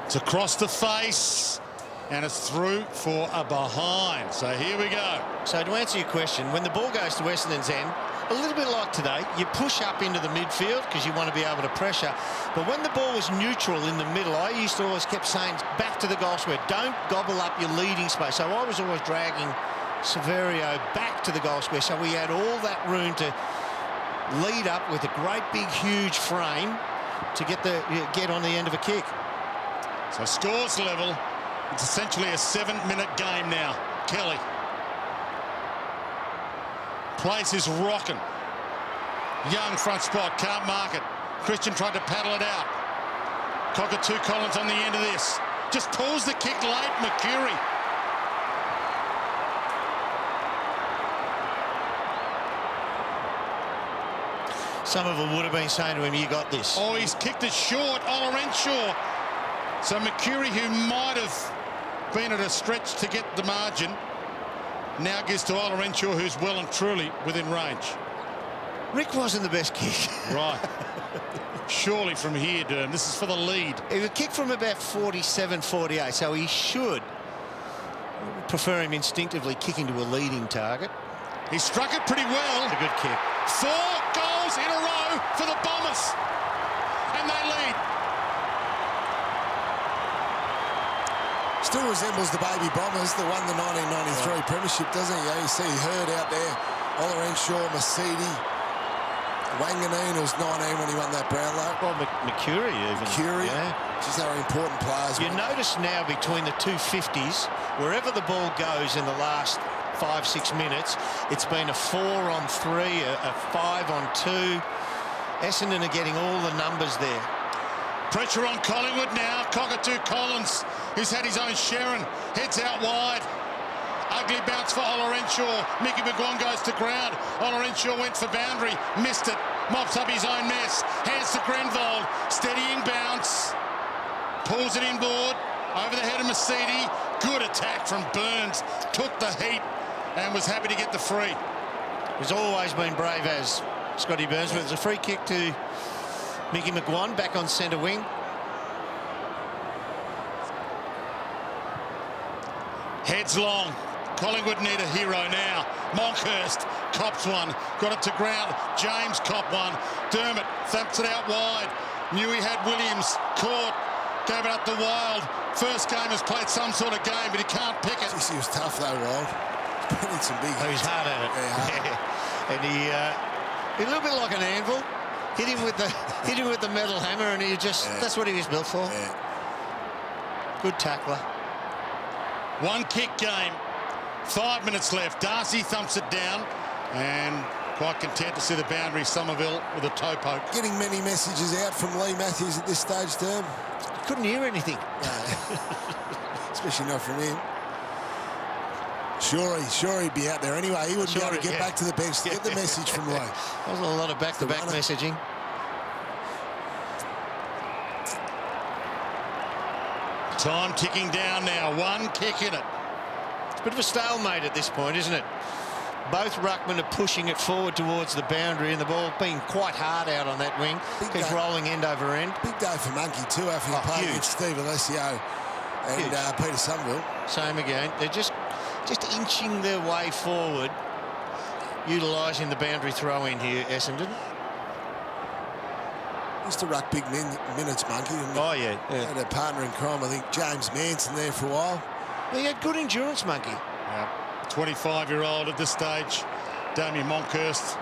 It's across the face, and it's through for a behind. So here we go. So to answer your question, when the ball goes to Essendon's end, a little bit like today, you push up into the midfield because you want to be able to pressure. But when the ball was neutral in the middle, I used to always keep saying, back to the goal square, don't gobble up your leading space. So I was always dragging Severio back to the goal square. So we had all that room to lead up with a great big huge frame to get on the end of a kick. So scores level. It's essentially a 7-minute game now. Kelly. Place is rocking. Young front spot, can't mark it. Christian tried to paddle it out. Cockatoo Collins on the end of this. Just pulls the kick late, Mercury. Somerville would have been saying to him, you got this. Oh, he's kicked it short, Ola Renshaw. So Mercury, who might have been at a stretch to get the margin, now gives to Ola Renshaw, who's well and truly within range. Rick wasn't the best kick. Right. Surely from here, Durham. This is for the lead. It was a kick from about 47, 48, so he should prefer him instinctively kicking to a leading target. He struck it pretty well. It's a good kick. 4 goals. scores in a row for the Bombers. And they lead. Still resembles the baby Bombers that won the 1993 premiership, doesn't he? You see Hurd out there, Ola Renshaw, Masidi, Wanganeen, who was 19 when he won that Brownlow. Well, McCurry even. McCurry, yeah. Just they were important players. You notice now between the two 50s, wherever the ball goes in the last 5-6 minutes, it's been a 4-on-3, a 5-on-2. Essendon are getting all the numbers there. Pressure on Collingwood now. Cockatoo Collins, who's had his own Sharon, heads out wide. Ugly bounce for Ola Renshaw. Mickey McGuan goes to ground. Ola Renshaw went for boundary, missed it, mops up his own mess, hands to Grenvold, steadying bounce, pulls it inboard, over the head of Masidi. Good attack from Burns, took the heat and was happy to get the free. He's always been brave as Scotty Burns, but it's a free kick to Mickey McGuan back on centre wing. Heads long. Collingwood need a hero now. Monkhurst cops one, got it to ground. James cop one. Dermott thumps it out wide. Knew he had Williams caught, gave it up the Wild. First game has played some sort of game, but he can't pick it. Jeez, he was tough though, Wild. He's some big. Oh, he's hard at it. Yeah. And he a little bit like an anvil. Hit him with the metal hammer, and he just—that's what he was built for. Yeah. Good tackler. One kick game. 5 minutes left. Darcy thumps it down, and quite content to see the boundary. Somerville with a toe poke. Getting many messages out from Lee Matthews at this stage, Derm. Couldn't hear anything. No. Especially not from him. Sure he'd be out there anyway. He wouldn't be able to get back to the bench to get the message from Lee. There was a lot of back-to-back messaging. Time ticking down now. One kick in it. It's a bit of a stalemate at this point, isn't it? Both ruckmen are pushing it forward towards the boundary, and the ball being quite hard out on that wing. He's rolling end over end. Big day for Monkey too, after he played against Steve Alessio and Peter Somerville. Same again. They're just inching their way forward, utilising the boundary throw in here, Essendon. Used to ruck big minutes, Monkey. And had a partner in crime, I think, James Manson there for a while. He had good endurance, Monkey. 25-year-old at this stage, Damien Monkhurst,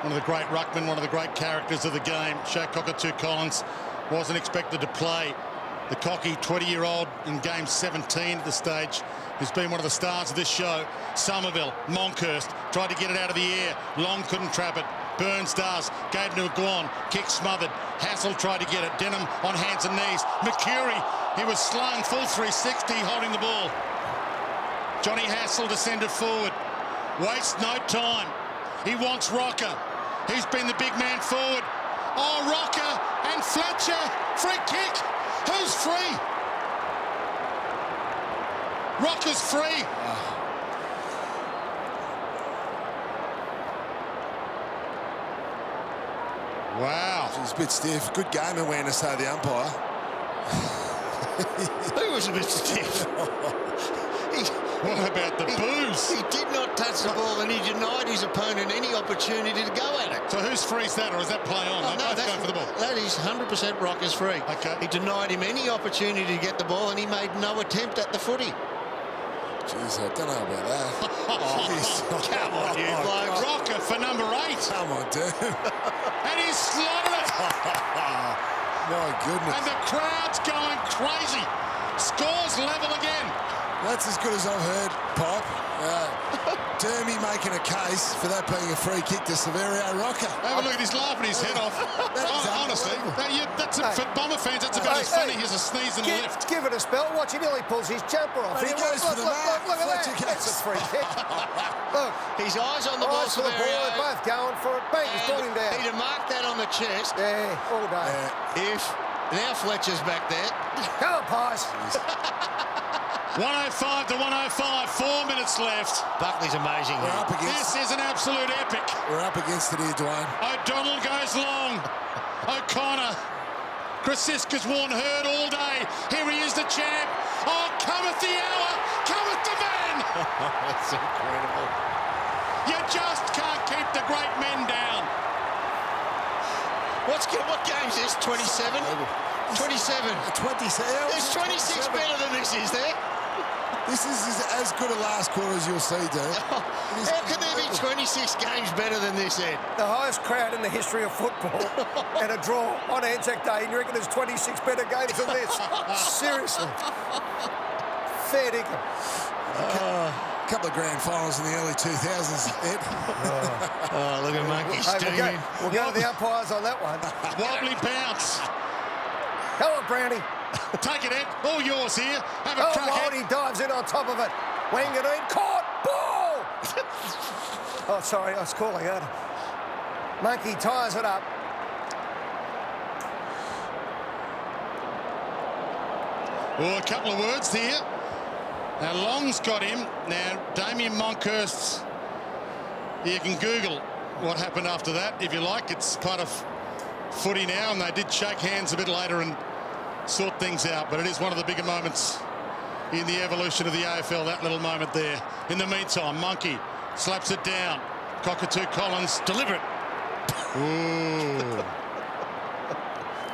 one of the great ruckmen, one of the great characters of the game. Shay Cockatoo Collins wasn't expected to play. The cocky 20-year-old in game 17 at the stage, who's been one of the stars of this show. Somerville, Monkhurst, tried to get it out of the air. Long couldn't trap it. Burns does. Gave to McGuan. Kick smothered. Hassel tried to get it. Denham on hands and knees. McCurry, he was slung full 360 holding the ball. Johnny Hassel descended forward. Wastes no time. He wants Rocker. He's been the big man forward. Oh, Rocker and Fletcher. Free kick. Who's free? Rocker's free. Wow. It was a bit stiff. Good game awareness, though, the umpire. Who was a bit stiff? What about the booze? He did not touch the ball, and he denied his opponent any opportunity to go at it. So whose free's that, or is that play on? No, that's going for the ball. That is 100% Rocker's free. Okay. He denied him any opportunity to get the ball, and he made no attempt at the footy. Jeez, I don't know about that. Come on, you bloke. Rocker for number 8. Come on, dude. And he's slaughtered it. My goodness. And the crowd's going crazy. Scores level again. That's as good as I've heard, Pipe. Dermy making a case for that being a free kick to Severio Rocker. Have a look at his laughing his head off. Honestly, for Bomber fans, that's about as funny as a sneeze and a lift. Give it a spell. Watch him. He pulls his jumper off. He goes for the mark. Look at that. That's a free kick. Look. His eyes on the ball, Eyes for the ball. They're both going for it. Bang, he's brought him down. He'd have marked that on the chest. Yeah, all day. Now Fletcher's back there. Come on, Pies. 105 to 105, 4 minutes left. Buckley's amazing. This is an absolute epic. We're up against it here, Dwayne. O'Donnell goes long. O'Connor. Krasiska's worn Hurd all day. Here he is, the champ. Oh, cometh the hour. Cometh the man. That's incredible. You just can't keep the great men down. What game's this? 27? 27. 27. There's 26 better than this, is there? This is as good a last quarter as you'll see, Dean. How can there be 26 games better than this, Ed? The highest crowd in the history of football and a draw on Anzac Day, and you reckon there's 26 better games than this? Seriously. Fair dinkum. A couple of grand finals in the early 2000s, Ed. Oh, look at Monkey steaming. We'll go to the umpires on that one. Wobbly bounce. Go on, Brownie. Take it, Ed. All yours here. Have a crack, Ed. He dives in on top of it. Wanganeen caught. Ball! Oh, sorry, I was calling out. Monkey ties it up. Well, a couple of words here. Now, Long's got him. Now, Damien Monkhurst, you can Google what happened after that, if you like. It's part of footy now, and they did shake hands a bit later and sort things out, but it is one of the bigger moments in the evolution of the AFL, that little moment there. In the meantime, Monkey slaps it down. Cockatoo Collins, deliver it. Ooh.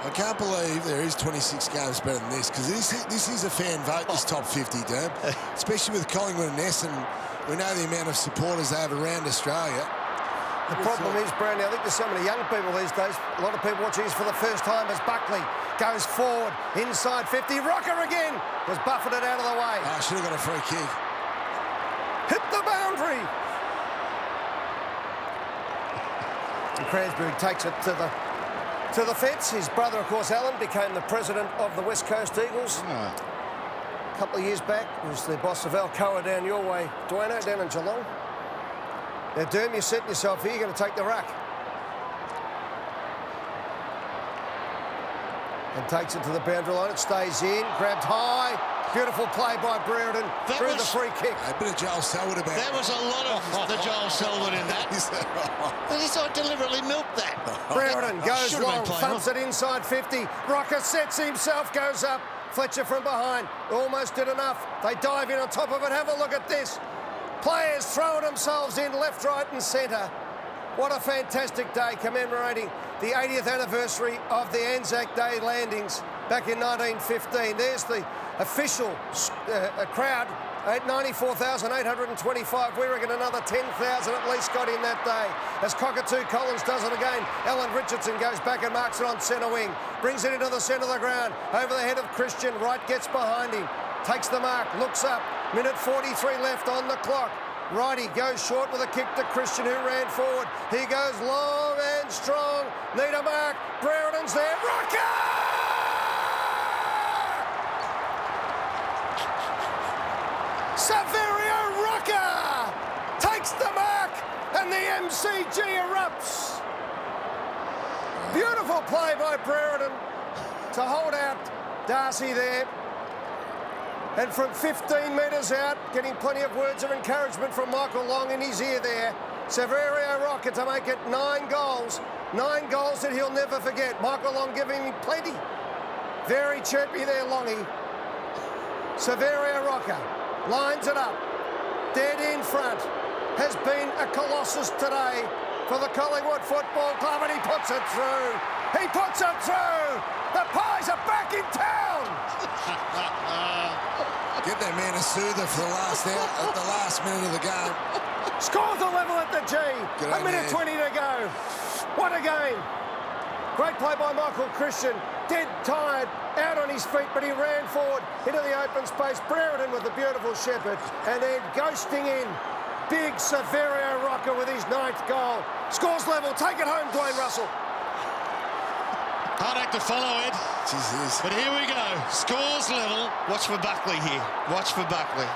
I can't believe there is 26 games better than this, because this is a fan vote, this top 50, Dave. Especially with Collingwood and Essendon. We know the amount of supporters they have around Australia. The problem is, Brownie, I think there's so many young people these days. A lot of people watching this for the first time as Buckley goes forward, inside 50. Rocker again was buffeted out of the way. Oh, should have got a free kick. Hit the boundary. And Cransbury takes it to the fence. His brother, of course, Alan, became the president of the West Coast Eagles. A couple of years back, was the boss of Alcoa down your way, Duano, down in Geelong. Now, Derm, you're setting yourself here. You're going to take the ruck. And takes it to the boundary line. It stays in. Grabbed high. Beautiful play by Brereton through the free kick. A bit of Joel Selwood about There was a lot of the Joel Selwood in that. I deliberately milked that. Brereton goes long, thumps it inside 50. Rocker sets himself, goes up. Fletcher from behind. Almost did enough. They dive in on top of it. Have a look at this. Players throwing themselves in left, right and centre. What a fantastic day commemorating the 80th anniversary of the Anzac Day landings back in 1915. There's the official crowd at 94,825. We reckon another 10,000 at least got in that day. As Cockatoo Collins does it again, Alan Richardson goes back and marks it on centre wing. Brings it into the centre of the ground. Over the head of Christian. Wright gets behind him. Takes the mark. Looks up. Minute 43 left on the clock. Righty goes short with a kick to Christian, who ran forward. He goes long and strong. Need a mark. Brereton's there. Rocker! Saverio Rocker takes the mark, and the MCG erupts. Beautiful play by Brereton to hold out Darcy there. And from 15 metres out, getting plenty of words of encouragement from Michael Long in his ear there. Saverio Rocker to make it 9 goals. 9 goals that he'll never forget. Michael Long giving him plenty. Very chirpy there, Longy. Saverio Rocker lines it up. Dead in front. Has been a colossus today for the Collingwood Football Club, and he puts it through. He puts it through. The Pies are back in town. Get that man a soother for the last minute of the game. Scores a level at the G. A minute 20 to go. What a game. Great play by Michael Christian. Dead tired, out on his feet, but he ran forward into the open space. Brereton with the beautiful shepherd, and then ghosting in. Big Saverio Rocker with his 9th goal. Scores level. Take it home, Dwayne Russell. Hard act to follow, Ed. Jesus. But here we go. Scores level. Watch for Buckley here. Watch for Buckley.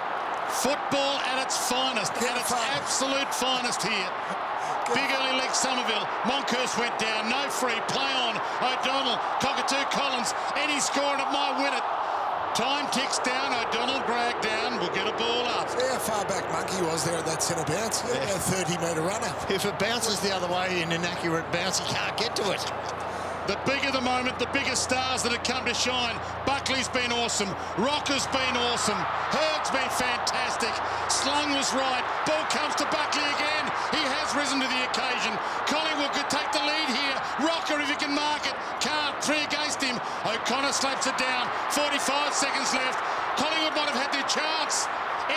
Football at its finest, at its absolute finest here. Big early leg Somerville. Monkhurst went down. No free. Play on. O'Donnell. Cockatoo Collins. Eddie scoring it. Might win it. Time ticks down. O'Donnell dragged down. We'll get a ball up. See how far back Monkey was there at that centre bounce? Yeah. A 30-metre runner. If it bounces the other way in an accurate bounce, he can't get to it. The bigger the moment, the bigger stars that have come to shine. Buckley's been awesome. Rocker's been awesome. Hurd's been fantastic. Slung was right. Ball comes to Buckley again. He has risen to the occasion. Collingwood could take the lead here. Rocker, if he can mark Turner slaps it down. 45 seconds left. Collingwood might have had their chance.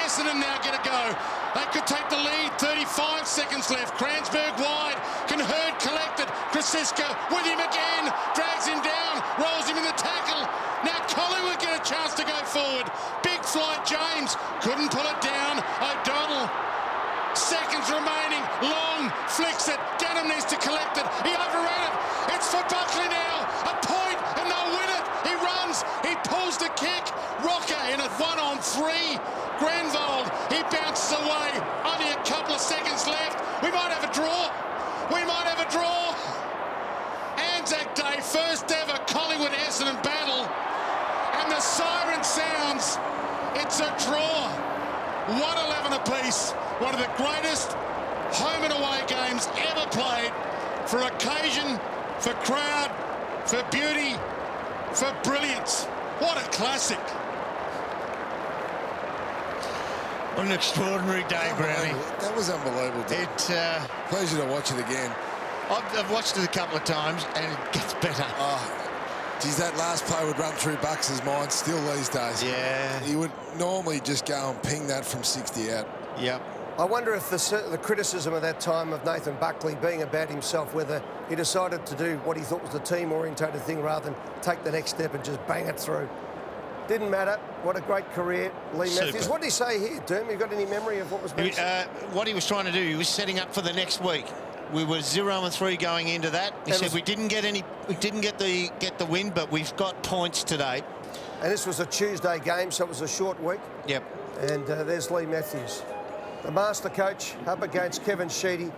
Essendon now get a go. They could take the lead. 35 seconds left. Kransberg wide. Can Hurd collect it. Krasiska with him again. Drags him down. Rolls him in the tackle. Now Collingwood get a chance to go forward. Big flight James. Couldn't pull it down. O'Donnell. Seconds remaining. Long. Flicks it. Denham needs to collect it. He overran it. It's for Buckley now. A point and they'll win it. He runs. He pulls the kick. Rocker in a 1-on-3. Grenvold, he bounces away. Only a couple of seconds left. We might have a draw. We might have a draw. Anzac Day, first ever Collingwood-Essendon battle. And the siren sounds. It's a draw. 1-11 apiece. One of the greatest home and away games ever played. For occasion, for crowd, for beauty, for brilliance. What a classic. What an extraordinary day, Brownie. That was unbelievable. Pleasure to watch it again. I've watched it a couple of times and it gets better. Oh, geez, that last play would run through Bucks' mind still these days. Yeah. He would normally just go and ping that from 60 out. Yep. I wonder if the criticism of that time of Nathan Buckley being about himself, whether he decided to do what he thought was the team-orientated thing rather than take the next step and just bang it through. Didn't matter. What a great career, Lee Matthews. What did he say here, Derm? You got any memory of what was being said? What he was trying to do, he was setting up for the next week. We were 0-3 going into that. He said we didn't get the win, but we've got points today. And this was a Tuesday game, so it was a short week. Yep. And there's Lee Matthews, the master coach, up against Kevin Sheedy.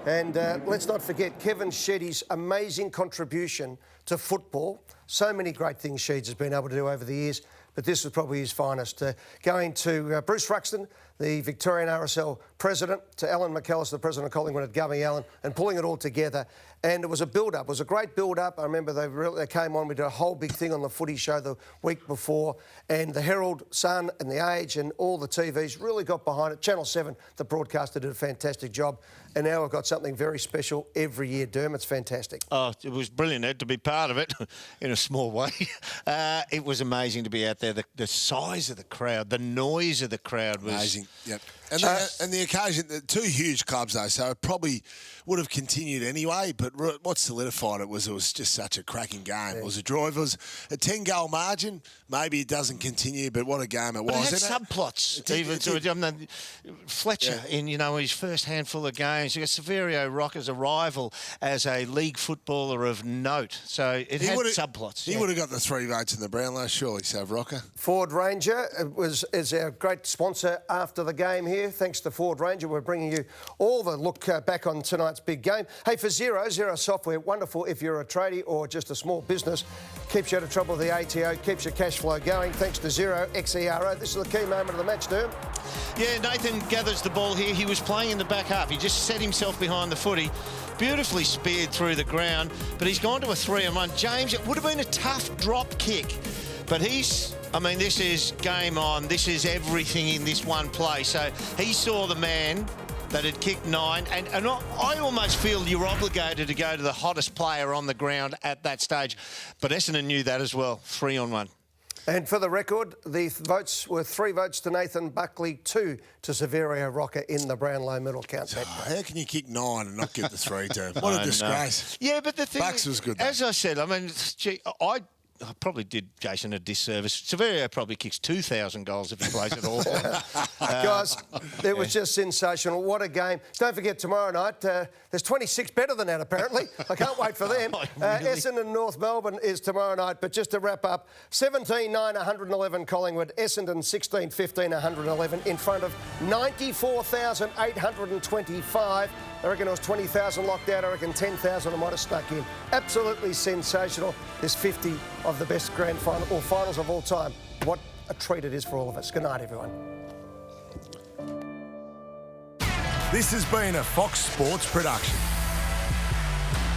And let's not forget Kevin Sheedy's amazing contribution to football. So many great things Sheeds has been able to do over the years, but this was probably his finest. Going to Bruce Ruxton, the Victorian RSL president, to Alan McAllister, the president of Collingwood at Gummy Allen, and pulling it all together. And it was a build-up. It was a great build-up. I remember they came on. We did a whole big thing on the footy show the week before. And the Herald, Sun and The Age and all the TVs really got behind it. Channel 7, the broadcaster, did a fantastic job. And now we've got something very special every year, Derm. It's fantastic. Oh, it was brilliant, Ed, to be part of it in a small way. It was amazing to be out there. The size of the crowd, the noise of the crowd was... Amazing, yep. And the occasion, two huge clubs though, so it probably would have continued anyway, but what solidified it was just such a cracking game. Yeah. It was a draw. If it was a 10-goal margin, maybe it doesn't continue, but what a game it was. It had subplots. Fletcher, in his first handful of games, you got Severio Rocker's arrival as a league footballer of note, so it had subplots. He would have got the 3 votes in the Brownlow, surely, so Rocker. Ford Ranger is our great sponsor after the game here. Thanks to Ford Ranger, we're bringing you all the look back on tonight's big game. Hey, for Xero software, wonderful if you're a tradie or just a small business. Keeps you out of trouble with the ATO, keeps your cash flow going. Thanks to Xero, XERO. This is the key moment of the match, Derm. Yeah, Nathan gathers the ball here. He was playing in the back half. He just set himself behind the footy. Beautifully speared through the ground, but he's gone to a 3-on-1. James, it would have been a tough drop kick, but this is game on. This is everything in this one play. So he saw the man that had kicked 9, and I almost feel you're obligated to go to the hottest player on the ground at that stage. But Essendon knew that as well, 3-on-1. And for the record, the votes were 3 votes to Nathan Buckley, 2 to Severio Rocker in the Brownlow middle count. How can you kick 9 and not get the 3, Derm? What a disgrace. Yeah, but the thing Bucks was good, though. As I said, I probably did Jason a disservice. Severio probably kicks 2,000 goals if he plays at all. Guys, it was just sensational. What a game. Don't forget, tomorrow night, there's 26 better than that, apparently. I can't wait for them. Really? Essendon North Melbourne is tomorrow night. But just to wrap up, 17-9, 111 Collingwood. Essendon 16-15, 111 in front of 94,825. I reckon it was 20,000 locked out. I reckon 10,000 I might have stuck in. Absolutely sensational. There's 50 of the best grand final or finals of all time. What a treat it is for all of us. Good night, everyone. This has been a Fox Sports production.